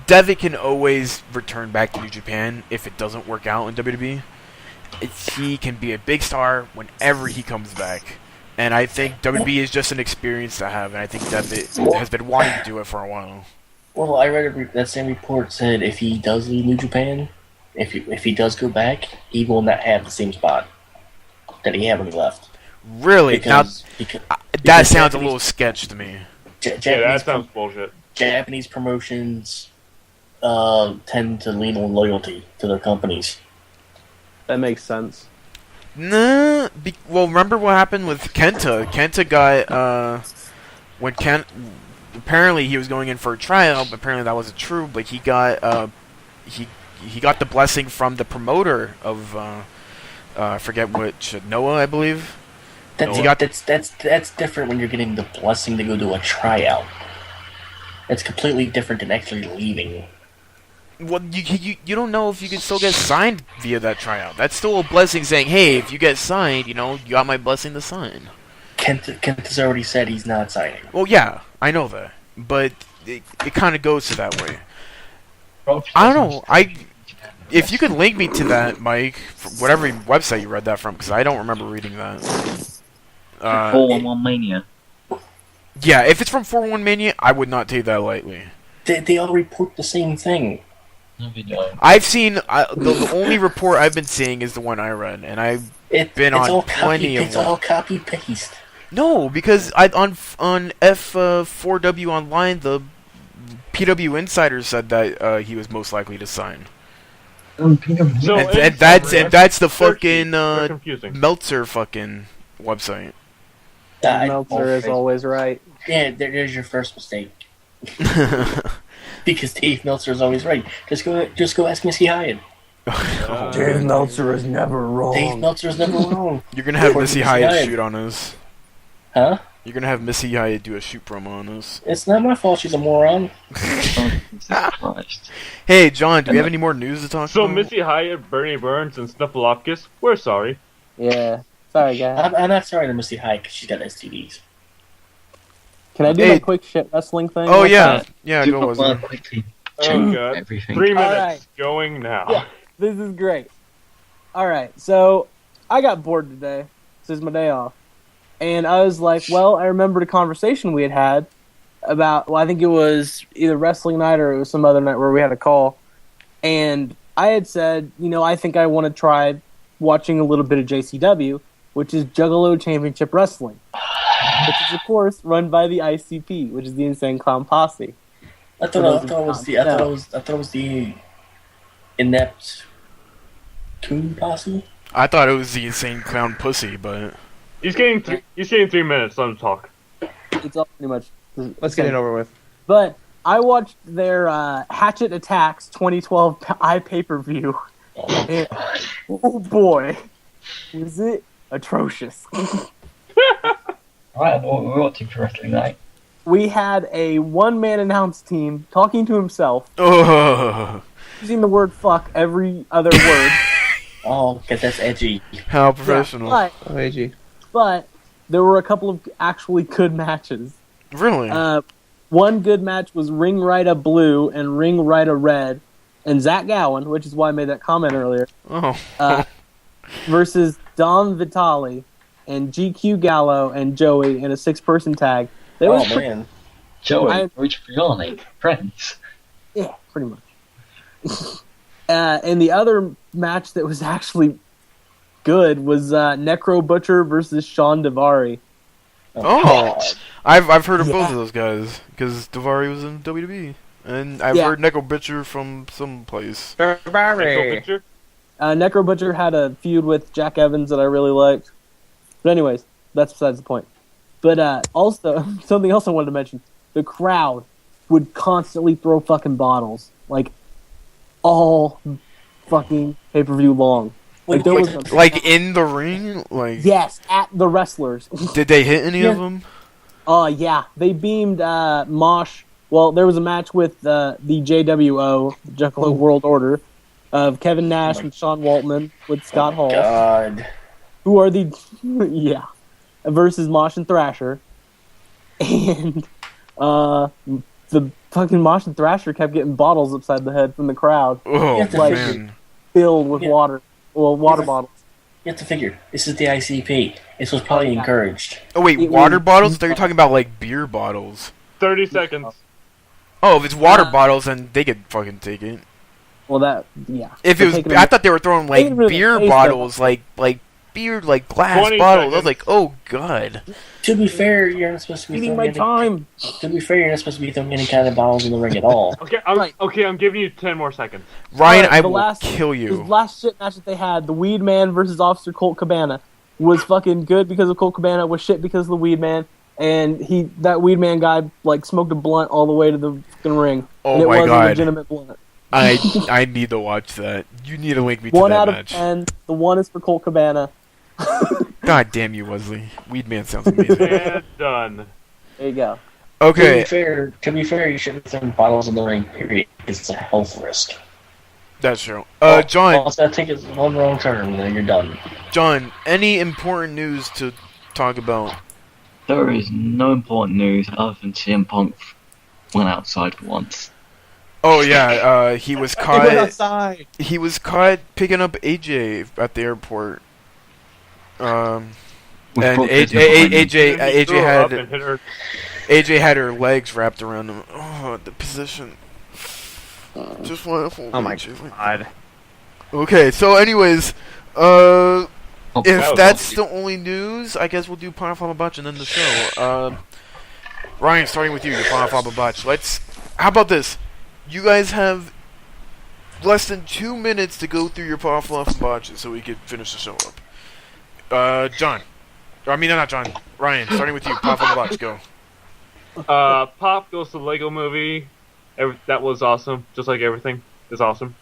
Speaker 1: Devitt can always return back to New Japan if it doesn't work out in WWE. He can be a big star whenever he comes back. And I think WWE is just an experience to have, and I think Devitt has been wanting to do it for a while.
Speaker 6: Well, I read that same report said if he does leave New Japan, if he does go back, he will not have the same spot that he had when he left.
Speaker 1: Really?
Speaker 6: Because
Speaker 1: That sounds a little sketch to me.
Speaker 2: Yeah, that sounds bullshit.
Speaker 6: Japanese promotions tend to lean on loyalty to their companies.
Speaker 7: That makes sense.
Speaker 1: Nah. Well, remember what happened with Kenta? Kenta got when apparently he was going in for a tryout, but apparently that wasn't true. But he got he got the blessing from the promoter of I forget which, Noah, I believe.
Speaker 6: That's different when you're getting the blessing to go to a tryout. It's completely different than actually leaving.
Speaker 1: Well, you don't know if you can still get signed via that tryout. That's still a blessing saying, hey, if you get signed, you got my blessing to sign.
Speaker 6: Kenta's already said he's not signing.
Speaker 1: Well, yeah, I know that. But it kind of goes to that way. I don't know. If you could link me to that, Mike, whatever website you read that from, because I don't remember reading that.
Speaker 4: 411 Mania.
Speaker 1: Yeah, if it's from 4-1 Mania, I would not take that lightly.
Speaker 6: They all report the same thing.
Speaker 4: No video.
Speaker 1: I've seen the only report I've been seeing is the one I read, and I've been on plenty of.
Speaker 6: It's all copy paste.
Speaker 1: No, because on F4W Online, the PW Insider said that he was most likely to sign.
Speaker 2: So
Speaker 1: And that's the fucking
Speaker 2: they're confusing.
Speaker 1: Meltzer fucking website.
Speaker 7: Meltzer is always right.
Speaker 6: Yeah, there's your first mistake. Because Dave Meltzer is always right. Just go ask Missy Hyatt.
Speaker 8: Dave Meltzer is never wrong.
Speaker 6: Dave Meltzer is never wrong.
Speaker 1: You're gonna have
Speaker 6: According
Speaker 1: Missy
Speaker 6: to
Speaker 1: Hyatt
Speaker 6: Hyatt.
Speaker 1: shoot on us.
Speaker 6: Huh?
Speaker 1: You're gonna have Missy Hyatt do a shoot promo on us.
Speaker 6: It's not my fault she's a moron.
Speaker 4: Christ.
Speaker 1: Hey, John, do we have any more news to talk
Speaker 2: So
Speaker 1: about?
Speaker 2: Missy Hyatt, Bernie Burns, and Snuffleupagus, we're sorry.
Speaker 7: Yeah. Sorry, guys.
Speaker 6: I'm not sorry to Missy Hyatt because she's got STDs.
Speaker 7: Can I do
Speaker 1: Hey.
Speaker 7: my quick shit wrestling thing?
Speaker 1: Oh
Speaker 7: What's
Speaker 1: yeah,
Speaker 7: that?
Speaker 1: yeah,
Speaker 4: Super
Speaker 1: go was
Speaker 4: well,
Speaker 1: it?
Speaker 4: quickly.
Speaker 2: Oh
Speaker 4: Change
Speaker 2: god.
Speaker 4: everything.
Speaker 2: 3 minutes
Speaker 7: Alright.
Speaker 2: going now.
Speaker 7: Yeah. This is great. Alright, so I got bored today. This is my day off. And I was like, well, I remembered a conversation we had about, well, I think it was either wrestling night or it was some other night where we had a call. And I had said, I think I want to try watching a little bit of JCW, which is Juggalo Championship Wrestling, which is, of course, run by the ICP, which is the Insane Clown Posse.
Speaker 6: I thought it was the inept Coon Posse.
Speaker 1: I thought it was the Insane Clown Pussy, but
Speaker 2: He's getting 3 minutes. Let him talk.
Speaker 7: It's all pretty much.
Speaker 3: Let's get it over with.
Speaker 7: But I watched their Hatchet Attacks 2012 pay-per-view. And, oh boy, was it atrocious.
Speaker 4: Alright, what we're watching for wrestling night.
Speaker 7: We had a one-man announce team talking to himself, using the word fuck every other word.
Speaker 6: Oh, because that's edgy.
Speaker 1: how professional.
Speaker 7: But,
Speaker 3: Oh, AG.
Speaker 7: but there were a couple of actually good matches.
Speaker 1: Really?
Speaker 7: One good match was Ring Rida Blue and Ring Rida Red, and Zach Gowen, which is why I made that comment earlier,
Speaker 1: oh.
Speaker 7: versus Don Vitale and GQ Gallo and Joey in a 6-person tag. They
Speaker 6: Oh
Speaker 7: was pretty-
Speaker 6: man.
Speaker 4: Joey, Rich Brioni, friends.
Speaker 7: yeah, pretty much. And the other match that was actually good was Necro Butcher versus Sean Davari.
Speaker 1: Oh, I've heard of
Speaker 7: Yeah.
Speaker 1: both of those guys because Davari was in WWE, and I've
Speaker 7: Yeah.
Speaker 1: heard Neko Bitcher from some place.
Speaker 2: Go picture.
Speaker 7: Necro Butcher had a feud with Jack Evans that I really liked. But anyways, that's besides the point. But also, something else I wanted to mention. The crowd would constantly throw fucking bottles. Like, all fucking pay-per-view long. Like, there was a,
Speaker 1: Like in the ring, like
Speaker 7: yes, at the wrestlers.
Speaker 1: did they hit any of
Speaker 7: Yeah.
Speaker 1: them?
Speaker 7: Yeah. They beamed Mosh. Well, there was a match with the JWO, the Juggalo World Order, of Kevin Nash and Sean Waltman with Scott Hall.
Speaker 6: God.
Speaker 7: Who are the yeah versus Mosh and Thrasher, and the fucking Mosh and Thrasher kept getting bottles upside the head from the crowd,
Speaker 1: Oh
Speaker 6: Yeah,
Speaker 7: like-
Speaker 1: man,
Speaker 7: filled with
Speaker 6: Yeah.
Speaker 7: water
Speaker 6: Yeah.
Speaker 7: bottles.
Speaker 6: You have to figure, this is the ICP. This was probably
Speaker 7: Oh, yeah.
Speaker 6: encouraged.
Speaker 1: oh wait,
Speaker 7: It
Speaker 1: water
Speaker 7: was-
Speaker 1: bottles? I thought you were talking about like beer bottles.
Speaker 2: 30 seconds.
Speaker 1: Oh, if it's water
Speaker 7: Uh,
Speaker 1: bottles, then they could fucking take it.
Speaker 7: Well, that yeah.
Speaker 1: If
Speaker 7: They're
Speaker 1: it was,
Speaker 7: taking
Speaker 1: I thought they were throwing like
Speaker 7: taking it to the
Speaker 1: beer
Speaker 7: face,
Speaker 1: bottles, like beer, like glass
Speaker 2: 20
Speaker 1: bottles. I was
Speaker 2: seconds.
Speaker 1: like, oh god.
Speaker 6: To be fair, you're not supposed to be
Speaker 7: eating
Speaker 6: throwing
Speaker 7: my time.
Speaker 6: To be fair, you're not supposed to be throwing any kind of bottles in the ring at all.
Speaker 2: Okay, I'm giving you 10 more seconds.
Speaker 1: Ryan,
Speaker 7: Alright,
Speaker 1: I
Speaker 7: the
Speaker 1: will
Speaker 7: last-
Speaker 1: kill
Speaker 7: The
Speaker 1: you.
Speaker 7: last shit match that they had, the Weed Man versus Officer Colt Cabana, was fucking good because of Colt Cabana, was shit because of the Weed Man, and that Weed Man guy like smoked a blunt all the way to the fucking ring,
Speaker 1: Oh
Speaker 7: and it
Speaker 1: my
Speaker 7: was a
Speaker 1: god.
Speaker 7: legitimate blunt.
Speaker 1: I need to watch that. You need to link me to
Speaker 7: 1
Speaker 1: that
Speaker 7: out of
Speaker 1: match.
Speaker 7: 10. The 1 is for Colt Cabana.
Speaker 1: God damn you, Wesley. Weed Man sounds amazing.
Speaker 2: And done.
Speaker 7: There you go.
Speaker 1: Okay,
Speaker 6: To be fair, you shouldn't throw bottles in the ring. Period. Because it's a health risk.
Speaker 1: that's true. John,
Speaker 6: Also, I think it's one wrong turn, and then you're done.
Speaker 1: John, any important news to talk about?
Speaker 4: There is no important news other than CM Punk went outside for once.
Speaker 1: Oh yeah, he was
Speaker 3: They went
Speaker 1: caught.
Speaker 3: outside.
Speaker 1: He was caught picking up AJ at the airport. And
Speaker 4: With Brock
Speaker 1: AJ,
Speaker 4: Lesnar
Speaker 1: AJ,
Speaker 2: Threw her up
Speaker 1: had
Speaker 2: and hit her.
Speaker 1: AJ had her legs wrapped around him. Oh, the position. Just want to hold
Speaker 3: Oh my
Speaker 1: AJ like-
Speaker 3: god.
Speaker 1: Okay, so anyways,
Speaker 4: Oh,
Speaker 1: If
Speaker 2: was
Speaker 1: that's
Speaker 2: awesome.
Speaker 1: the only news, I guess we'll do Pineapple Botch and then the show. Ryan, starting with you, your Pineapple Botch. How about this? You guys have less than 2 minutes to go through your Pineapple Botches so we can finish the show up. John. I mean, not John. Ryan, starting with you, Pineapple Botch, go.
Speaker 2: Pop goes to the Lego Movie. That was awesome. Just like everything is awesome.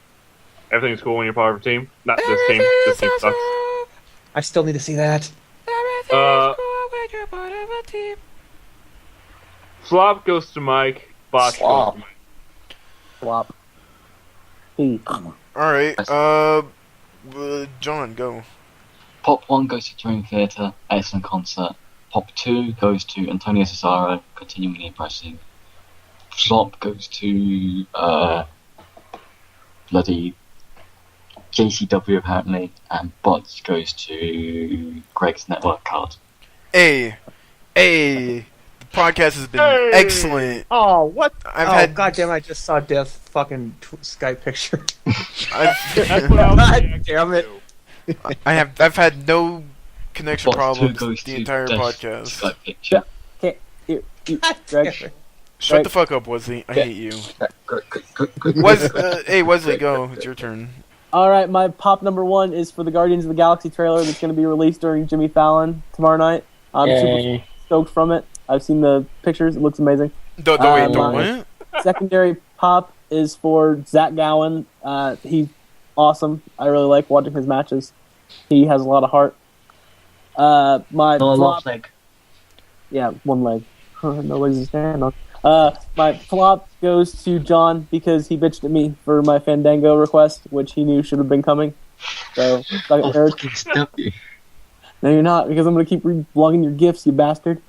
Speaker 2: Everything's cool when you're part of a team. Not this team. This team sucks.
Speaker 3: I still need to see that.
Speaker 2: Flop goes to Mike. Botch
Speaker 6: Flop.
Speaker 2: goes to Mike.
Speaker 7: Flop. Hey.
Speaker 1: Alright, John, go.
Speaker 4: Pop 1 goes to Dream Theater, excellent concert. Pop 2 goes to Antonio Cesaro, continually impressive. Flop goes to bloody JCW apparently, and Botch goes to Greg's network card.
Speaker 1: Hey, the podcast has been excellent.
Speaker 3: Oh, what?
Speaker 1: I've had
Speaker 3: goddamn! I just saw Death's fucking Skype picture.
Speaker 2: That's what I was
Speaker 3: God
Speaker 2: reacting
Speaker 3: damn it!
Speaker 2: to.
Speaker 1: I've had no connection
Speaker 4: Botch 2
Speaker 1: problems
Speaker 4: goes
Speaker 1: the
Speaker 4: to
Speaker 1: entire
Speaker 4: Death's
Speaker 1: podcast.
Speaker 4: Skype picture.
Speaker 7: Greg.
Speaker 1: Shut the fuck up, Wesley. I hate you.
Speaker 4: Greg.
Speaker 1: Hey, Wesley, go. It's your turn.
Speaker 7: All right, my pop number 1 is for the Guardians of the Galaxy trailer that's going to be released during Jimmy Fallon tomorrow night. I'm super
Speaker 6: Yay.
Speaker 7: stoked from it. I've seen the pictures; it looks amazing.
Speaker 1: Don't
Speaker 7: my-
Speaker 1: what?
Speaker 7: Secondary pop is for Zach Gowen. He's awesome. I really like watching his matches. He has a lot of heart. My
Speaker 4: No,
Speaker 7: flop,
Speaker 4: left leg.
Speaker 7: yeah, one leg. No legs to stand on. My flop goes to John because he bitched at me for my Fandango request, which he knew should have been coming. So, suck it,
Speaker 4: Oh,
Speaker 7: nerd.
Speaker 4: fucking stop you.
Speaker 7: No, you're not, because I'm going to keep re-vlogging your gifts, you bastard.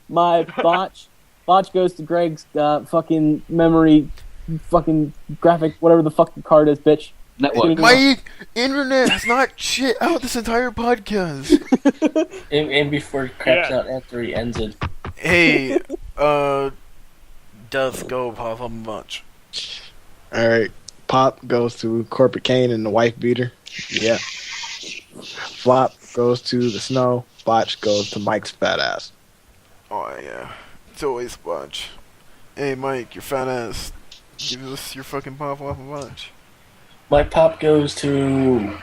Speaker 7: My botch goes to Greg's fucking memory, fucking graphic, whatever the fuck the card is, bitch.
Speaker 4: Network.
Speaker 1: My internet has not shit out this entire podcast.
Speaker 6: And before it craps
Speaker 2: Yeah.
Speaker 6: out after he ends it.
Speaker 1: Hey, Death, go, pop up a bunch.
Speaker 5: All right. Pop goes to Corporate Kane and the wife beater. Yeah. Flop goes to the snow. Botch goes to Mike's fat ass.
Speaker 1: Oh yeah, it's always a bunch. Hey, Mike, your fat ass. Give us your fucking pop off a bunch.
Speaker 6: My pop goes to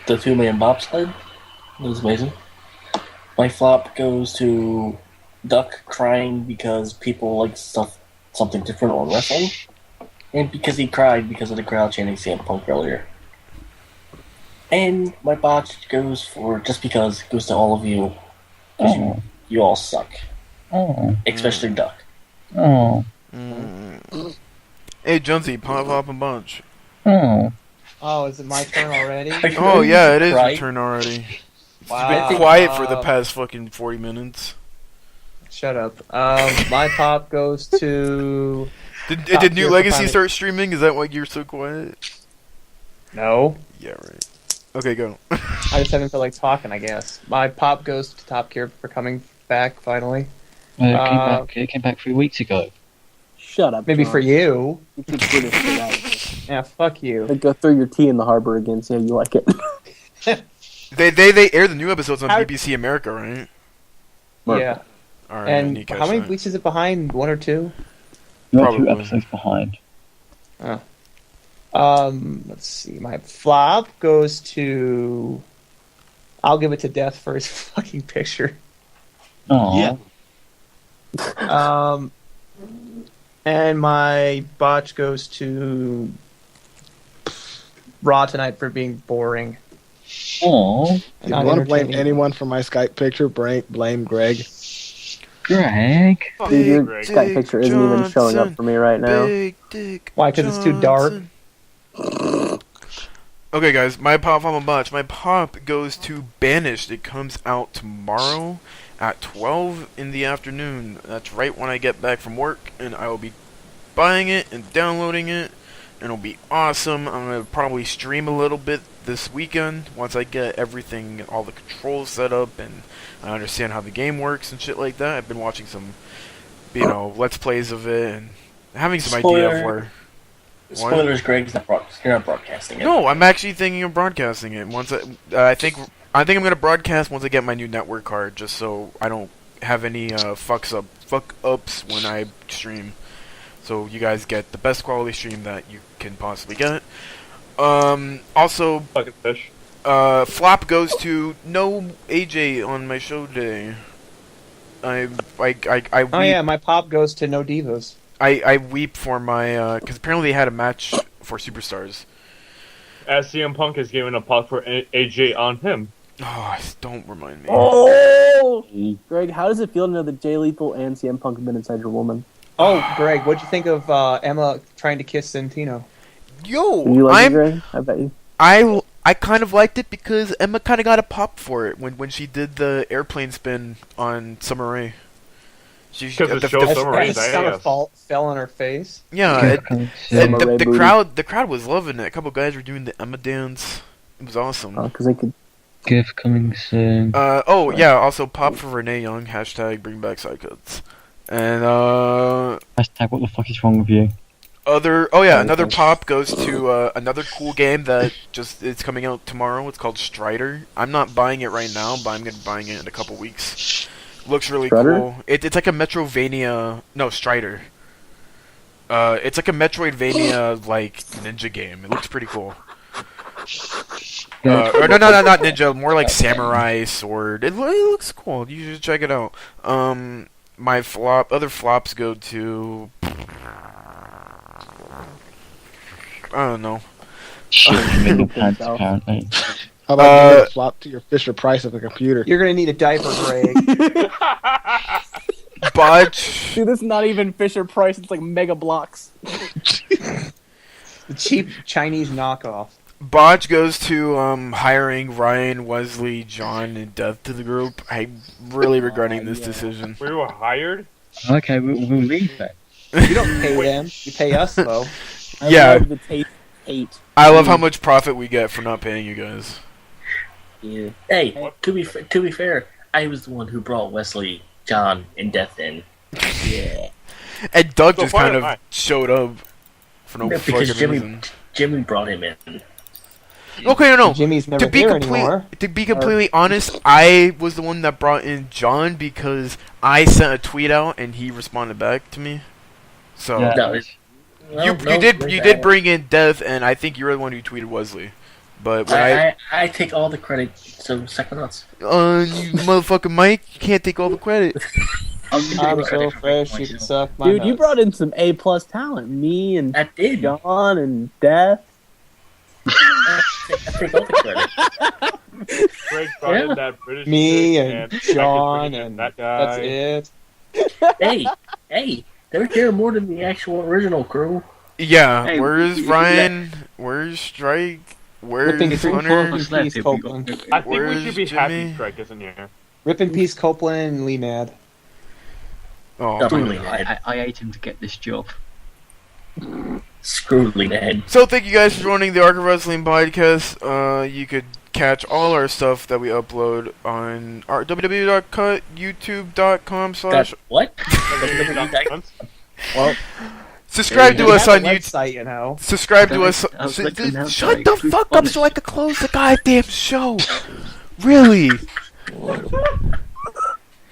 Speaker 6: the 2 man bobsled. It was amazing. My flop goes to Duck crying because people like something different on wrestling. And because he cried because of the crowd chanting CM Punk earlier. And my botch goes for, just because, it goes to all of you. Because you all suck. Especially Duck.
Speaker 1: Hey, Jonesy, pop up a bunch.
Speaker 3: Oh, is it my turn already?
Speaker 1: Oh yeah, it is your
Speaker 6: Right?
Speaker 1: turn already.
Speaker 3: Wow.
Speaker 1: Been quiet for the past fucking 40 minutes.
Speaker 3: Shut up. My pop goes to
Speaker 1: Did New
Speaker 3: tier
Speaker 1: Legacy
Speaker 3: for
Speaker 1: start streaming? Is that why you're so quiet?
Speaker 3: no.
Speaker 1: Yeah, right. Okay, go.
Speaker 3: I just haven't felt like talking. I guess my pop goes to Top Gear for coming back finally.
Speaker 4: It came back 3 weeks ago.
Speaker 7: Shut up,
Speaker 3: Maybe
Speaker 7: John.
Speaker 3: for you.
Speaker 7: You keep doing this shit out.
Speaker 3: Yeah, fuck you.
Speaker 7: Like, go throw your tea in the harbor again, see how you like it.
Speaker 1: They air the new episodes on
Speaker 3: How-
Speaker 1: BBC America, right?
Speaker 3: Yeah.
Speaker 1: All right. I
Speaker 3: And
Speaker 1: need to
Speaker 3: how
Speaker 1: catch
Speaker 3: many
Speaker 1: that.
Speaker 3: weeks is it behind? 1 or 2?
Speaker 4: You're
Speaker 1: Probably.
Speaker 4: 2 episodes behind.
Speaker 3: Let's see. My flop goes to. I'll give it to Death for his fucking picture.
Speaker 4: Oh,
Speaker 3: Um, and my botch goes to Raw tonight for being boring.
Speaker 4: oh,
Speaker 3: and
Speaker 5: If you
Speaker 3: not
Speaker 5: want to blame
Speaker 3: entertaining.
Speaker 5: anyone for my Skype picture, blame Greg.
Speaker 4: Greg.
Speaker 7: Dude, your
Speaker 2: Greg.
Speaker 7: Skype picture isn't even showing up for me right now.
Speaker 1: Big Dick
Speaker 3: Why? 'Cause it's too dark?
Speaker 1: Johnson. Okay, guys, my pop on a bunch. My pop goes to Banished. It comes out tomorrow at 12 in the afternoon. That's right when I get back from work, and I will be buying it and downloading it, and it'll be awesome. I'm gonna probably stream a little bit this weekend once I get everything, all the controls set up, and I understand how the game works and shit like that. I've been watching some, let's plays of it and having some idea of
Speaker 6: Spoiler.
Speaker 1: where.
Speaker 6: Spoilers, Greg's not you're not broadcasting it.
Speaker 1: No, I'm actually thinking of broadcasting it. I think I'm gonna broadcast once I get my new network card, just so I don't have any fuck ups when I stream. So you guys get the best quality stream that you can possibly get. Also,
Speaker 2: Fucking fish.
Speaker 1: flop goes to no AJ on my show day. I weep.
Speaker 3: Oh yeah, my pop goes to No Divas.
Speaker 1: I weep for my because apparently they had a match for Superstars.
Speaker 2: As CM Punk is giving a pop for AJ on him.
Speaker 1: Oh, don't remind me.
Speaker 7: Oh, Greg, how does it feel to know that Jay Lethal and CM Punk have been inside your woman?
Speaker 3: Oh, Greg, what'd you think of Emma trying to kiss Santino?
Speaker 1: Yo,
Speaker 7: You like it, Greg? I bet you.
Speaker 1: I kind of liked it because Emma kind of got a pop for it when she did the airplane spin on Summer Rae.
Speaker 2: Because the show Summer Rae's ass.
Speaker 3: Fell on her face.
Speaker 1: Yeah,
Speaker 7: Summer Rae
Speaker 1: the
Speaker 7: booty.
Speaker 1: the crowd was loving it. A couple guys were doing the Emma dance. It was awesome.
Speaker 7: Because they could.
Speaker 4: Gift coming soon.
Speaker 1: Oh yeah, also pop for Renee Young. # bring back side cuts. And
Speaker 4: Hashtag what the fuck is wrong with you?
Speaker 1: another pop goes to another cool game that it's coming out tomorrow. It's called Strider. I'm not buying it right now, but I'm gonna be buying it in a couple weeks. Looks really
Speaker 7: Strider?
Speaker 1: cool. It's like a Metrovania. No, Strider. It's like a Metroidvania like ninja game. It looks pretty cool. Or no, not ninja. More like samurai sword. It looks cool. You should check it out. My other flops go to. I don't know.
Speaker 4: Shit, middle pants apparently.
Speaker 5: How about you flop to your Fisher Price of the computer?
Speaker 3: You're gonna need a diaper, Greg.
Speaker 1: Botch.
Speaker 7: Dude, this is not even Fisher Price. It's like Mega Blocks.
Speaker 3: The cheap Chinese knockoff.
Speaker 1: Botch goes to hiring Ryan, Wesley, John, and Death to the group. I'm really regretting this decision.
Speaker 2: We were hired?
Speaker 4: Okay, we'll leave that.
Speaker 3: You don't pay them. You pay us, though.
Speaker 1: Yeah.
Speaker 7: I love the taste hate.
Speaker 1: I love how much profit we get for not paying you guys.
Speaker 6: Yeah. Hey, to be fair, I was the one who brought Wesley, John, and Death in. Yeah.
Speaker 1: And Doug
Speaker 2: So
Speaker 1: just
Speaker 2: far,
Speaker 1: kind of
Speaker 2: I-
Speaker 1: showed up for no
Speaker 6: Because
Speaker 1: fucking reason.
Speaker 6: Jimmy brought him in.
Speaker 1: Okay, no.
Speaker 3: Jimmy's never
Speaker 1: To be
Speaker 3: here anymore.
Speaker 1: completely honest, I was the one that brought in John because I sent a tweet out and he responded back to me. So
Speaker 4: Yeah.
Speaker 6: No, it's-
Speaker 1: you did bring in Death, and I think you're the one who tweeted Wesley. But when
Speaker 6: I take all the credit, so Psychonauts.
Speaker 1: you motherfucking Mike, you can't take all the credit.
Speaker 6: I'll
Speaker 3: I'm so fresh, you can suck my
Speaker 7: Dude, you
Speaker 3: nuts.
Speaker 7: brought in some A+ talent. Me and
Speaker 6: I did.
Speaker 7: John and Death.
Speaker 6: I take all the credit.
Speaker 2: Greg brought in
Speaker 6: Yeah.
Speaker 2: that British
Speaker 3: Me
Speaker 2: chick
Speaker 3: and
Speaker 2: Becky's
Speaker 3: John
Speaker 2: British
Speaker 3: and
Speaker 2: that guy.
Speaker 3: that's it.
Speaker 6: hey, they're here more than the actual original crew.
Speaker 1: Yeah,
Speaker 4: Hey,
Speaker 1: where's
Speaker 4: we-
Speaker 1: Ryan? Where's Strike?
Speaker 3: Ripping
Speaker 1: Where's
Speaker 3: through
Speaker 1: Hunter?
Speaker 3: Rip in peace, Copeland.
Speaker 2: I think we
Speaker 1: Where's
Speaker 2: should be
Speaker 1: Jimmy?
Speaker 2: happy Greg isn't here.
Speaker 3: Rip in peace, Copeland and Lee Mad.
Speaker 1: Oh,
Speaker 6: Definitely
Speaker 1: man.
Speaker 6: Ned.
Speaker 4: I ate him to get this job.
Speaker 6: Screw Ned.
Speaker 1: So thank you guys for joining the Arc of Wrestling podcast. You could catch all our stuff that we upload on our www.youtube.com/
Speaker 6: What?
Speaker 7: Well,
Speaker 1: subscribe to
Speaker 3: We
Speaker 1: us
Speaker 3: have
Speaker 1: on
Speaker 3: a
Speaker 1: YouTube.
Speaker 3: website, you know.
Speaker 1: Subscribe to us.
Speaker 4: I was looking out
Speaker 1: Shut
Speaker 4: like,
Speaker 1: the
Speaker 4: who's
Speaker 1: fuck
Speaker 4: on
Speaker 1: up
Speaker 4: this
Speaker 1: so I can close the goddamn show. Really?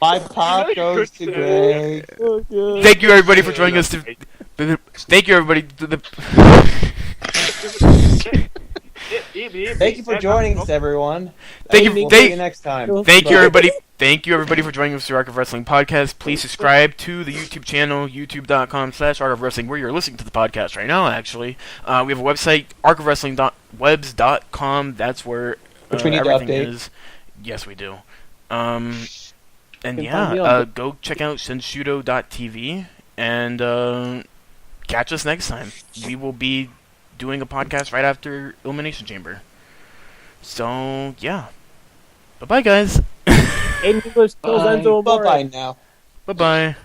Speaker 3: My pop goes to Greg.
Speaker 1: Thank you everybody for joining us. Thank you everybody.
Speaker 3: Thank you for joining us, everyone.
Speaker 1: Thank you-
Speaker 3: We'll
Speaker 1: thank-
Speaker 3: see you next time.
Speaker 1: Thank you everybody. Thank you everybody for joining us to the Arc of Wrestling podcast. Please subscribe to the YouTube channel, youtube.com/Arc of Wrestling, where you're listening to the podcast right now. Actually, we have a website, arcofwrestling.webs.com. That's where
Speaker 3: Which we need to
Speaker 1: everything
Speaker 3: update.
Speaker 1: is. Yes, we do. And
Speaker 7: can
Speaker 1: yeah,
Speaker 7: find me on
Speaker 1: go check out senshudo.tv and catch us next time. We will be doing a podcast right after Elimination Chamber. So yeah, bye bye guys.
Speaker 7: Aiden English kills
Speaker 4: Bye.
Speaker 7: Enzo Amore.
Speaker 3: Bye-bye now.
Speaker 1: Bye bye.